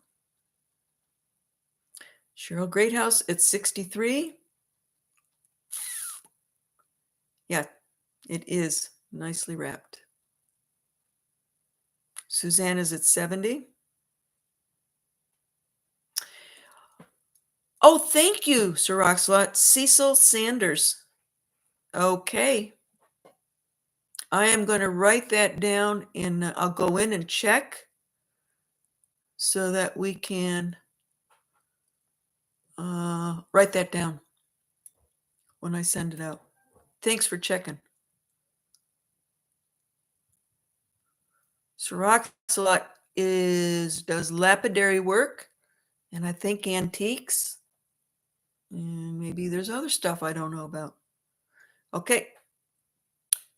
Cheryl Greathouse at 63. Yeah, it is nicely wrapped. Suzanne is at 70. Oh, thank you, Sir Oxlot. Cecil Sanders. Okay. I am going to write that down and I'll go in and check so that we can write that down when I send it out. Thanks for checking. Sir Oxlot does lapidary work and I think antiques. And maybe there's other stuff I don't know about. Okay.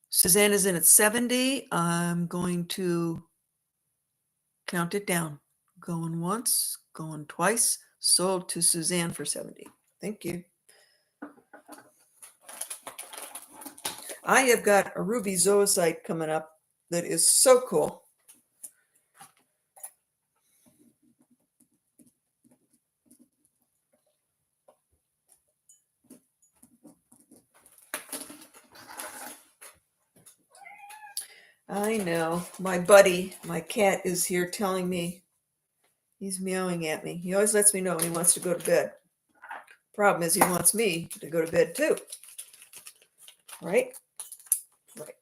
Suzanne is in at 70. I'm going to count it down. Going once, going twice. Sold to Suzanne for 70. Thank you. I have got a ruby zoisite coming up that is so cool. I know. My buddy, my cat, is here telling me he's meowing at me. He always lets me know when he wants to go to bed. Problem is, he wants me to go to bed too. Right? Right.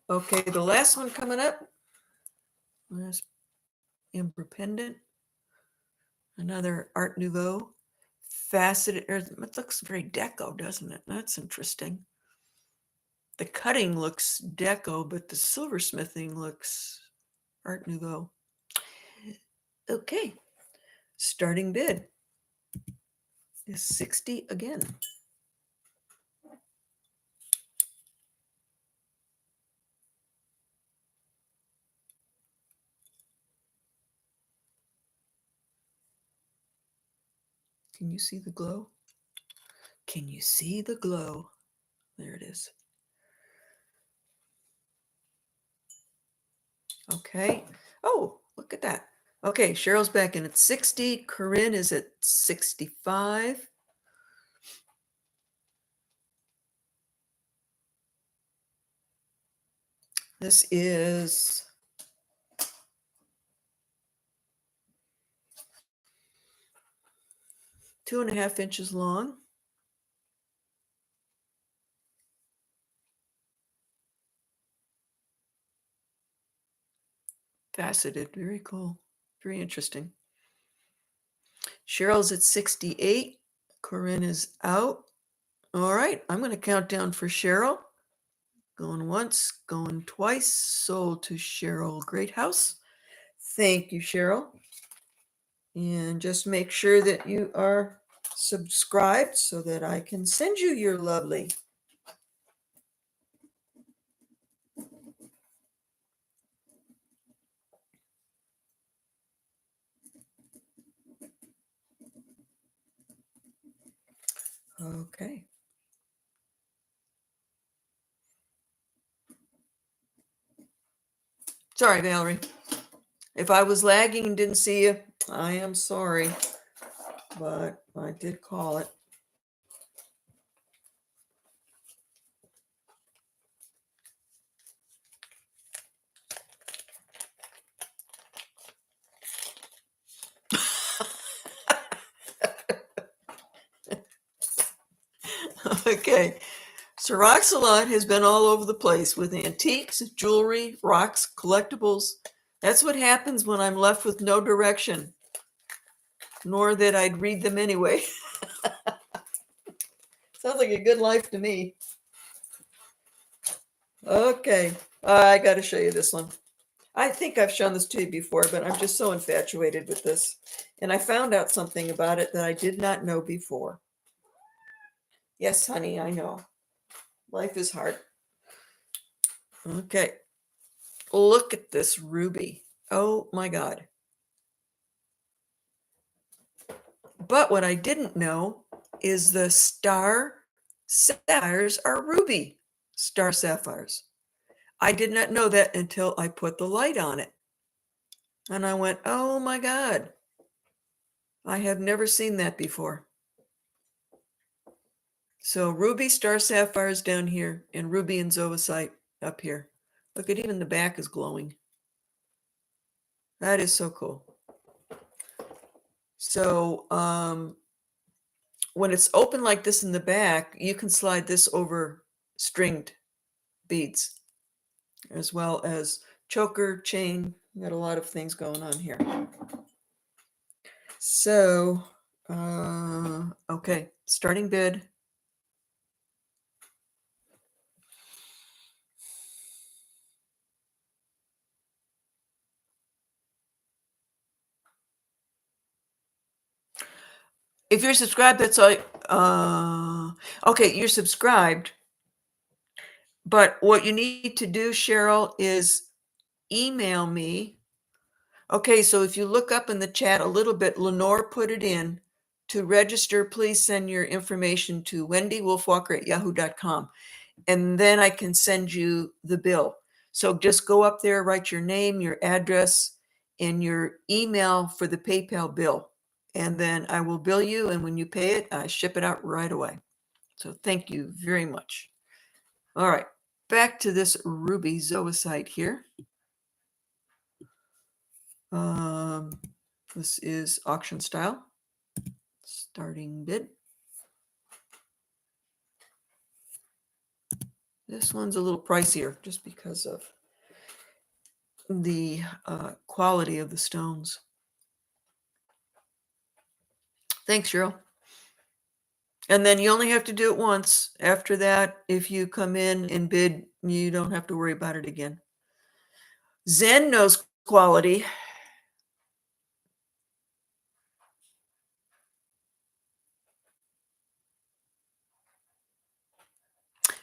Okay, the last one coming up. Last Amber pendant. Another Art Nouveau. Faceted. It looks very deco, doesn't it? That's interesting. The cutting looks deco, but the silversmithing looks Art Nouveau. Okay, starting bid is 60 again. Can you see the glow? Can you see the glow? There it is. Okay. Oh, look at that. Okay, Cheryl's back in at 60. Corinne is at 65. This is 2.5 inches long. Faceted, very cool. Very interesting. Cheryl's at 68. Corinne is out. All right, I'm going to count down for Cheryl. Going once, going twice. Sold to Cheryl Greathouse. Thank you, Cheryl. And just make sure that you are subscribed so that I can send you your lovely. Okay. Sorry, Valerie. If I was lagging and didn't see you, I am sorry. But I did call it. Okay. So Rock Salon has been all over the place with antiques, jewelry, rocks, collectibles. That's what happens when I'm left with no direction, nor that I'd read them anyway. Sounds like a good life to me. Okay, I got to show you this one. I think I've shown this to you before, but I'm just so infatuated with this. And I found out something about it that I did not know before. Yes, honey, I know. Life is hard. Okay. Look at this ruby. Oh my God. But what I didn't know is the star sapphires are ruby star sapphires. I did not know that until I put the light on it. And I went, oh my God. I have never seen that before. So ruby star sapphires down here and ruby and zoisite up here. Look at even the back is glowing. That is so cool. So when it's open like this in the back, you can slide this over stringed beads as well as choker, chain. Got a lot of things going on here. So, okay, starting bid. If you're subscribed, that's all. Okay, you're subscribed. But what you need to do, Cheryl, is email me. Okay, so if you look up in the chat a little bit, Lenore put it in. To register, please send your information to wendywolfwalker@yahoo.com. And then I can send you the bill. So just go up there, write your name, your address, and your email for the PayPal bill. And then I will bill you. And when you pay it, I ship it out right away. So thank you very much. All right. back to this ruby zoisite here. This is auction style. Starting bid. This one's a little pricier just because of the quality of the stones. Thanks, Cheryl. And then you only have to do it once. After that, if you come in and bid, you don't have to worry about it again. Zen knows quality.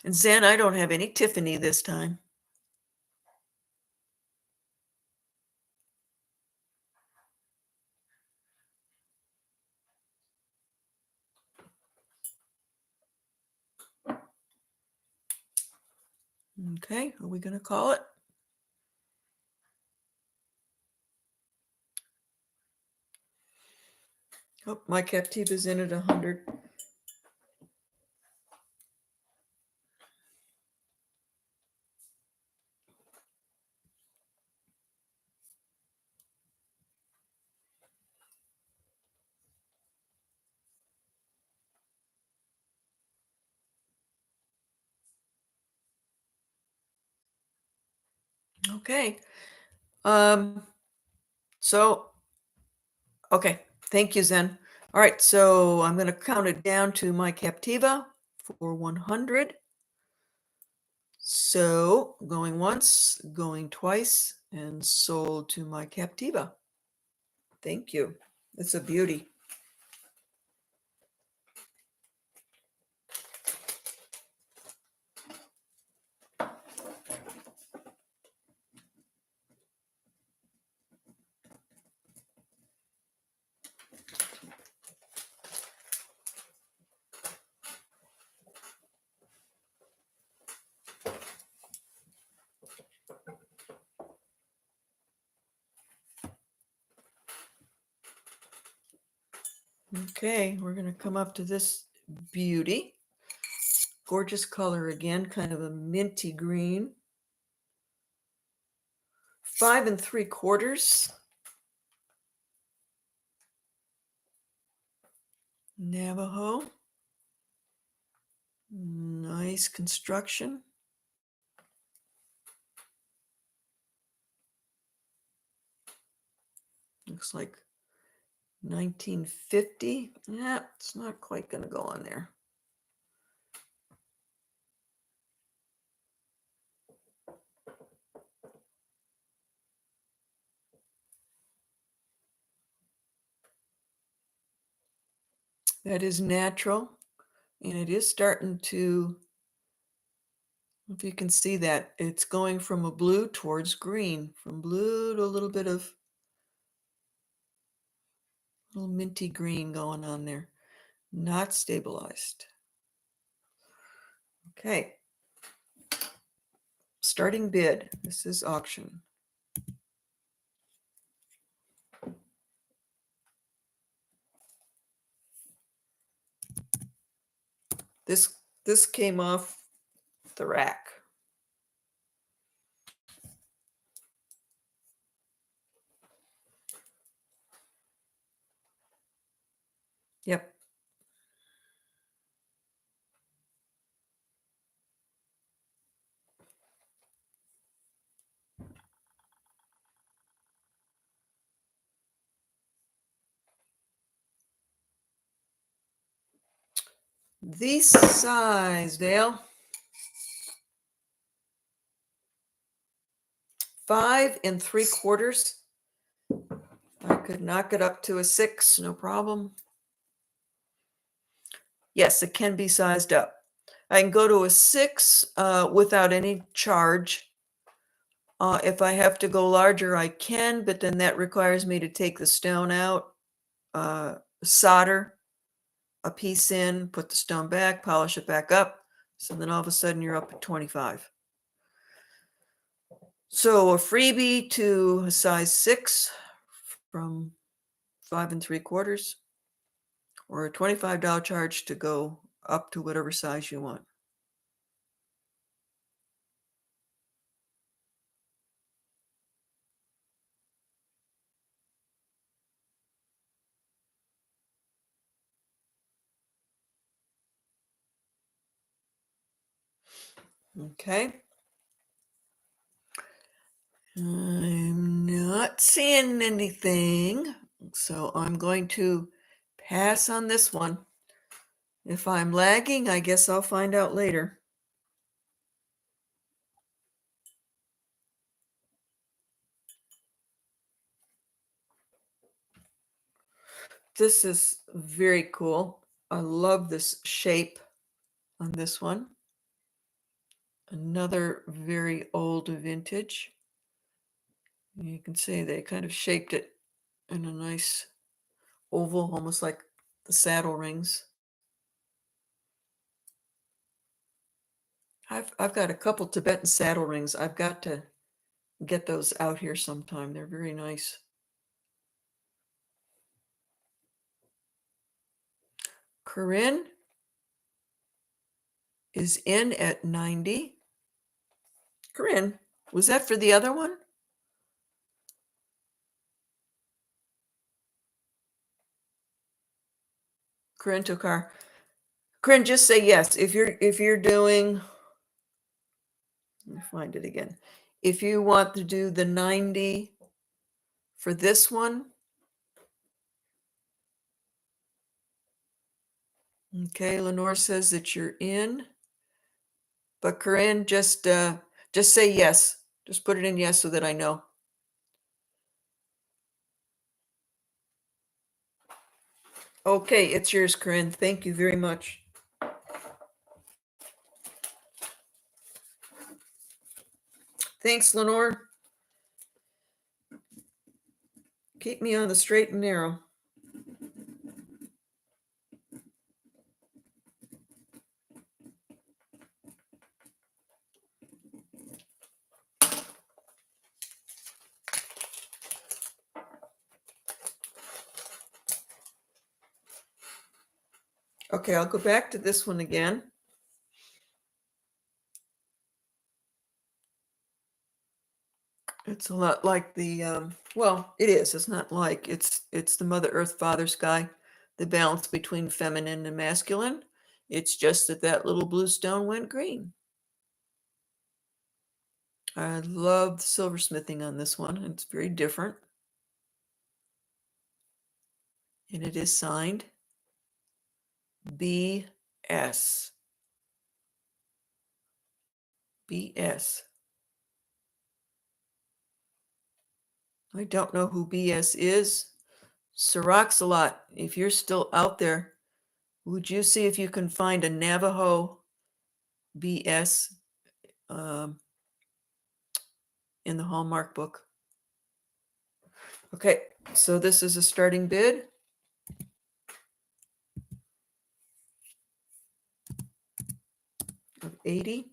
And Zen, I don't have any Tiffany this time. Okay, are we going to call it? Oh, my Captiva's in at 100. Okay. So, okay. Thank you, Zen. All right. So I'm going to count it down to my Captiva for 100. So going once, going twice, and sold to my Captiva. Thank you. It's a beauty. Okay, we're going to come up to this beauty. Gorgeous color again, kind of a minty green. 5 3/4. Navajo. Nice construction. Looks like 1950. Yeah, it's not quite going to go on there. That is natural, and it is starting to, if you can see that, it's going from a blue towards green, from blue to a little bit of little minty green going on there. Not stabilized. Okay. Starting bid. This is auction. This came off the rack. Yep. This size, Dale. 5 3/4. I could knock it up to a 6, no problem. Yes, it can be sized up. I can go to a 6 without any charge. If I have to go larger, I can, but then that requires me to take the stone out, solder a piece in, put the stone back, polish it back up. So then all of a sudden you're up at 25. So a freebie to a size 6 from 5 3/4, or a $25 charge to go up to whatever size you want. Okay. I'm not seeing anything, so I'm going to pass on this one. If I'm lagging, I guess I'll find out later. This is very cool. I love this shape on this one. Another very old vintage. You can see they kind of shaped it in a nice oval, almost like the saddle rings. I've got a couple Tibetan saddle rings. I've got to get those out here sometime. They're very nice. Corinne is in at 90. Corinne, was that for the other one? Corinne Tokar. Corinne, just say yes. If you're doing, let me find it again. If you want to do the 90 for this one, okay, Lenore says that you're in. But Corinne, just say yes. Just put it in yes so that I know. Okay, it's yours, Corinne. Thank you very much. Thanks, Lenore. Keep me on the straight and narrow. Okay, I'll go back to this one again. It's a lot like the, well, it is. It's not like, it's the Mother Earth, Father Sky, the balance between feminine and masculine. It's just that that little blue stone went green. I love the silversmithing on this one. It's very different. And it is signed BS. BS. I don't know who BS is. Siraxalot, if you're still out there, would you see if you can find a Navajo BS in the Hallmark book? Okay, so this is a starting bid. Of 80.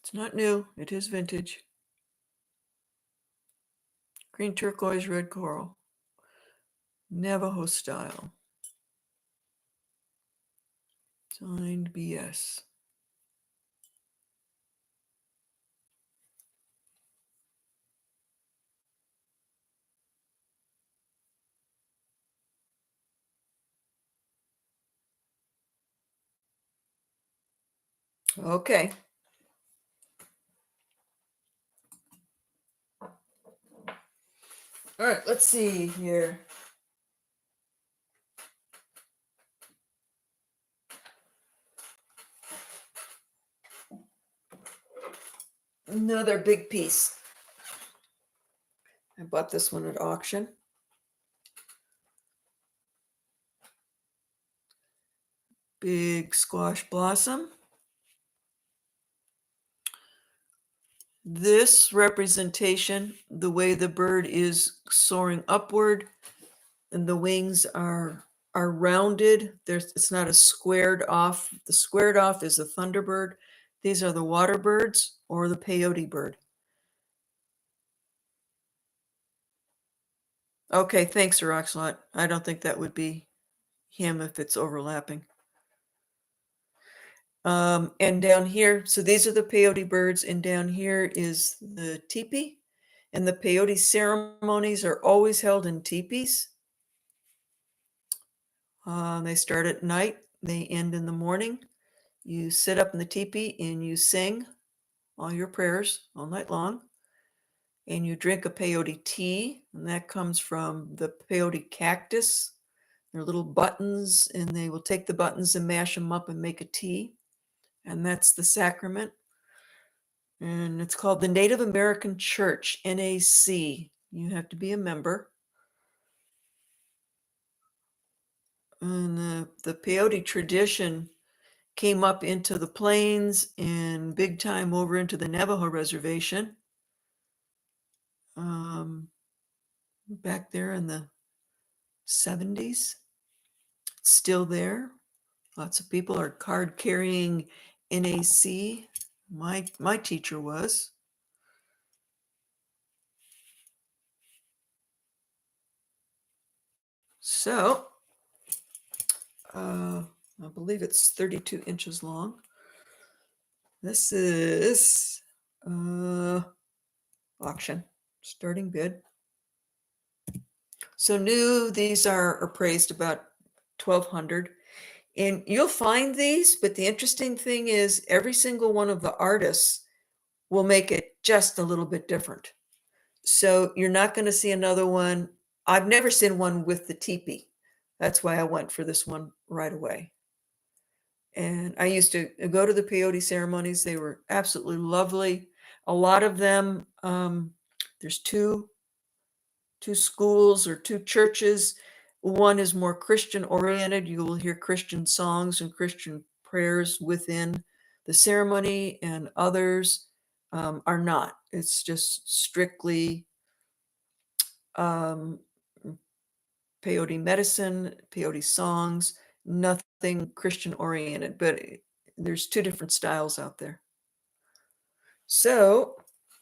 It's not new, it is vintage. Green turquoise, red coral. Navajo style. Signed BS. Okay. All right, let's see here. Another big piece. I bought this one at auction. Big squash blossom. This representation, the way the bird is soaring upward and the wings are rounded. It's not a squared off. The squared off is the thunderbird. These are the water birds or the peyote bird. Okay, thanks, Roxlot. I don't think that would be him if it's overlapping. And down here, so these are the peyote birds, and down here is the teepee. And the peyote ceremonies are always held in teepees. They start at night. They end in the morning. You sit up in the teepee and you sing all your prayers all night long. And you drink a peyote tea, and that comes from the peyote cactus. They're little buttons, and they will take the buttons and mash them up and make a tea. And that's the sacrament. And it's called the Native American Church, NAC. You have to be a member. And the peyote tradition came up into the plains and big time over into the Navajo reservation. Back there in the 70s. It's still there. Lots of people are card carrying NAC. My teacher was. So, I believe it's 32 inches long. This is auction, starting bid. So new, these are appraised about 1,200. And you'll find these, but the interesting thing is every single one of the artists will make it just a little bit different. So you're not going to see another one. I've never seen one with the teepee. That's why I went for this one right away. And I used to go to the peyote ceremonies. They were absolutely lovely. A lot of them, there's two schools or two churches. One is more Christian oriented. You will hear Christian songs and Christian prayers within the ceremony, and others are not. It's just strictly peyote medicine, peyote songs, nothing Christian oriented, but there's two different styles out there. So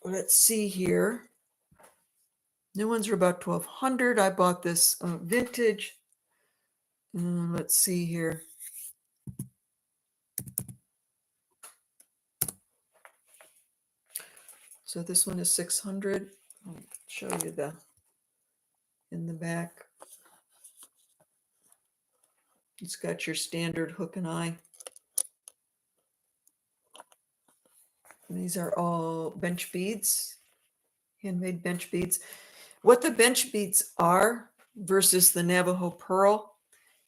let's see here. New ones are about 1,200. I bought this vintage. Let's see here. So this one is 600. I'll show you the in the back. It's got your standard hook and eye. And these are all bench beads, handmade bench beads. What the bench beads are versus the Navajo pearl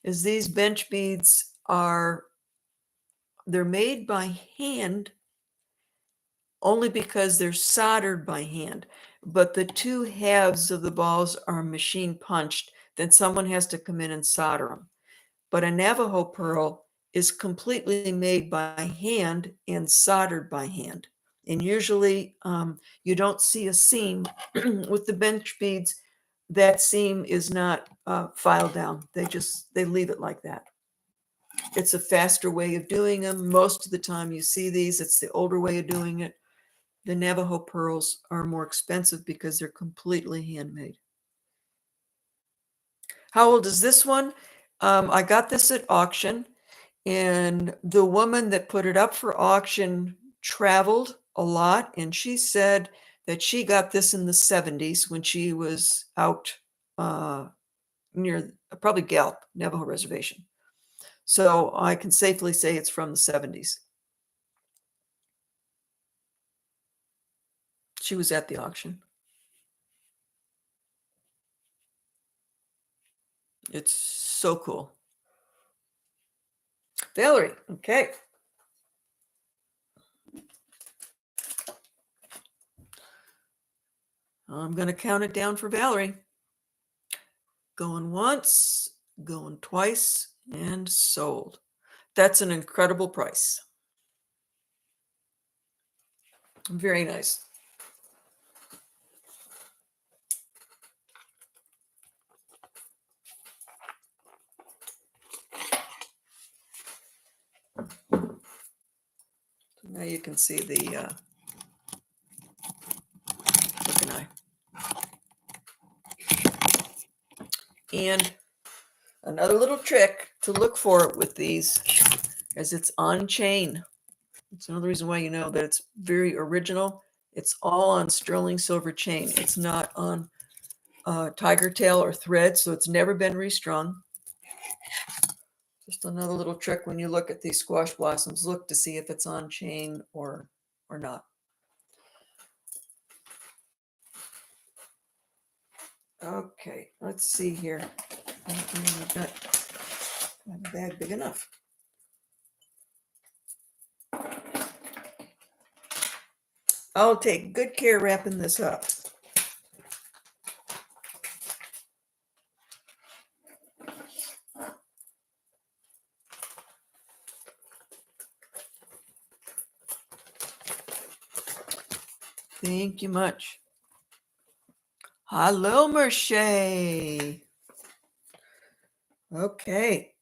is these bench beads they're made by hand only because they're soldered by hand. But the two halves of the balls are machine punched. Then someone has to come in and solder them. But a Navajo pearl is completely made by hand and soldered by hand. And usually you don't see a seam with the bench beads. That seam is not filed down. They leave it like that. It's a faster way of doing them. Most of the time you see these, it's the older way of doing it. The Navajo pearls are more expensive because they're completely handmade. How old is this one? I got this at auction, and the woman that put it up for auction traveled a lot, and she said that she got this in the 70s when she was out near probably Gallup, Navajo Reservation. So I can safely say it's from the 70s. She was at the auction. It's so cool. Valerie, okay. I'm going to count it down for Valerie. Going once, going twice, and sold. That's an incredible price. Very nice. So now you can see the hook and eye. And another little trick to look for with these is it's on chain. It's another reason why you know that it's very original. It's all on sterling silver chain. It's not on tiger tail or thread, so it's never been restrung. Just another little trick when you look at these squash blossoms, look to see if it's on chain or not. Okay, let's see here. I've got my bag big enough. I'll take good care wrapping this up. Thank you much. Hello, Merche. Okay.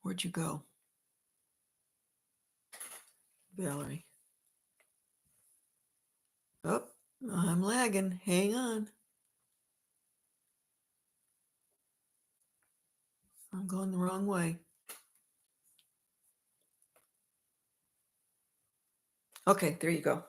Where'd you go? Valerie. Oh, I'm lagging. Hang on. I'm going the wrong way. Okay, there you go.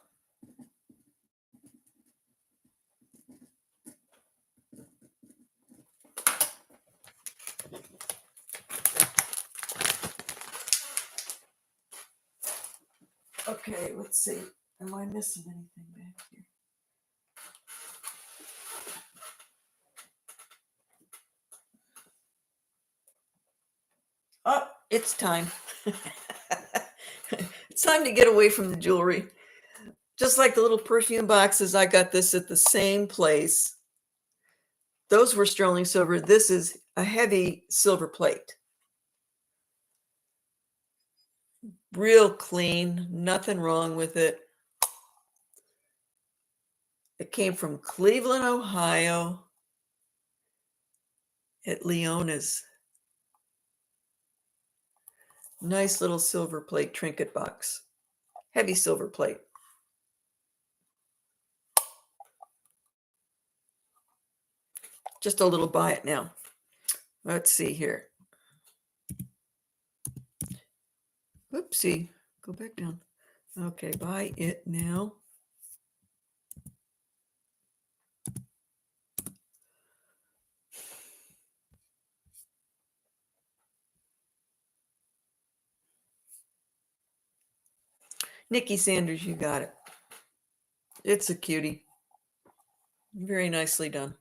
Okay, let's see. Am I missing anything back here? Oh, it's time. It's time to get away from the jewelry. Just like the little perfume boxes, I got this at the same place. Those were sterling silver. This is a heavy silver plate. Real clean, nothing wrong with it. It came from Cleveland, Ohio, at Leona's. Nice little silver plate trinket box. Heavy silver plate. Just a little buy it now. Let's see here. Oopsie. Go back down. Okay, buy it now. Nikki Sanders, you got it. It's a cutie. Very nicely done.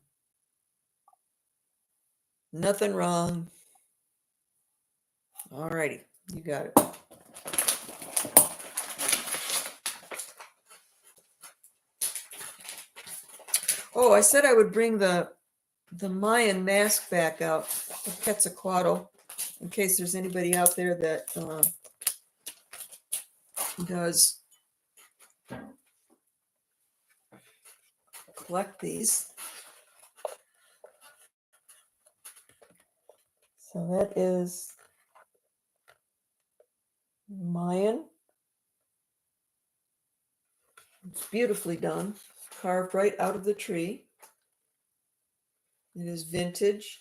Nothing wrong. All righty, you got it. Oh, I said I would bring the Mayan mask back out, the Quetzalcoatl, in case there's anybody out there that does collect these. So that is Mayan. It's beautifully done, carved right out of the tree. It is vintage.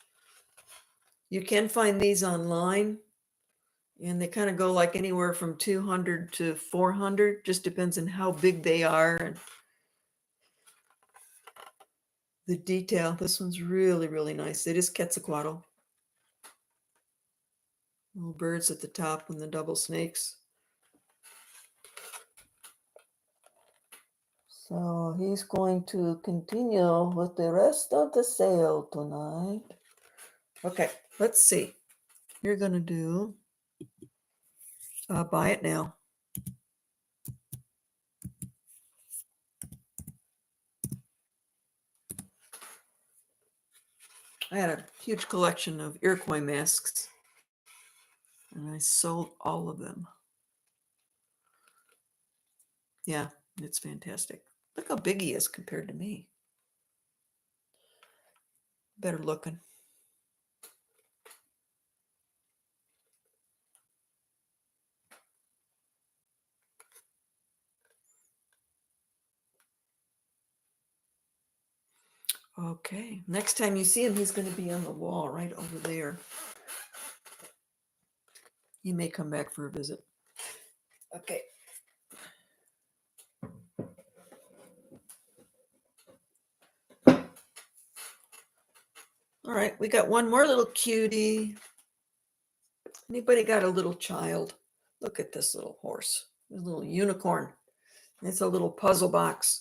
You can find these online, and they kind of go like anywhere from 200 to 400, just depends on how big they are and the detail. This one's really, really nice. It is Quetzalcoatl. Little birds at the top and the double snakes. So he's going to continue with the rest of the sale tonight. Okay, let's see. You're going to do buy it now. I had a huge collection of Iroquois masks, and I sold all of them. Yeah, it's fantastic. Look how big he is compared to me. Better looking. Okay, next time you see him, he's going to be on the wall right over there. He may come back for a visit. Okay. All right, we got one more little cutie. Anybody got a little child? Look at this little horse, this little unicorn. It's a little puzzle box.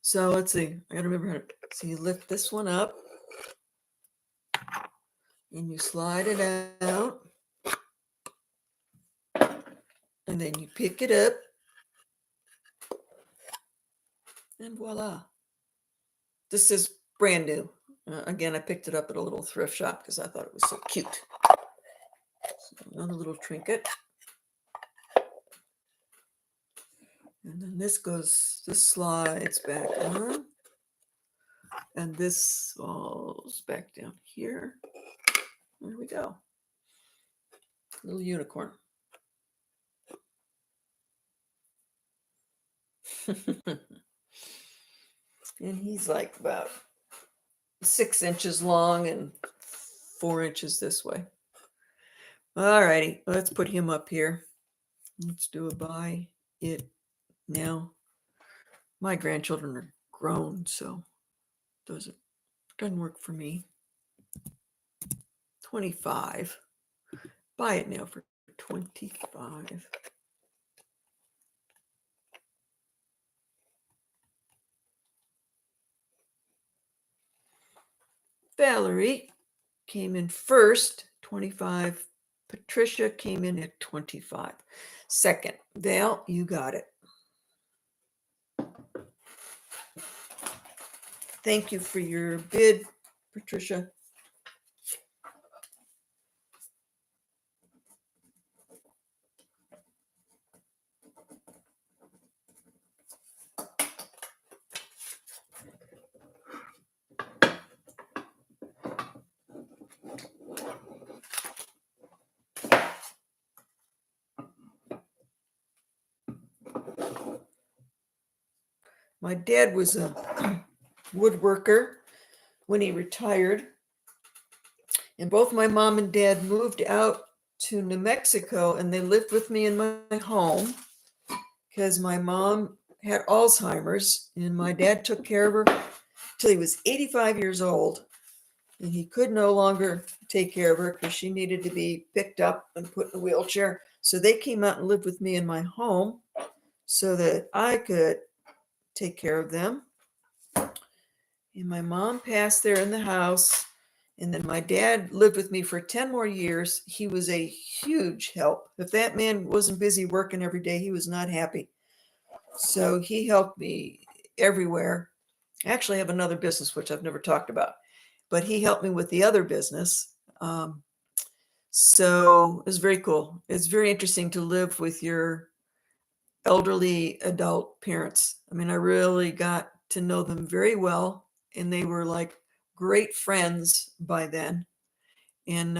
So let's see. I gotta remember how to. So you lift this one up and you slide it out, and then you pick it up, and voila. This is brand new. Again, I picked it up at a little thrift shop because I thought it was so cute. So another little trinket. And then this slides back on. And this falls back down here. There we go. Little unicorn. And he's like about 6 inches long and 4 inches this way. All righty, let's put him up here. Let's do a buy it now. My grandchildren are grown, so doesn't work for me. 25. Buy it now for 25. Valerie came in first, 25. Patricia came in at 25. Second, Val, you got it. Thank you for your bid, Patricia. My dad was a woodworker when he retired. And both my mom and dad moved out to New Mexico, and they lived with me in my home because my mom had Alzheimer's, and my dad took care of her till he was 85 years old. And he could no longer take care of her because she needed to be picked up and put in a wheelchair. So they came out and lived with me in my home so that I could take care of them. And my mom passed there in the house. And then my dad lived with me for 10 more years. He was a huge help. If that man wasn't busy working every day, he was not happy. So he helped me everywhere. I actually have another business, which I've never talked about, but he helped me with the other business. So it was very cool. It's very interesting to live with your elderly adult parents. I mean, I really got to know them very well, and they were like great friends by then. And,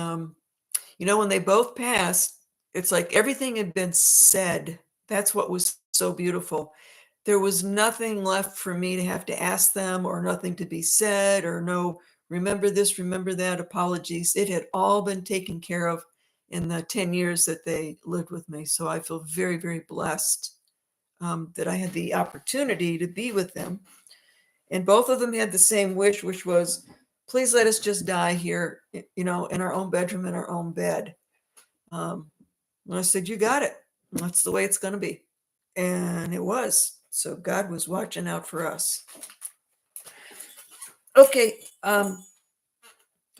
when they both passed, it's like everything had been said. That's what was so beautiful. There was nothing left for me to have to ask them, or nothing to be said, or no, remember this, remember that, apologies. It had all been taken care of in the 10 years that they lived with me. So I feel very, very blessed that I had the opportunity to be with them. And both of them had the same wish, which was, please let us just die here, in our own bedroom, in our own bed. And I said, you got it. That's the way it's going to be. And it was. So God was watching out for us. Okay. I've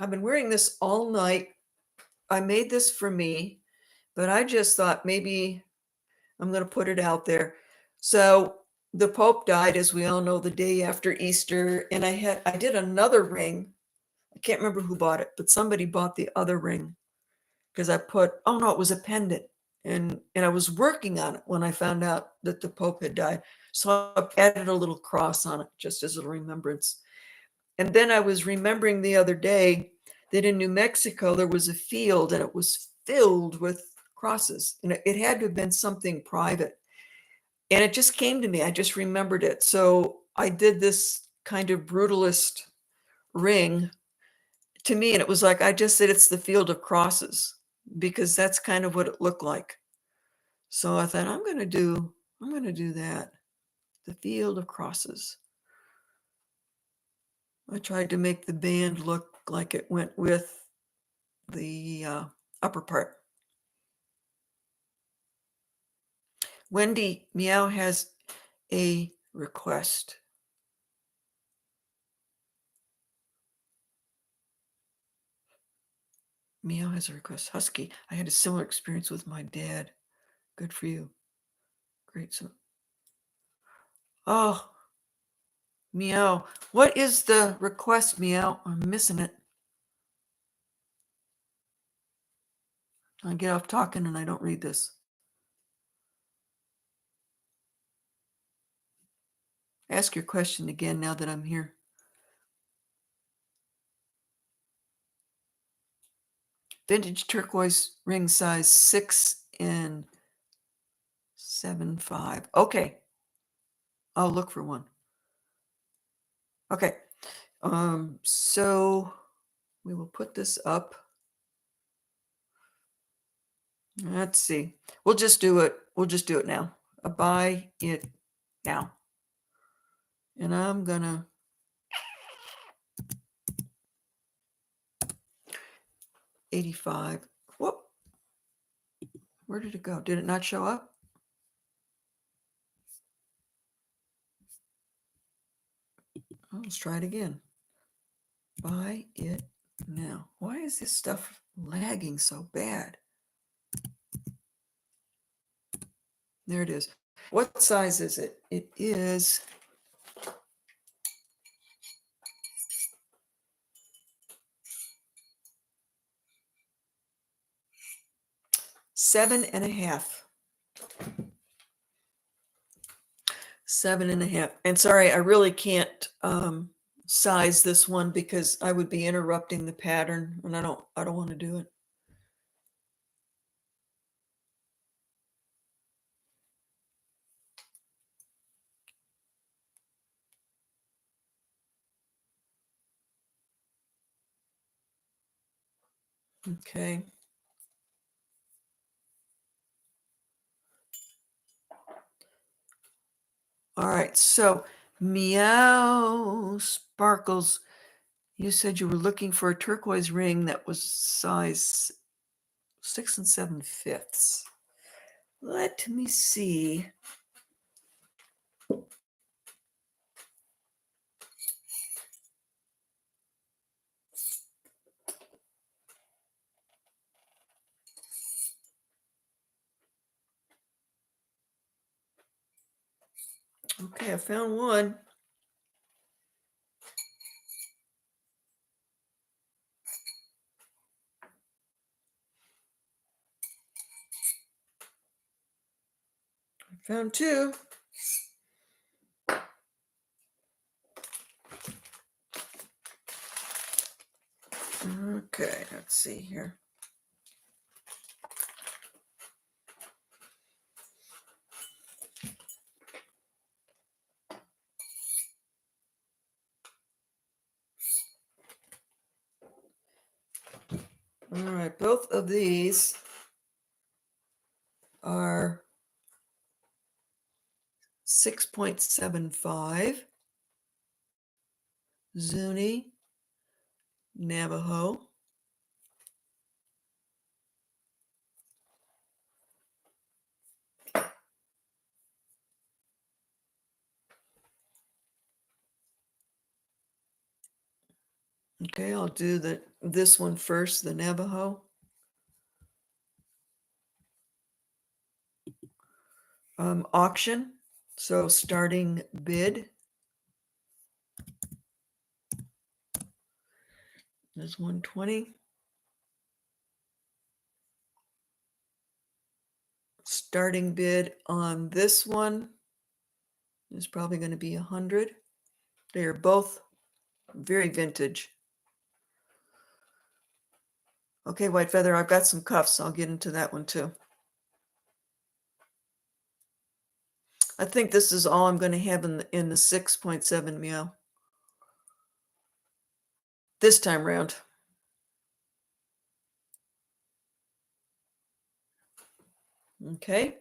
been wearing this all night. I made this for me, but I just thought maybe I'm going to put it out there. So the Pope died, as we all know, the day after Easter. And I did another ring. I can't remember who bought it, but somebody bought the other ring because it was a pendant. And I was working on it when I found out that the Pope had died. So I added a little cross on it just as a remembrance. And then I was remembering the other day that in New Mexico, there was a field and it was filled with crosses. And it had to have been something private. And it just came to me. I just remembered it. So I did this kind of brutalist ring to me. And it was like, I just said it's the field of crosses because that's kind of what it looked like. So I thought, I'm going to do that. The field of crosses. I tried to make the band look like it went with the upper part. Wendy Meow has a request. Meow has a request. Husky, I had a similar experience with my dad. Good for you. Great. So, oh, Meow. What is the request, Meow? I'm missing it. I get off talking and I don't read this. Ask your question again now that I'm here. Vintage turquoise ring size 6 and 7.5. Okay. I'll look for one. Okay. So we will put this up. Let's see. We'll just do it. We'll just do it now. Buy it now. And I'm gonna $85. Whoop. Where did it go? Did it not show up? Oh, let's try it again. Buy it now. Why is this stuff lagging so bad? There it is. What size is it? It is 7.5. 7.5. And sorry, I really can't size this one because I would be interrupting the pattern, and I don't want to do it. Okay. All right. So Meow Sparkles, you said you were looking for a turquoise ring that was size 6 and 7/5. Let me see. Okay, I found one. I found two. Okay, let's see here. All right, both of these are 6.75 Zuni Navajo. Okay, I'll do this one first, the Navajo. Auction. So starting bid is 120. Starting bid on this one is probably going to be 100. They are both very vintage. Okay, White Feather, I've got some cuffs. I'll get into that one too. I think this is all I'm going to have in the 6.7 Meow this time round. Okay.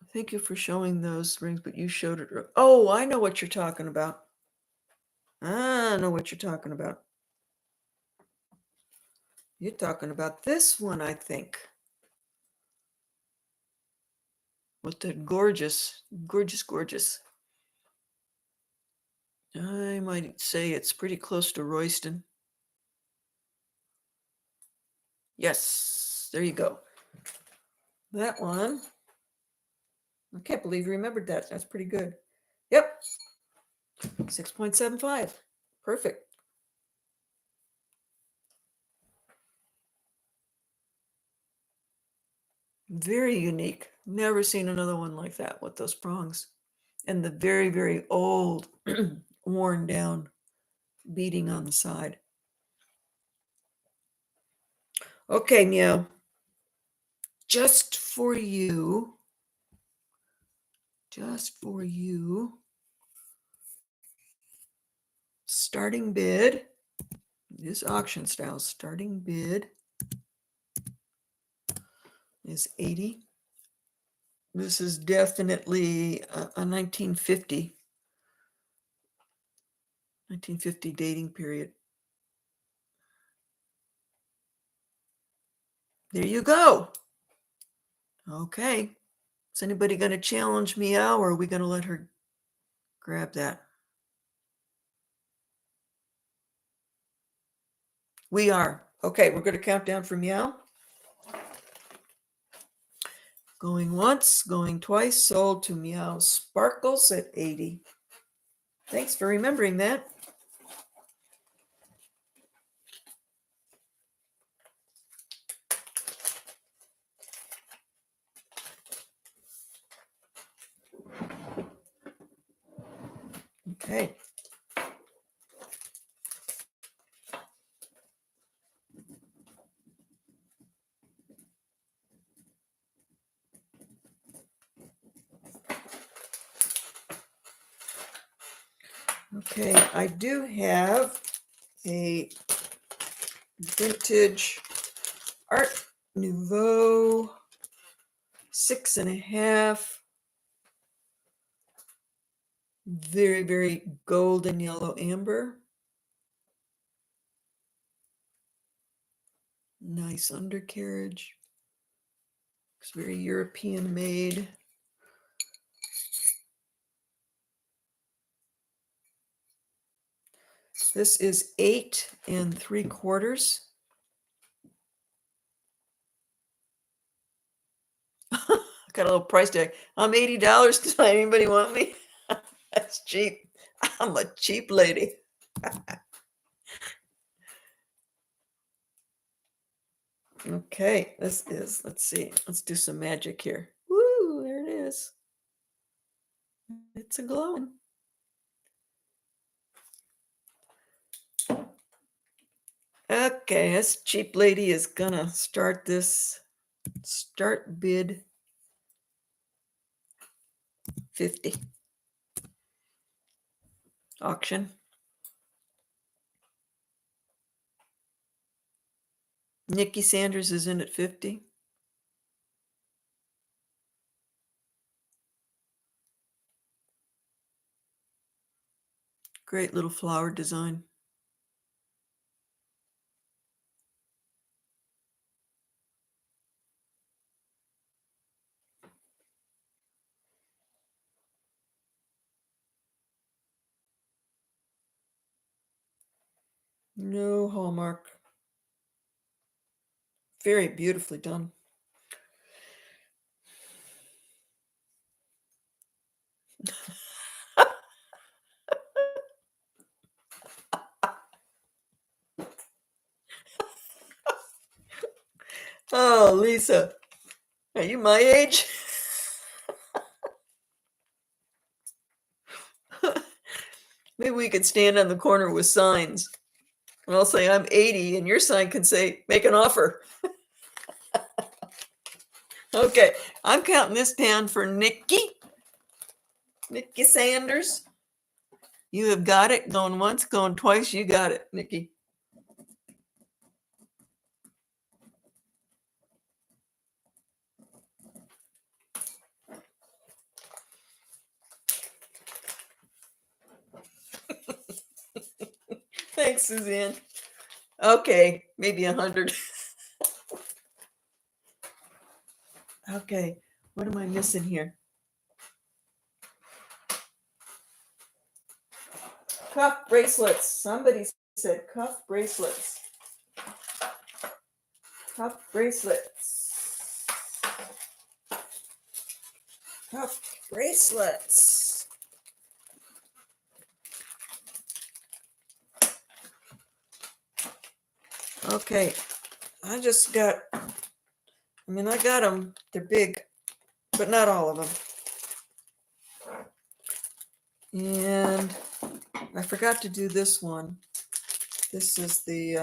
I Thank you for showing those rings, but you showed it. Oh, I know what you're talking about. I know what you're talking about. You're talking about this one, I think. With the gorgeous, gorgeous, gorgeous. I might say it's pretty close to Royston. Yes, there you go. That one. I can't believe you remembered that. That's pretty good. Yep. 6.75. Perfect. Very unique. Never seen another one like that with those prongs. And the very, very old, worn down beading on the side. Okay, Meow. Just for you. Just for you. Starting bid. This auction style starting bid is 80. This is definitely a 1950 dating period. There you go. Okay. Is anybody going to challenge Meow, or are we going to let her grab that? We are. Okay, we're going to count down for Meow. Going once, going twice, sold to Meow Sparkles at 80. Thanks for remembering that. Okay. Okay, I do have a vintage Art Nouveau 6.5. Very, very golden yellow amber. Nice undercarriage. It's very European made. This is 8 3/4. Got a little price tag. I'm $80 tonight. Anybody want me? That's cheap. I'm a cheap lady. Okay, this is, let's see. Let's do some magic here. Woo, there it is. It's a glowing. Okay, this cheap lady is gonna start this. Start bid 50. Auction. Nikki Sanders is in at 50. Great little flower design. No hallmark. Very beautifully done. Oh, Lisa, are you my age? Maybe we could stand on the corner with signs. And I'll say I'm 80, and your sign can say, make an offer. Okay, I'm counting this down for Nikki. Nikki Sanders. You have got it. Going once, going twice. You got it, Nikki. Thanks, Suzanne. Okay, maybe 100. Okay, what am I missing here? Cuff bracelets. Somebody said cuff bracelets. Cuff bracelets. Cuff bracelets. Okay, I got them. They're big, but not all of them. And I forgot to do this one. This is the,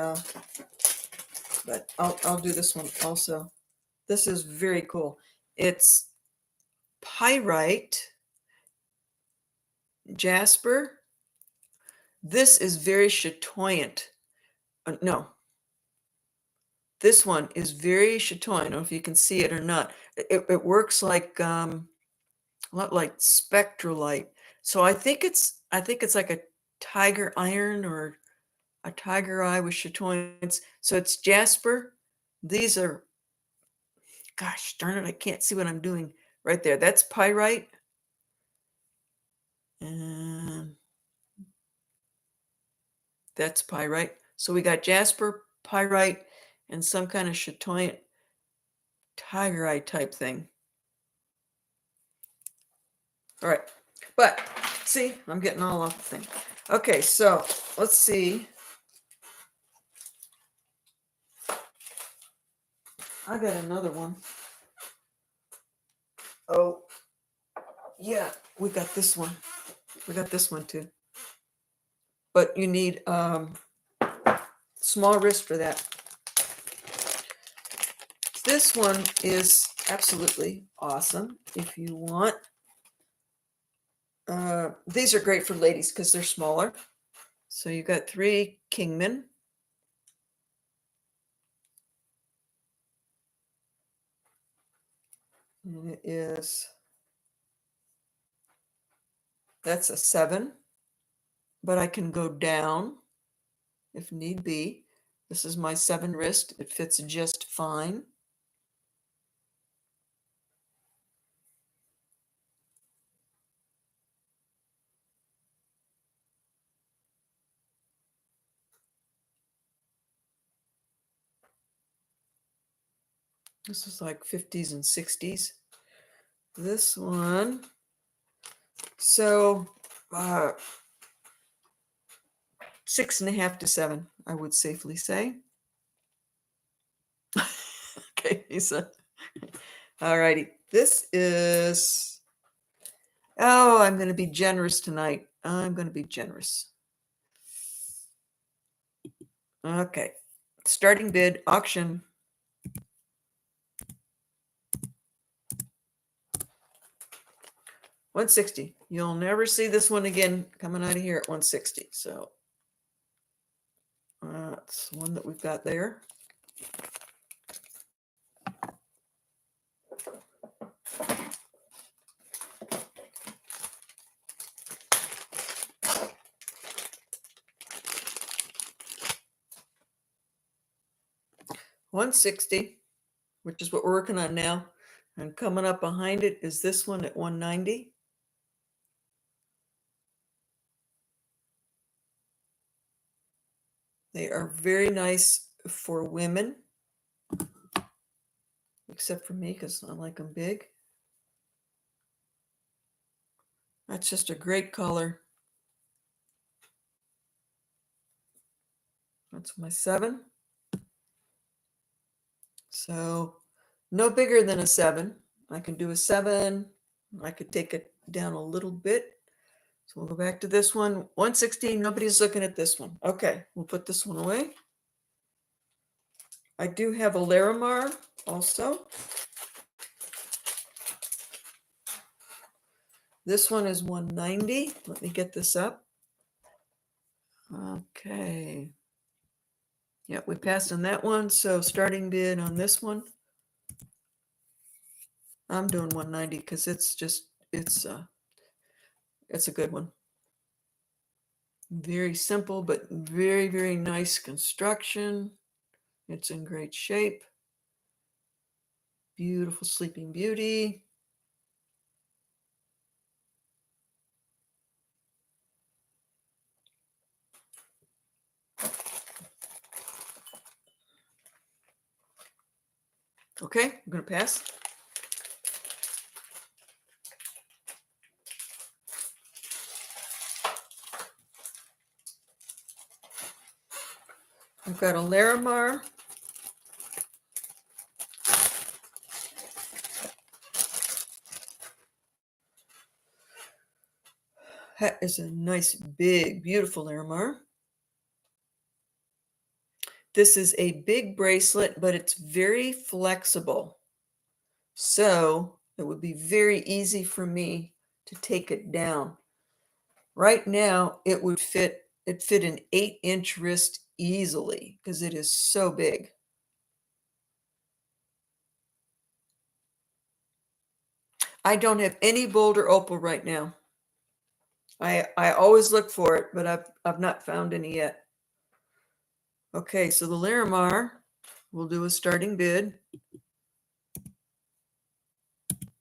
but I'll do this one also. This is very cool. It's pyrite, jasper. This is very chatoyant. No, this one is very chatoyant. I don't know if you can see it or not. It works like a lot like spectrolite. So I think it's like a tiger iron or a tiger eye with chatoyants. So it's jasper. These are, gosh darn it, I can't see what I'm doing right there. That's pyrite. And that's pyrite. So we got jasper, pyrite, and some kind of chatoyant tiger eye type thing. All right. But see, I'm getting all off the thing. Okay, so let's see. I got another one. Oh, yeah, we got this one. We got this one too. But you need small wrist for that. This one is absolutely awesome if you want. These are great for ladies because they're smaller. So you got 3 Kingman. And it is, that's a 7. But I can go down if need be. This is my 7 wrist. It fits just fine. This is like 50s and 60s. This one, so 6.5 to 7, I would safely say. Okay, Lisa. All righty. This is, oh, I'm going to be generous tonight. I'm going to be generous. Okay. Starting bid auction. $160. You'll never see this one again coming out of here at $160. So that's one that we've got there. $160, which is what we're working on now. And coming up behind it is this one at $190. They are very nice for women, except for me because I like them big. That's just a great color. That's my 7. So no bigger than a 7. I can do a 7. I could take it down a little bit. So we'll go back to this one. 116. Nobody's looking at this one. Okay, we'll put this one away. I do have a Larimar also. This one is 190. Let me get this up. Okay. Yeah, we passed on that one. So starting bid on this one, I'm doing 190 because it's a good one. Very simple, but very, very nice construction. It's in great shape. Beautiful Sleeping Beauty. Okay, I'm going to pass. I've got a Larimar. That is a nice, big, beautiful Larimar. This is a big bracelet, but it's very flexible. So it would be very easy for me to take it down. Right now, it fit an 8-inch wrist easily because it is so big. I don't have any boulder opal right now. I always look for it, but I've not found any yet. Okay, so the Larimar, we'll do a starting bid.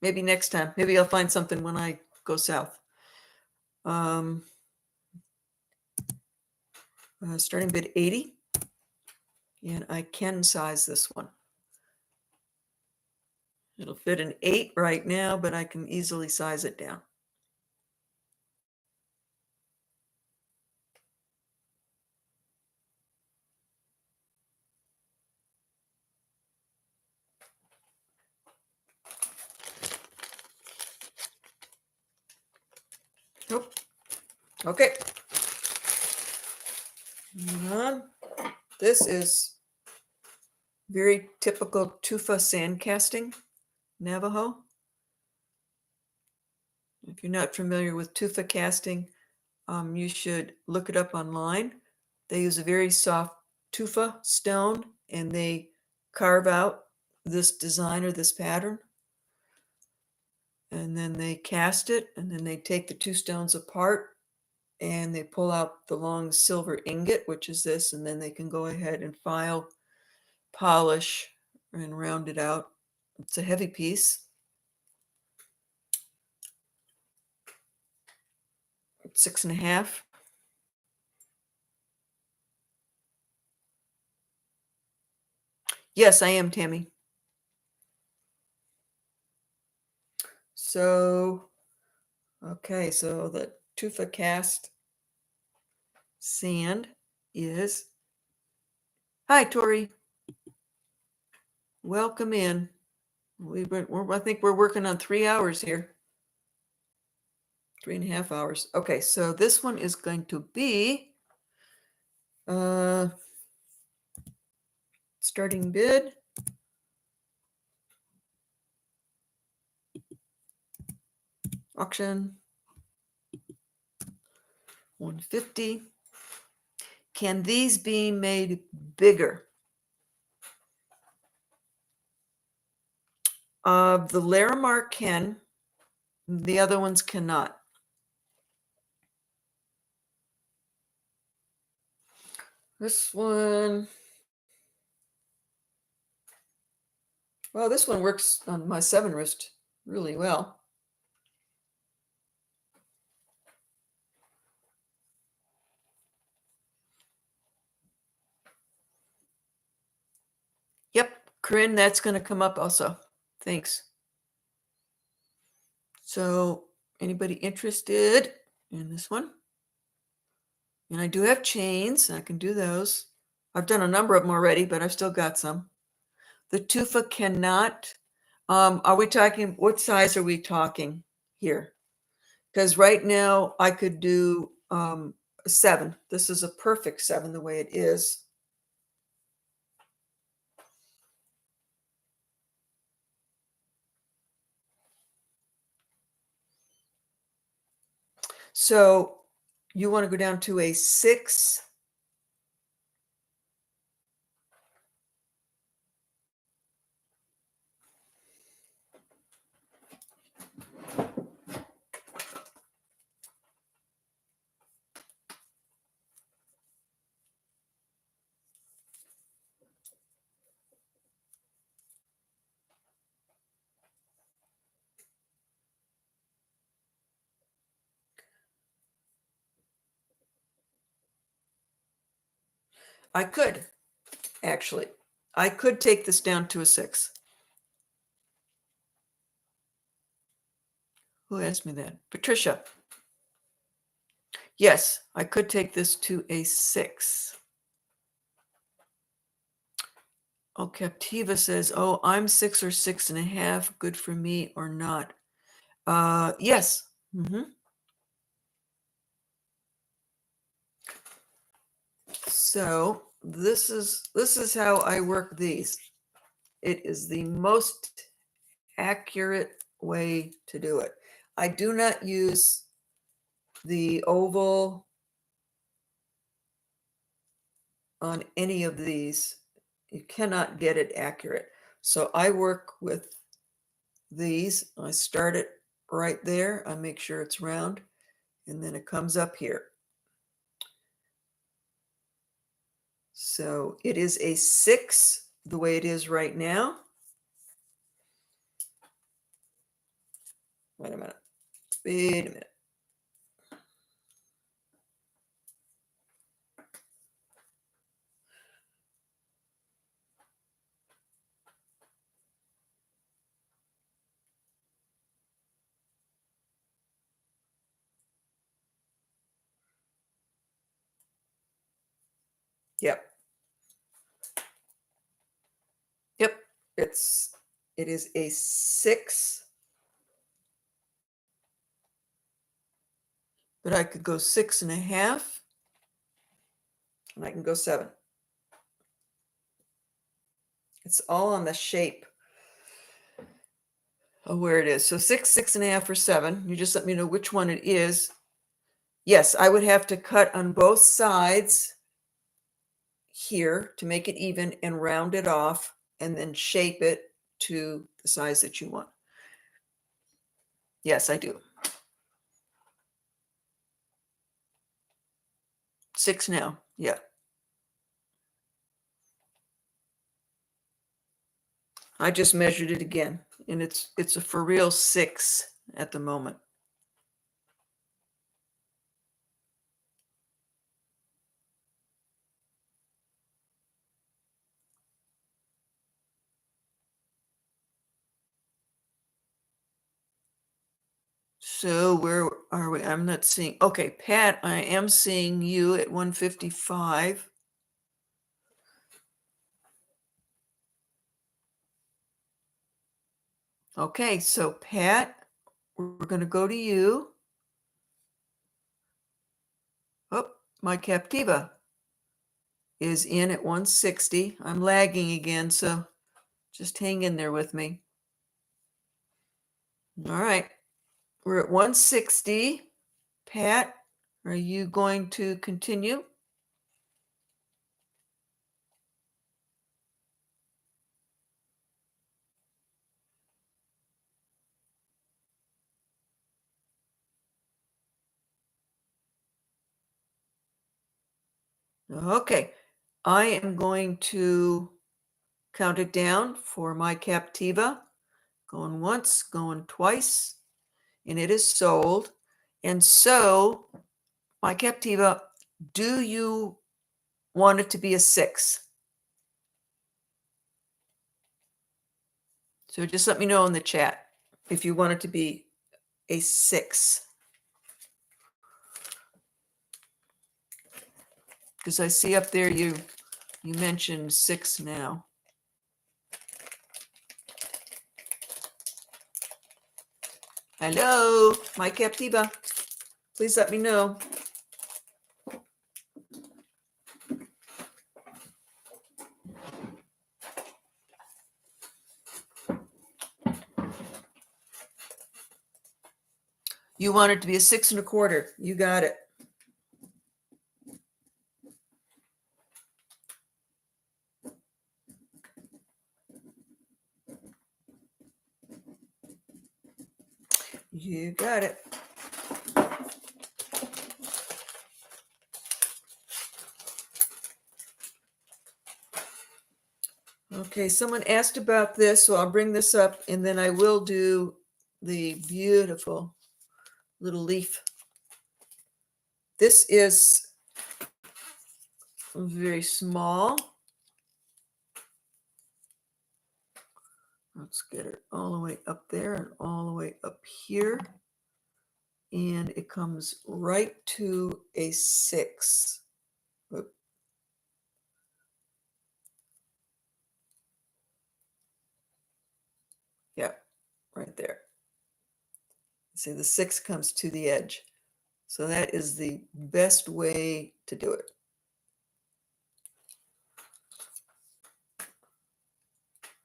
Maybe next time. Maybe I'll find something when I go south. Starting bid 80. And I can size this one. It'll fit an 8 right now, but I can easily size it down. Nope. Okay. Moving on. This is very typical tufa sand casting, Navajo. If you're not familiar with tufa casting, you should look it up online. They use a very soft tufa stone and they carve out this design or this pattern. And then they cast it, and then they take the two stones apart and they pull out the long silver ingot, which is this, and then they can go ahead and file, polish, and round it out. It's a heavy piece. It's 6.5. Yes, I am, Tammy. So, okay, so the tufa cast sand is, hi, Tori. Welcome in. I think we're working on 3 hours here. 3.5 hours. Okay, so this one is going to be starting bid. Auction. 150. Can these be made bigger? The Larimar can. The other ones cannot. This one, well, this one works on my 7 wrist really well. Yep, Corinne, that's going to come up also. Thanks. So, anybody interested in this one? And I do have chains. I can do those. I've done a number of them already, but I've still got some. The tufa cannot. Are we talking, what size are we talking here? Because right now I could do a 7. This is a perfect 7 the way it is. So you want to go down to a 6. I could, actually. I could take this down to a 6. Who asked me that? Patricia. Yes, I could take this to a 6. Oh, Captiva says, oh, I'm 6 or 6.5. Good for me or not? Yes. So this is how I work these. It is the most accurate way to do it. I do not use the oval on any of these. You cannot get it accurate. So I work with these. I start it right there. I make sure it's round, and then it comes up here. So it is a 6 the way it is right now. Wait a minute. Wait a minute. Yep. Yep. It is a 6. But I could go 6.5, and I can go 7. It's all on the shape of where it is. So 6, 6.5, or 7. You just let me know which one it is. Yes, I would have to cut on both sides here to make it even and round it off, and then shape it to the size that you want. Yes, I do. 6 now. Yeah. I just measured it again, and it's a for real 6 at the moment. So where are we? I'm not seeing. Okay, Pat, I am seeing you at 155. Okay, so Pat, we're going to go to you. Oh, my Captiva is in at 160. I'm lagging again, so just hang in there with me. All right, we're at 160. Pat, are you going to continue? Okay, I am going to count it down for my Captiva. Going once, going twice, and it is sold. And so, my Captiva, do you want it to be a 6? So just let me know in the chat if you want it to be a 6. Because I see up there you mentioned 6 now. Hello, my Captiva. Please let me know. You want it to be a 6.25. You got it. You got it. Okay, someone asked about this, so I'll bring this up, and then I will do the beautiful little leaf. This is very small. Let's get it all the way up there and all the way up here. And it comes right to a 6. Oop. Yeah, right there. See, the 6 comes to the edge. So that is the best way to do it.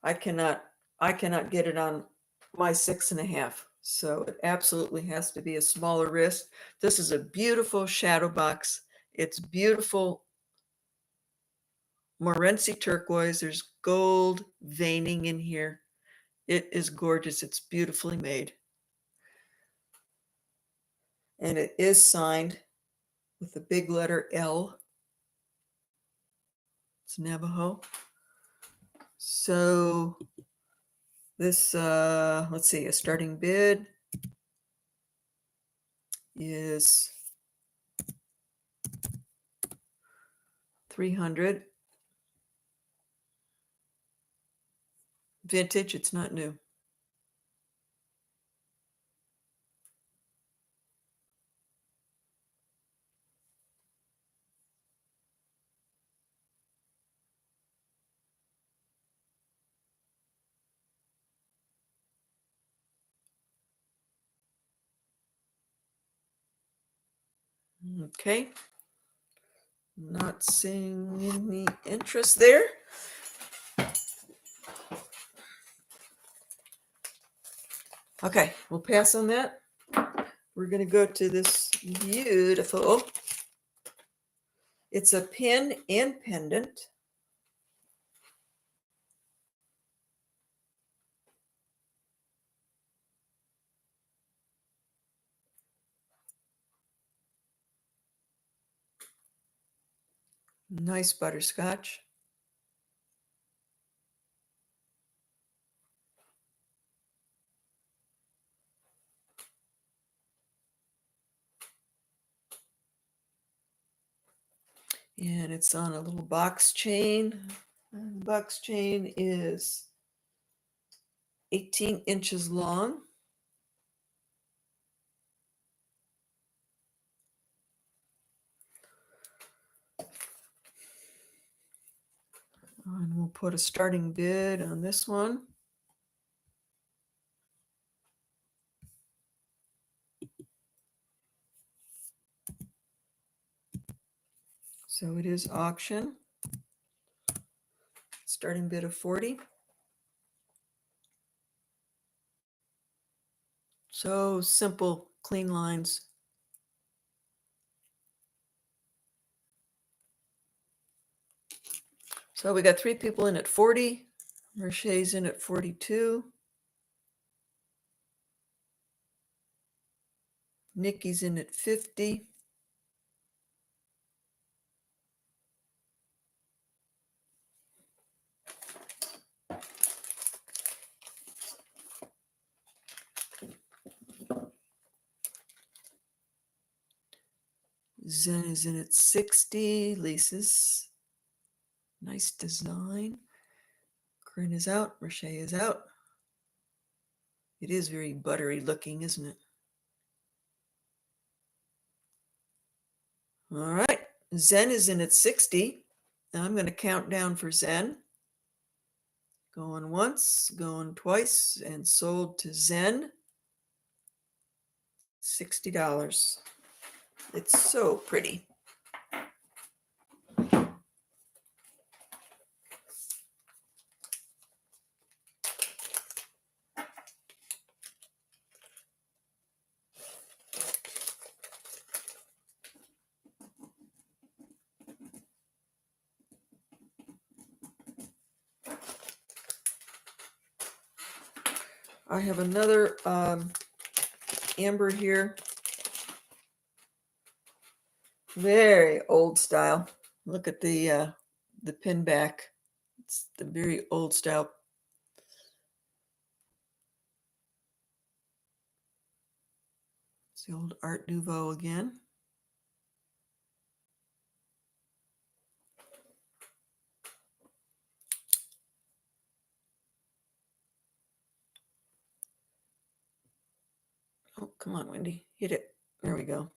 I cannot get it on my 6.5. So it absolutely has to be a smaller wrist. This is a beautiful shadow box. It's beautiful Morenci turquoise. There's gold veining in here. It is gorgeous. It's beautifully made. And it is signed with the big letter L. It's Navajo. So this, let's see, a starting bid is 300. Vintage, it's not new. Okay. Not seeing any interest there. Okay, we'll pass on that. We're going to go to this beautiful, it's a pin and pendant. Nice butterscotch. And it's on a little box chain. And the box chain is 18 inches long. And we'll put a starting bid on this one. So it is auction. Starting bid of 40. So simple, clean lines. So we got 3 people in at 40. Merché's in at 42. Nikki's in at 50. Zen is in at 60. Lisa's nice design. Corinne is out. Merché is out. It is very buttery looking, isn't it? All right. Zen is in at 60. Now I'm going to count down for Zen. Going once, going twice, and sold to Zen. $60. It's so pretty. I have another amber here. Very old style. Look at the pin back. It's the very old style. It's the old Art Nouveau again. Come on, Wendy, hit it. There we go.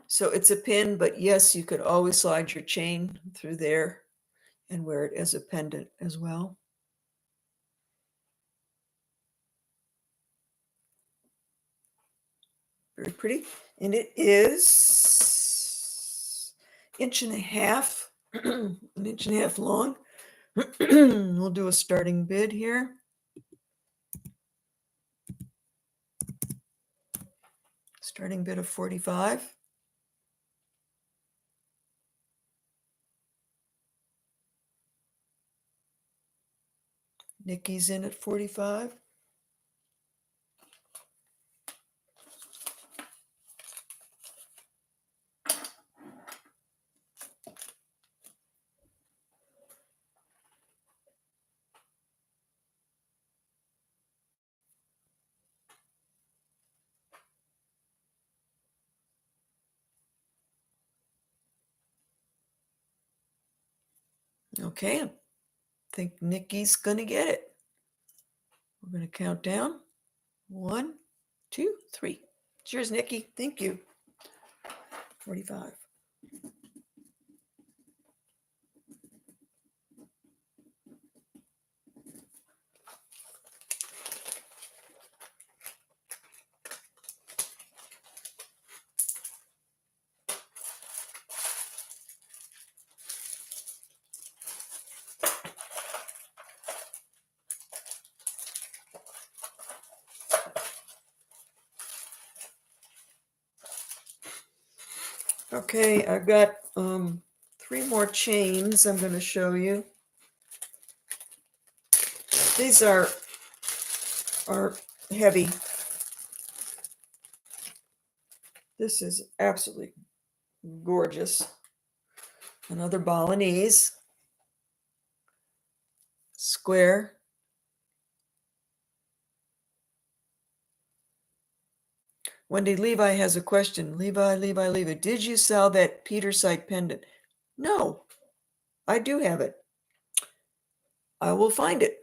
So it's a pin, but yes, you could always slide your chain through there and wear it as a pendant as well. Very pretty. And it is 1.5 inches, 1.5 inches long. We'll do a starting bid here. Starting bid of 45. Nikki's in at 45. Okay, I think Nikki's gonna get it. We're gonna count down. 1, 2, 3. Cheers, Nikki. Thank you. 45. Okay, I've got 3 more chains I'm going to show you. These are heavy. This is absolutely gorgeous. Another Balinese square. Wendy Levi has a question. Levi, did you sell that Peter site pendant? No, I do have it. I will find it.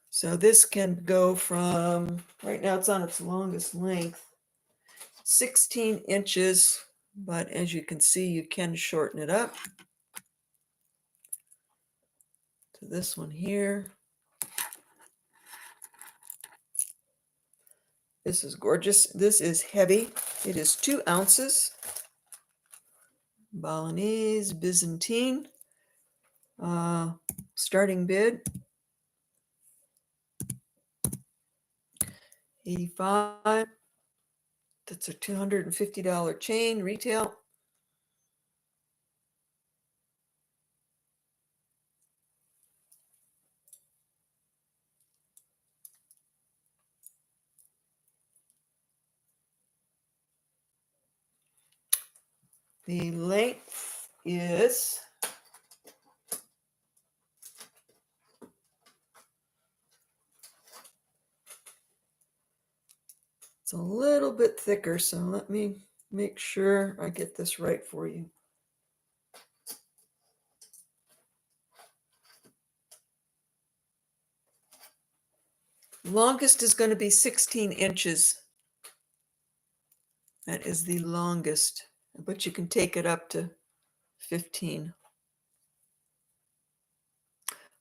So this can go from, right now it's on its longest length, 16 inches, but as you can see, you can shorten it up to this one here. This is gorgeous. This is heavy. It is 2 ounces. Balinese, Byzantine. Starting bid, 85. That's a $250 chain retail. The length is it's a little bit thicker, so let me make sure I get this right for you. Longest is going to be 16 inches. That is the longest, but you can take it up to 15.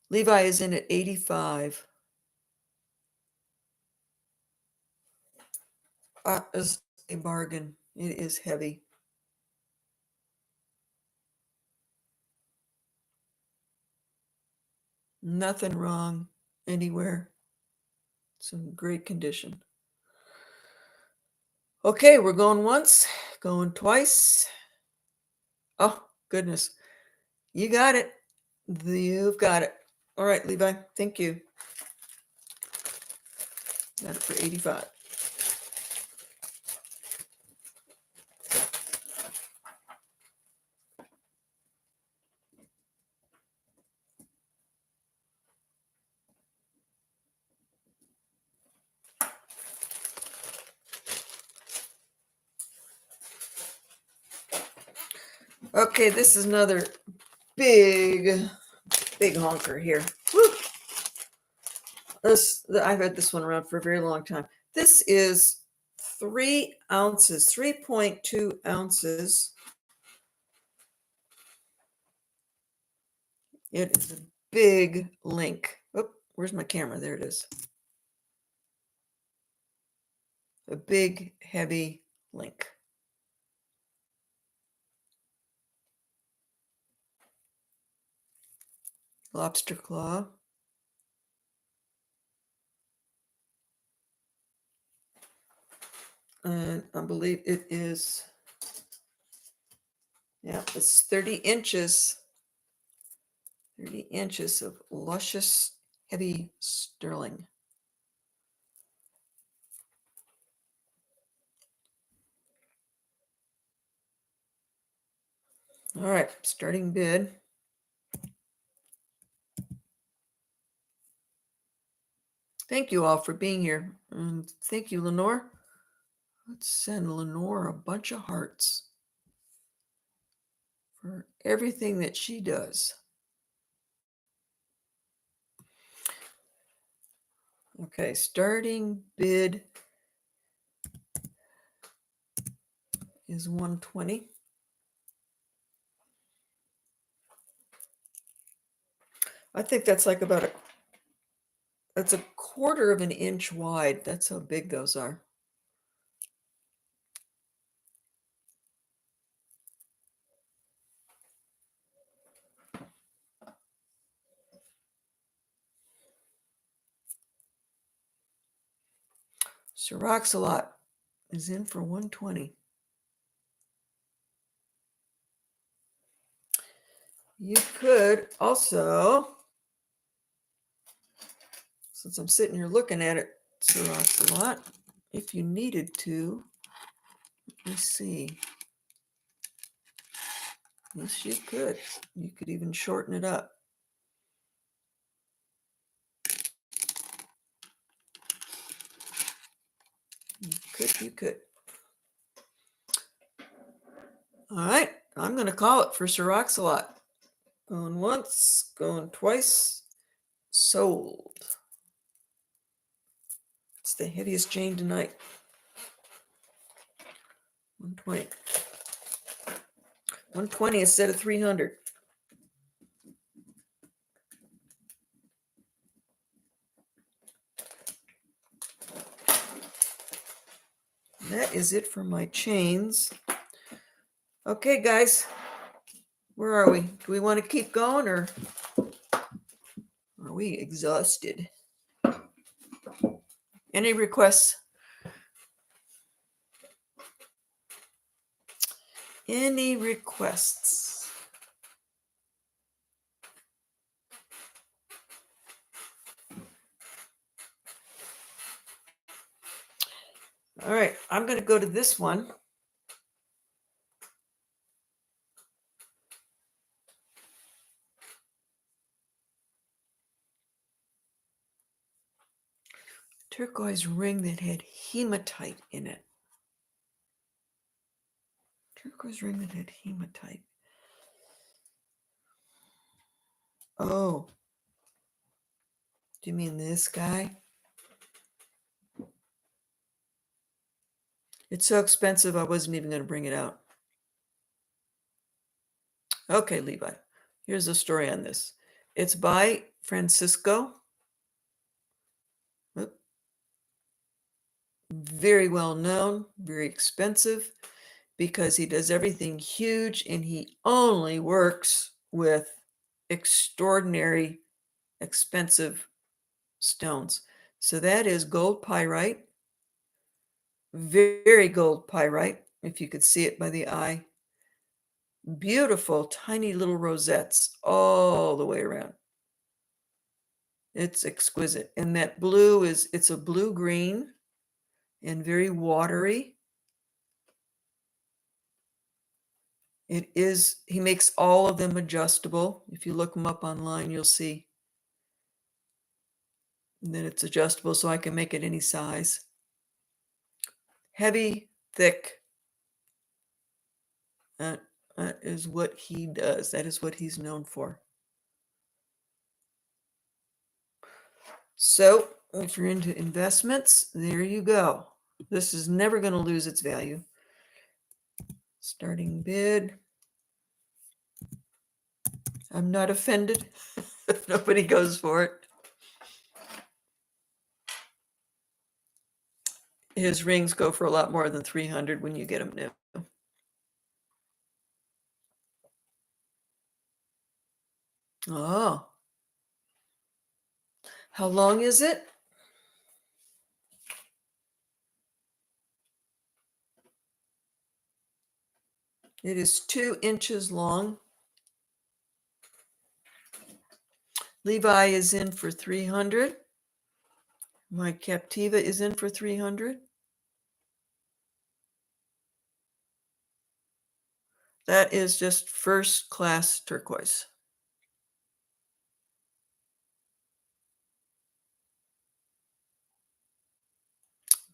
Levi is in at 85. Is a bargain. It is heavy. Nothing wrong anywhere. It's in great condition. Okay, we're going once, going twice. Oh, goodness. You got it. You've got it. All right, Levi. Thank you. Got it for 85. Okay, this is another big honker here. Woo! I've had this one around for a very long time. This is 3 ounces, 3.2 ounces. It is a big link. Oh, where's my camera? There it is. A big, heavy link. Lobster claw. And I believe it is, yeah, it's 30 inches. 30 inches of luscious, heavy sterling. All right, starting bid. Thank you all for being here. And thank you, Lenore. Let's send Lenore a bunch of hearts for everything that she does. Okay, starting bid is 120. I think that's like that's a quarter of an inch wide. That's how big those are. Siroxalot is in for 120. You could also, since I'm sitting here looking at it, Siroxalot, if you needed to, let me see. Yes, you could. You could even shorten it up. You could. All right, I'm going to call it for Siroxalot. Going once, going twice, sold. It's the heaviest chain tonight. 120. 120 instead of 300. That is it for my chains. Okay, guys, where are we? Do we want to keep going or are we exhausted? Any requests? Any requests? All right, I'm going to go to this one. Turquoise ring that had hematite in it. Turquoise ring that had hematite. Oh, do you mean this guy? It's so expensive, I wasn't even going to bring it out. Okay, Levi, here's the story on this. It's by Francisco. Very well known, very expensive, because he does everything huge and he only works with extraordinary expensive stones. So that is gold pyrite, very gold pyrite, if you could see it by the eye. Beautiful, tiny little rosettes all the way around. It's exquisite. And that blue it's a blue green and very watery. It is, he makes all of them adjustable. If you look them up online, you'll see that it's adjustable, so I can make it any size. Heavy, thick. That is what he does. That is what he's known for. So if you're into investments, there you go. This is never going to lose its value. Starting bid. I'm not offended if nobody goes for it. His rings go for a lot more than 300 when you get them new. Oh. How long is it? It is 2 inches long. Levi is in for 300. My Captiva is in for 300. That is just first class turquoise.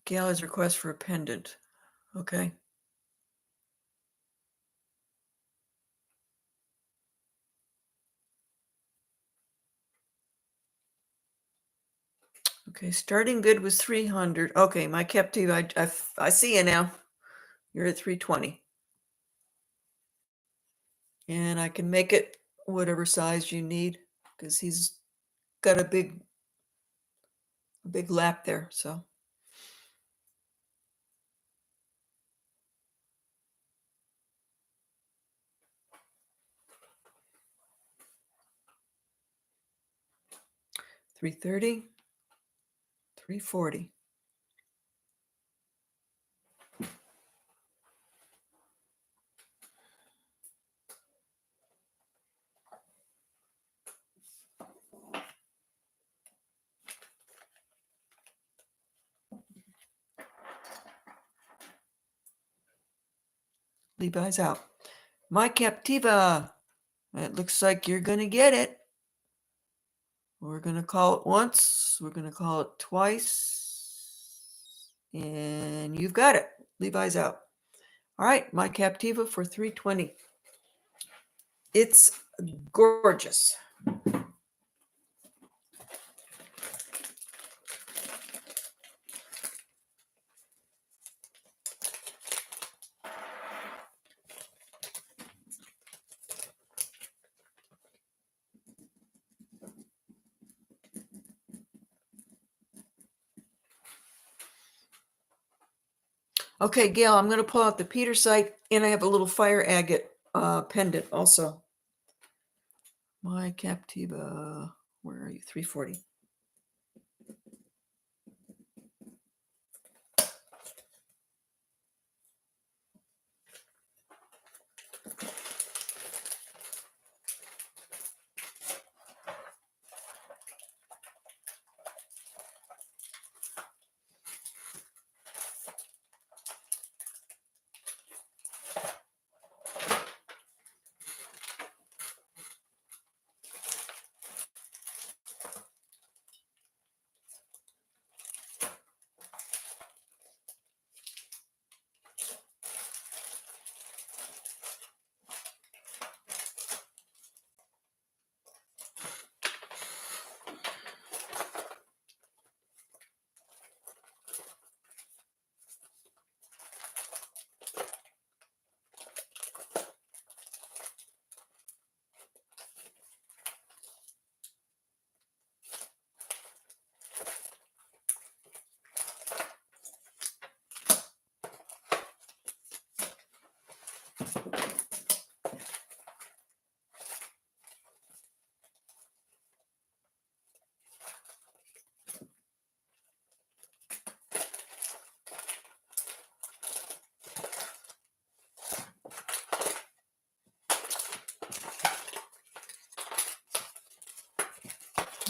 Gail has a request for a pendant. Okay. Okay, starting bid was 300. Okay, my Captiva, I see you now. You're at 320. And I can make it whatever size you need because he's got a big lap there. So $330, $340. Levi's out. My Captiva. It looks like you're going to get it. We're going to call it once. We're going to call it twice. And you've got it. Levi's out. All right, my Captiva for 320. It's gorgeous. Okay, Gail, I'm going to pull out the Peter site, and I have a little fire agate pendant also. My Captiva, where are you? 340.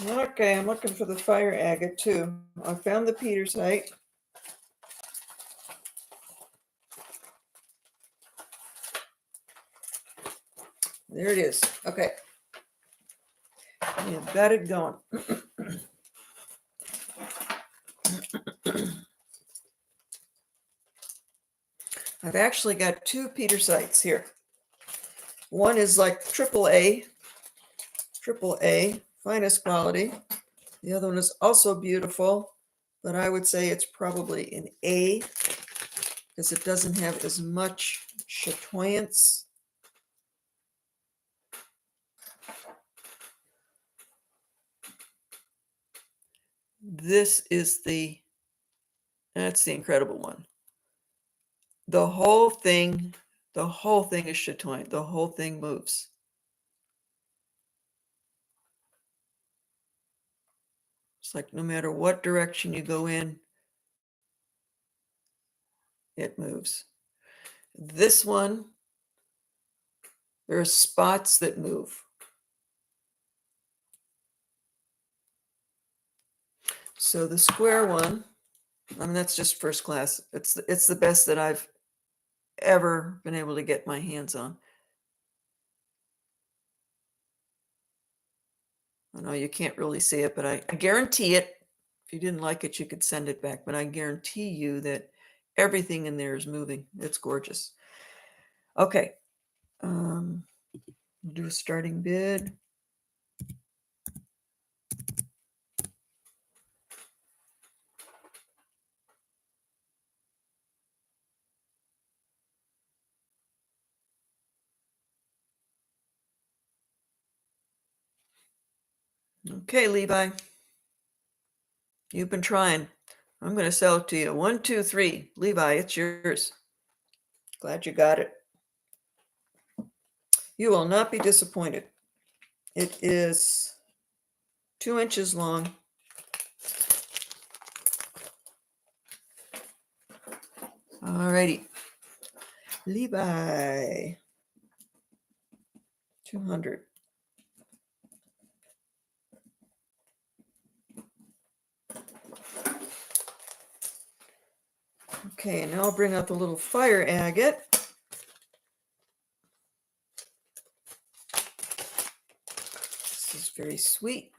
Okay, I'm looking for the fire agate too. I found the Peter site. There it is. Okay. You've got it going. I've actually got 2 Peter sites here. One is like triple A, finest quality. The other one is also beautiful, but I would say it's probably an A because it doesn't have as much chatoyance. This is that's the incredible one. The whole thing is chatoyant. The whole thing moves. It's like no matter what direction you go in, it moves. This one, there are spots that move. So the square one, I mean, that's just first class. It's the best that I've ever been able to get my hands on. I know you can't really see it, but I guarantee it. If you didn't like it, you could send it back. But I guarantee you that everything in there is moving. It's gorgeous. Okay. Do a starting bid. Okay, Levi. You've been trying. I'm going to sell it to you. 1, 2, 3. Levi, it's yours. Glad you got it. You will not be disappointed. It is 2 inches long. Alrighty. Levi. 200. Okay, now I'll bring out the little fire agate. This is very sweet.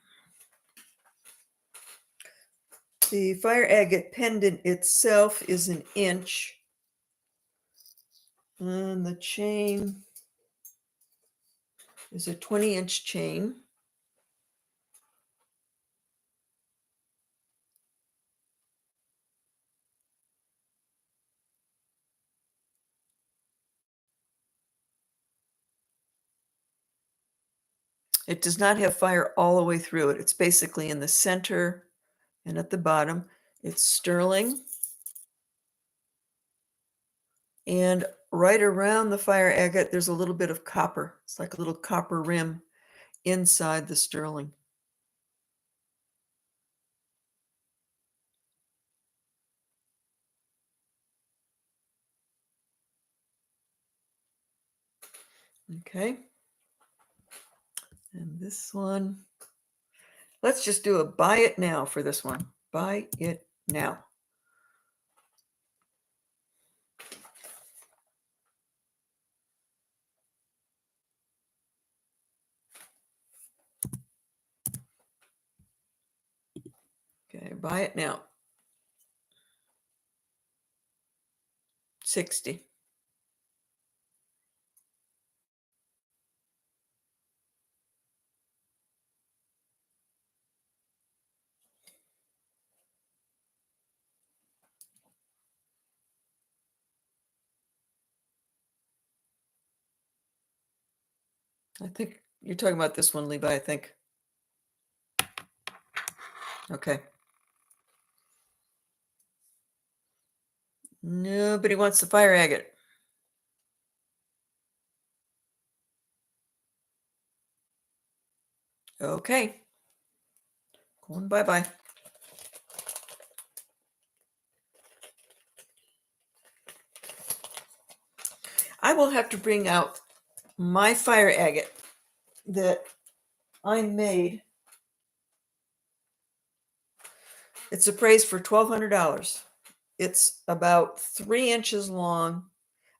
The fire agate pendant itself is 1 inch. And the chain is a 20-inch chain. It does not have fire all the way through it. It's basically in the center and at the bottom. It's sterling. And right around the fire agate, there's a little bit of copper. It's like a little copper rim inside the sterling. Okay. And this one, let's just do a buy it now for this one. Buy it now. Okay, buy it now. 60. I think you're talking about this one, Levi, I think. Okay. Nobody wants the fire agate. Okay. Going bye-bye. I will have to bring out my fire agate that I made. It's appraised for $1,200. It's about 3 inches long.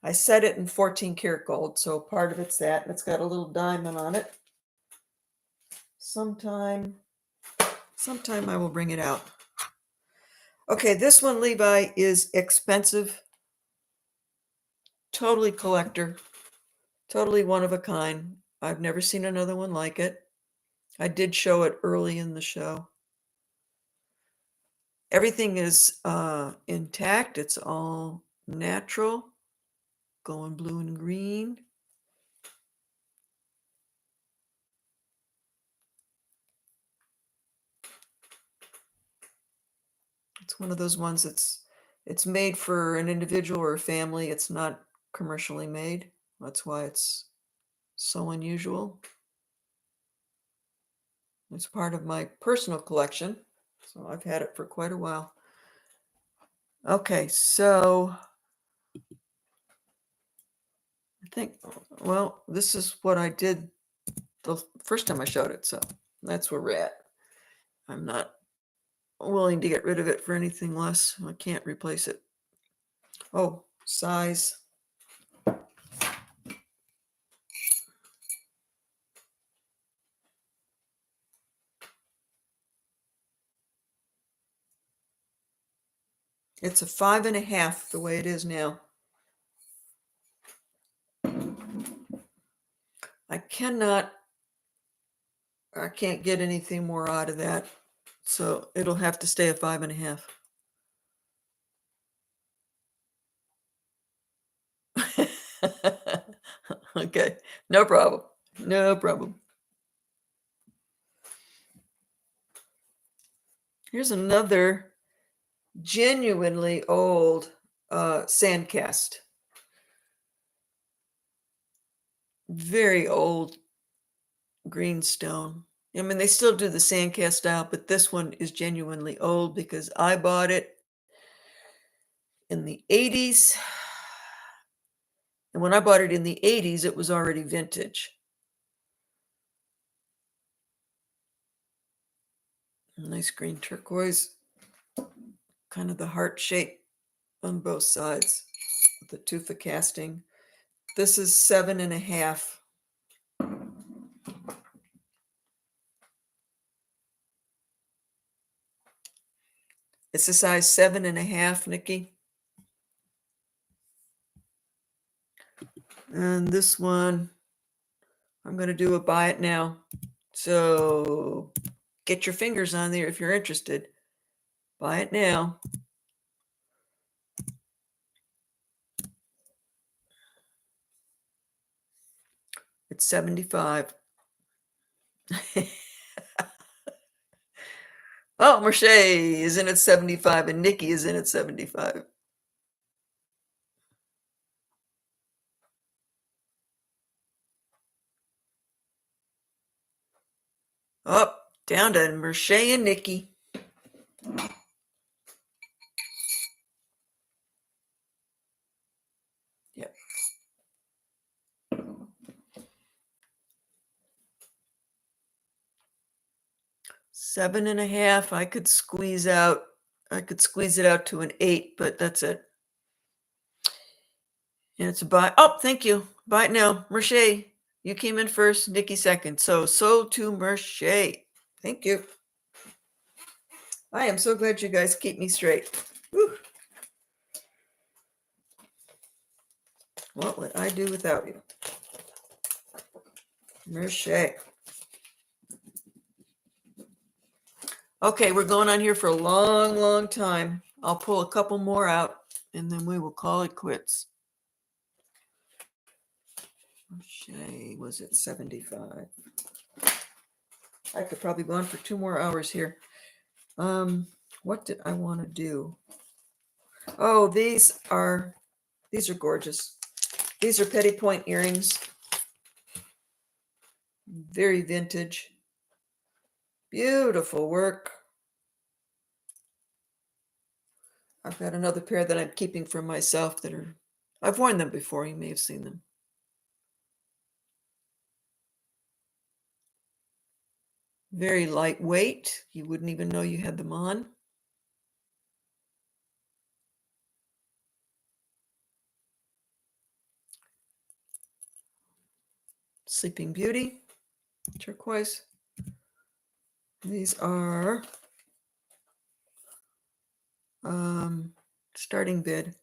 I set it in 14 karat gold, so part of it's that. And it's got a little diamond on it. Sometime I will bring it out. Okay, this one, Levi, is expensive. Totally collector. Totally one of a kind. I've never seen another one like it. I did show it early in the show. Everything is intact. It's all natural, going blue and green. It's one of those ones it's made for an individual or a family. It's not commercially made. That's why it's so unusual. It's part of my personal collection, so I've had it for quite a while. Okay, so I think, well, this is what I did the first time I showed it, so that's where we're at. I'm not willing to get rid of it for anything less. I can't replace it. Oh, size. It's a 5.5 the way it is now. I can't get anything more out of that. So it'll have to stay a 5.5. Okay, no problem. No problem. Here's another genuinely old sandcast. Very old greenstone. I mean, they still do the sandcast style, but this one is genuinely old because I bought it in the 80s. And when I bought it in the 80s, it was already vintage. Nice green turquoise, kind of the heart shape on both sides with the tufa casting. This is 7.5. It's a size 7.5, Nikki. And this one, I'm going to do a buy it now. So get your fingers on there if you're interested. Buy it now. It's 75. Oh, Merche is in at 75 and Nikki is in at 75. Up, down to Merche and Nikki. Yep. 7.5. I could squeeze it out to an 8, but that's it. And it's a buy. Oh, thank you. Buy it now. Merche, you came in first, Nikki second. So to Merche. Thank you. I am so glad you guys keep me straight. Whew. What would I do without you? Merche. Okay, we're going on here for a long, long time. I'll pull a couple more out and then we will call it quits. Merche was at 75. I could probably go on for 2 more hours here. What did I want to do? Oh, these are gorgeous. These are Petty Point earrings. Very vintage. Beautiful work. I've got another pair that I'm keeping for myself that are, I've worn them before. You may have seen them. Very lightweight. You wouldn't even know you had them on. Sleeping Beauty, turquoise. These are starting bid.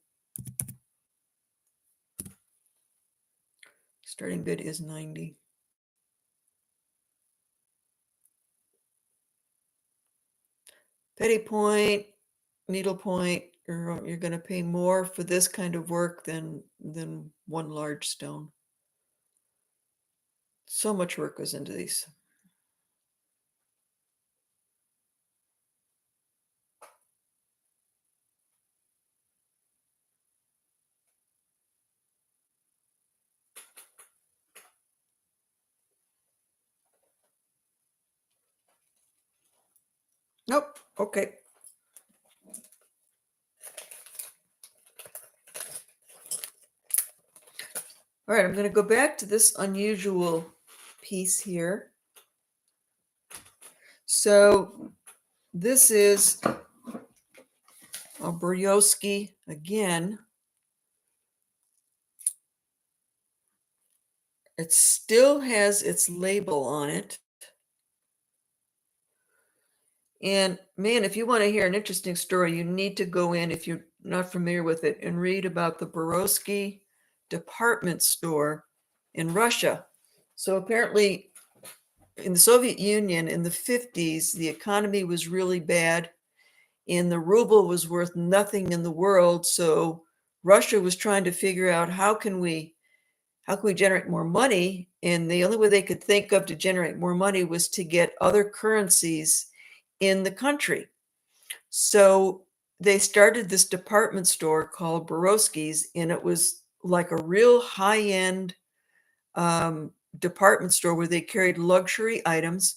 Starting bid is 90. Petty point, needle point, you're going to pay more for this kind of work than one large stone. So much work goes into these. Nope. Okay. All right, I'm going to go back to this unusual piece here. So this is a Brioski again. It still has its label on it. And man, if you want to hear an interesting story, you need to go in, if you're not familiar with it, and read about the Brioski department store in Russia. So apparently in the Soviet Union in the 50s, the economy was really bad and the ruble was worth nothing in the world. So Russia was trying to figure out how can we generate more money? And the only way they could think of to generate more money was to get other currencies in the country. So they started this department store called Borowski's, and it was like a real high-end department store where they carried luxury items,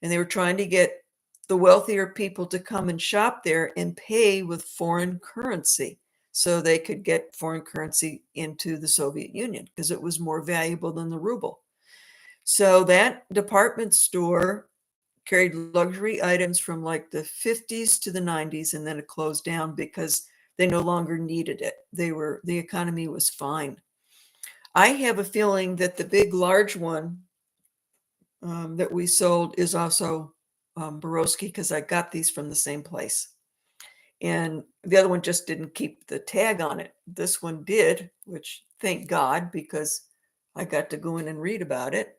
and they were trying to get the wealthier people to come and shop there and pay with foreign currency so they could get foreign currency into the Soviet Union because it was more valuable than the ruble. So that department store carried luxury items from like the 50s to the 90s, and then it closed down because they no longer needed it. The economy was fine. I have a feeling that the big large one that we sold is also Borowski because I got these from the same place. And the other one just didn't keep the tag on it. This one did, which thank God, because I got to go in and read about it.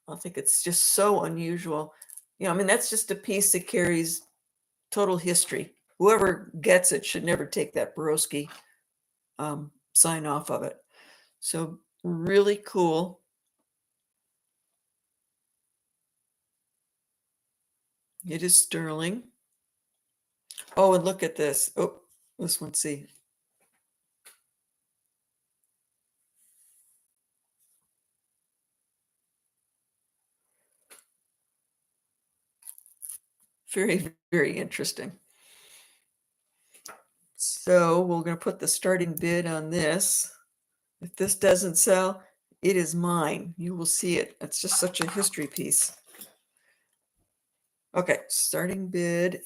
I think it's just so unusual. I mean, that's just a piece that carries total history. Whoever gets it should never take that Borowski sign off of it. So really cool. It is sterling. Oh, and look at this. Oh, this one, see. Very, very interesting. So we're going to put the starting bid on this. If this doesn't sell, it is mine. You will see it. It's just such a history piece. Okay, starting bid.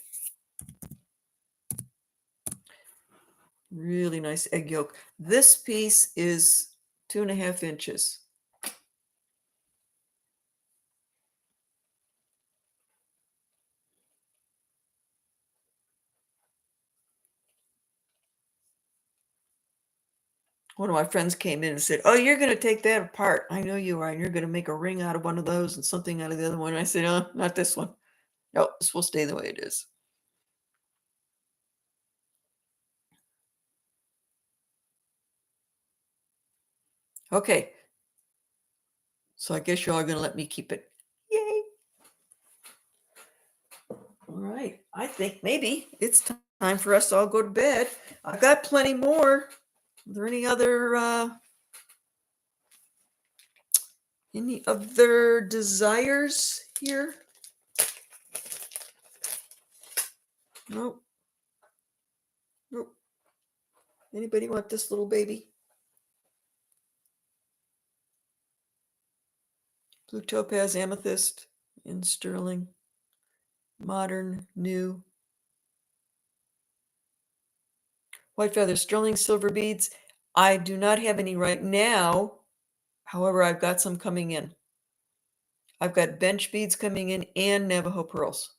Really nice egg yolk. This piece is 2.5 inches. One of my friends came in and said, "Oh, you're going to take that apart. I know you are. And you're going to make a ring out of one of those and something out of the other one." And I said, "Oh, not this one. No, this will stay the way it is." Okay. So I guess you all are going to let me keep it. Yay. All right. I think maybe it's time for us to all go to bed. I've got plenty more. Are there any other desires here? Nope. Nope. Anybody want this little baby? Blue topaz, amethyst in sterling. Modern, new. White feather, sterling silver beads. I do not have any right now. However, I've got some coming in. I've got bench beads coming in and Navajo pearls.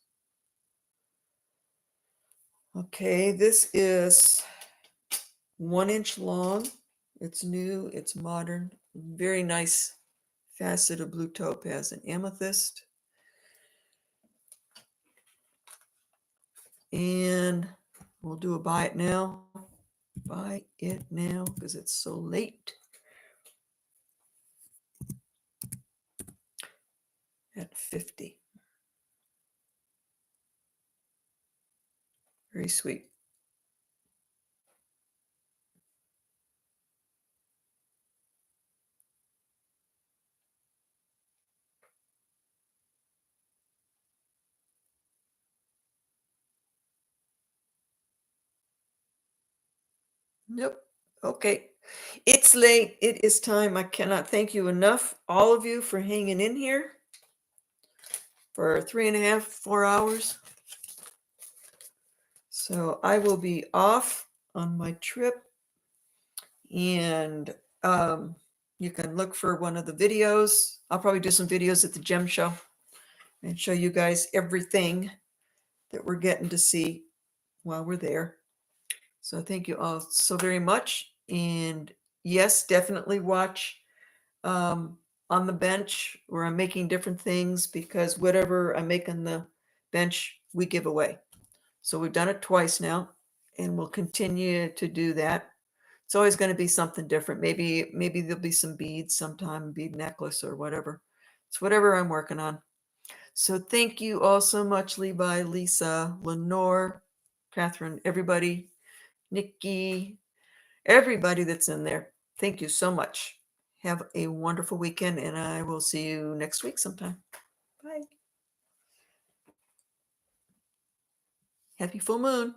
Okay, this is 1 inch long It's new, it's modern, very nice facet of blue topaz and amethyst. And we'll do a buy it now. Buy it now because it's so late. At 50. Very sweet. Yep. Okay. It's late. It is time. I cannot thank you enough, all of you, for hanging in here for 3.5, 4 hours. So I will be off on my trip, and you can look for one of the videos. I'll probably do some videos at the gem show and show you guys everything that we're getting to see while we're there. So thank you all so very much. And yes, definitely watch on the bench where I'm making different things, because whatever I make on the bench, we give away. So we've done it twice now, and we'll continue to do that. It's always going to be something different. Maybe there'll be some beads sometime, bead necklace or whatever. It's whatever I'm working on. So thank you all so much, Levi, Lisa, Lenore, Catherine, everybody, Nikki, everybody that's in there. Thank you so much. Have a wonderful weekend, and I will see you next week sometime. Bye. Happy full moon.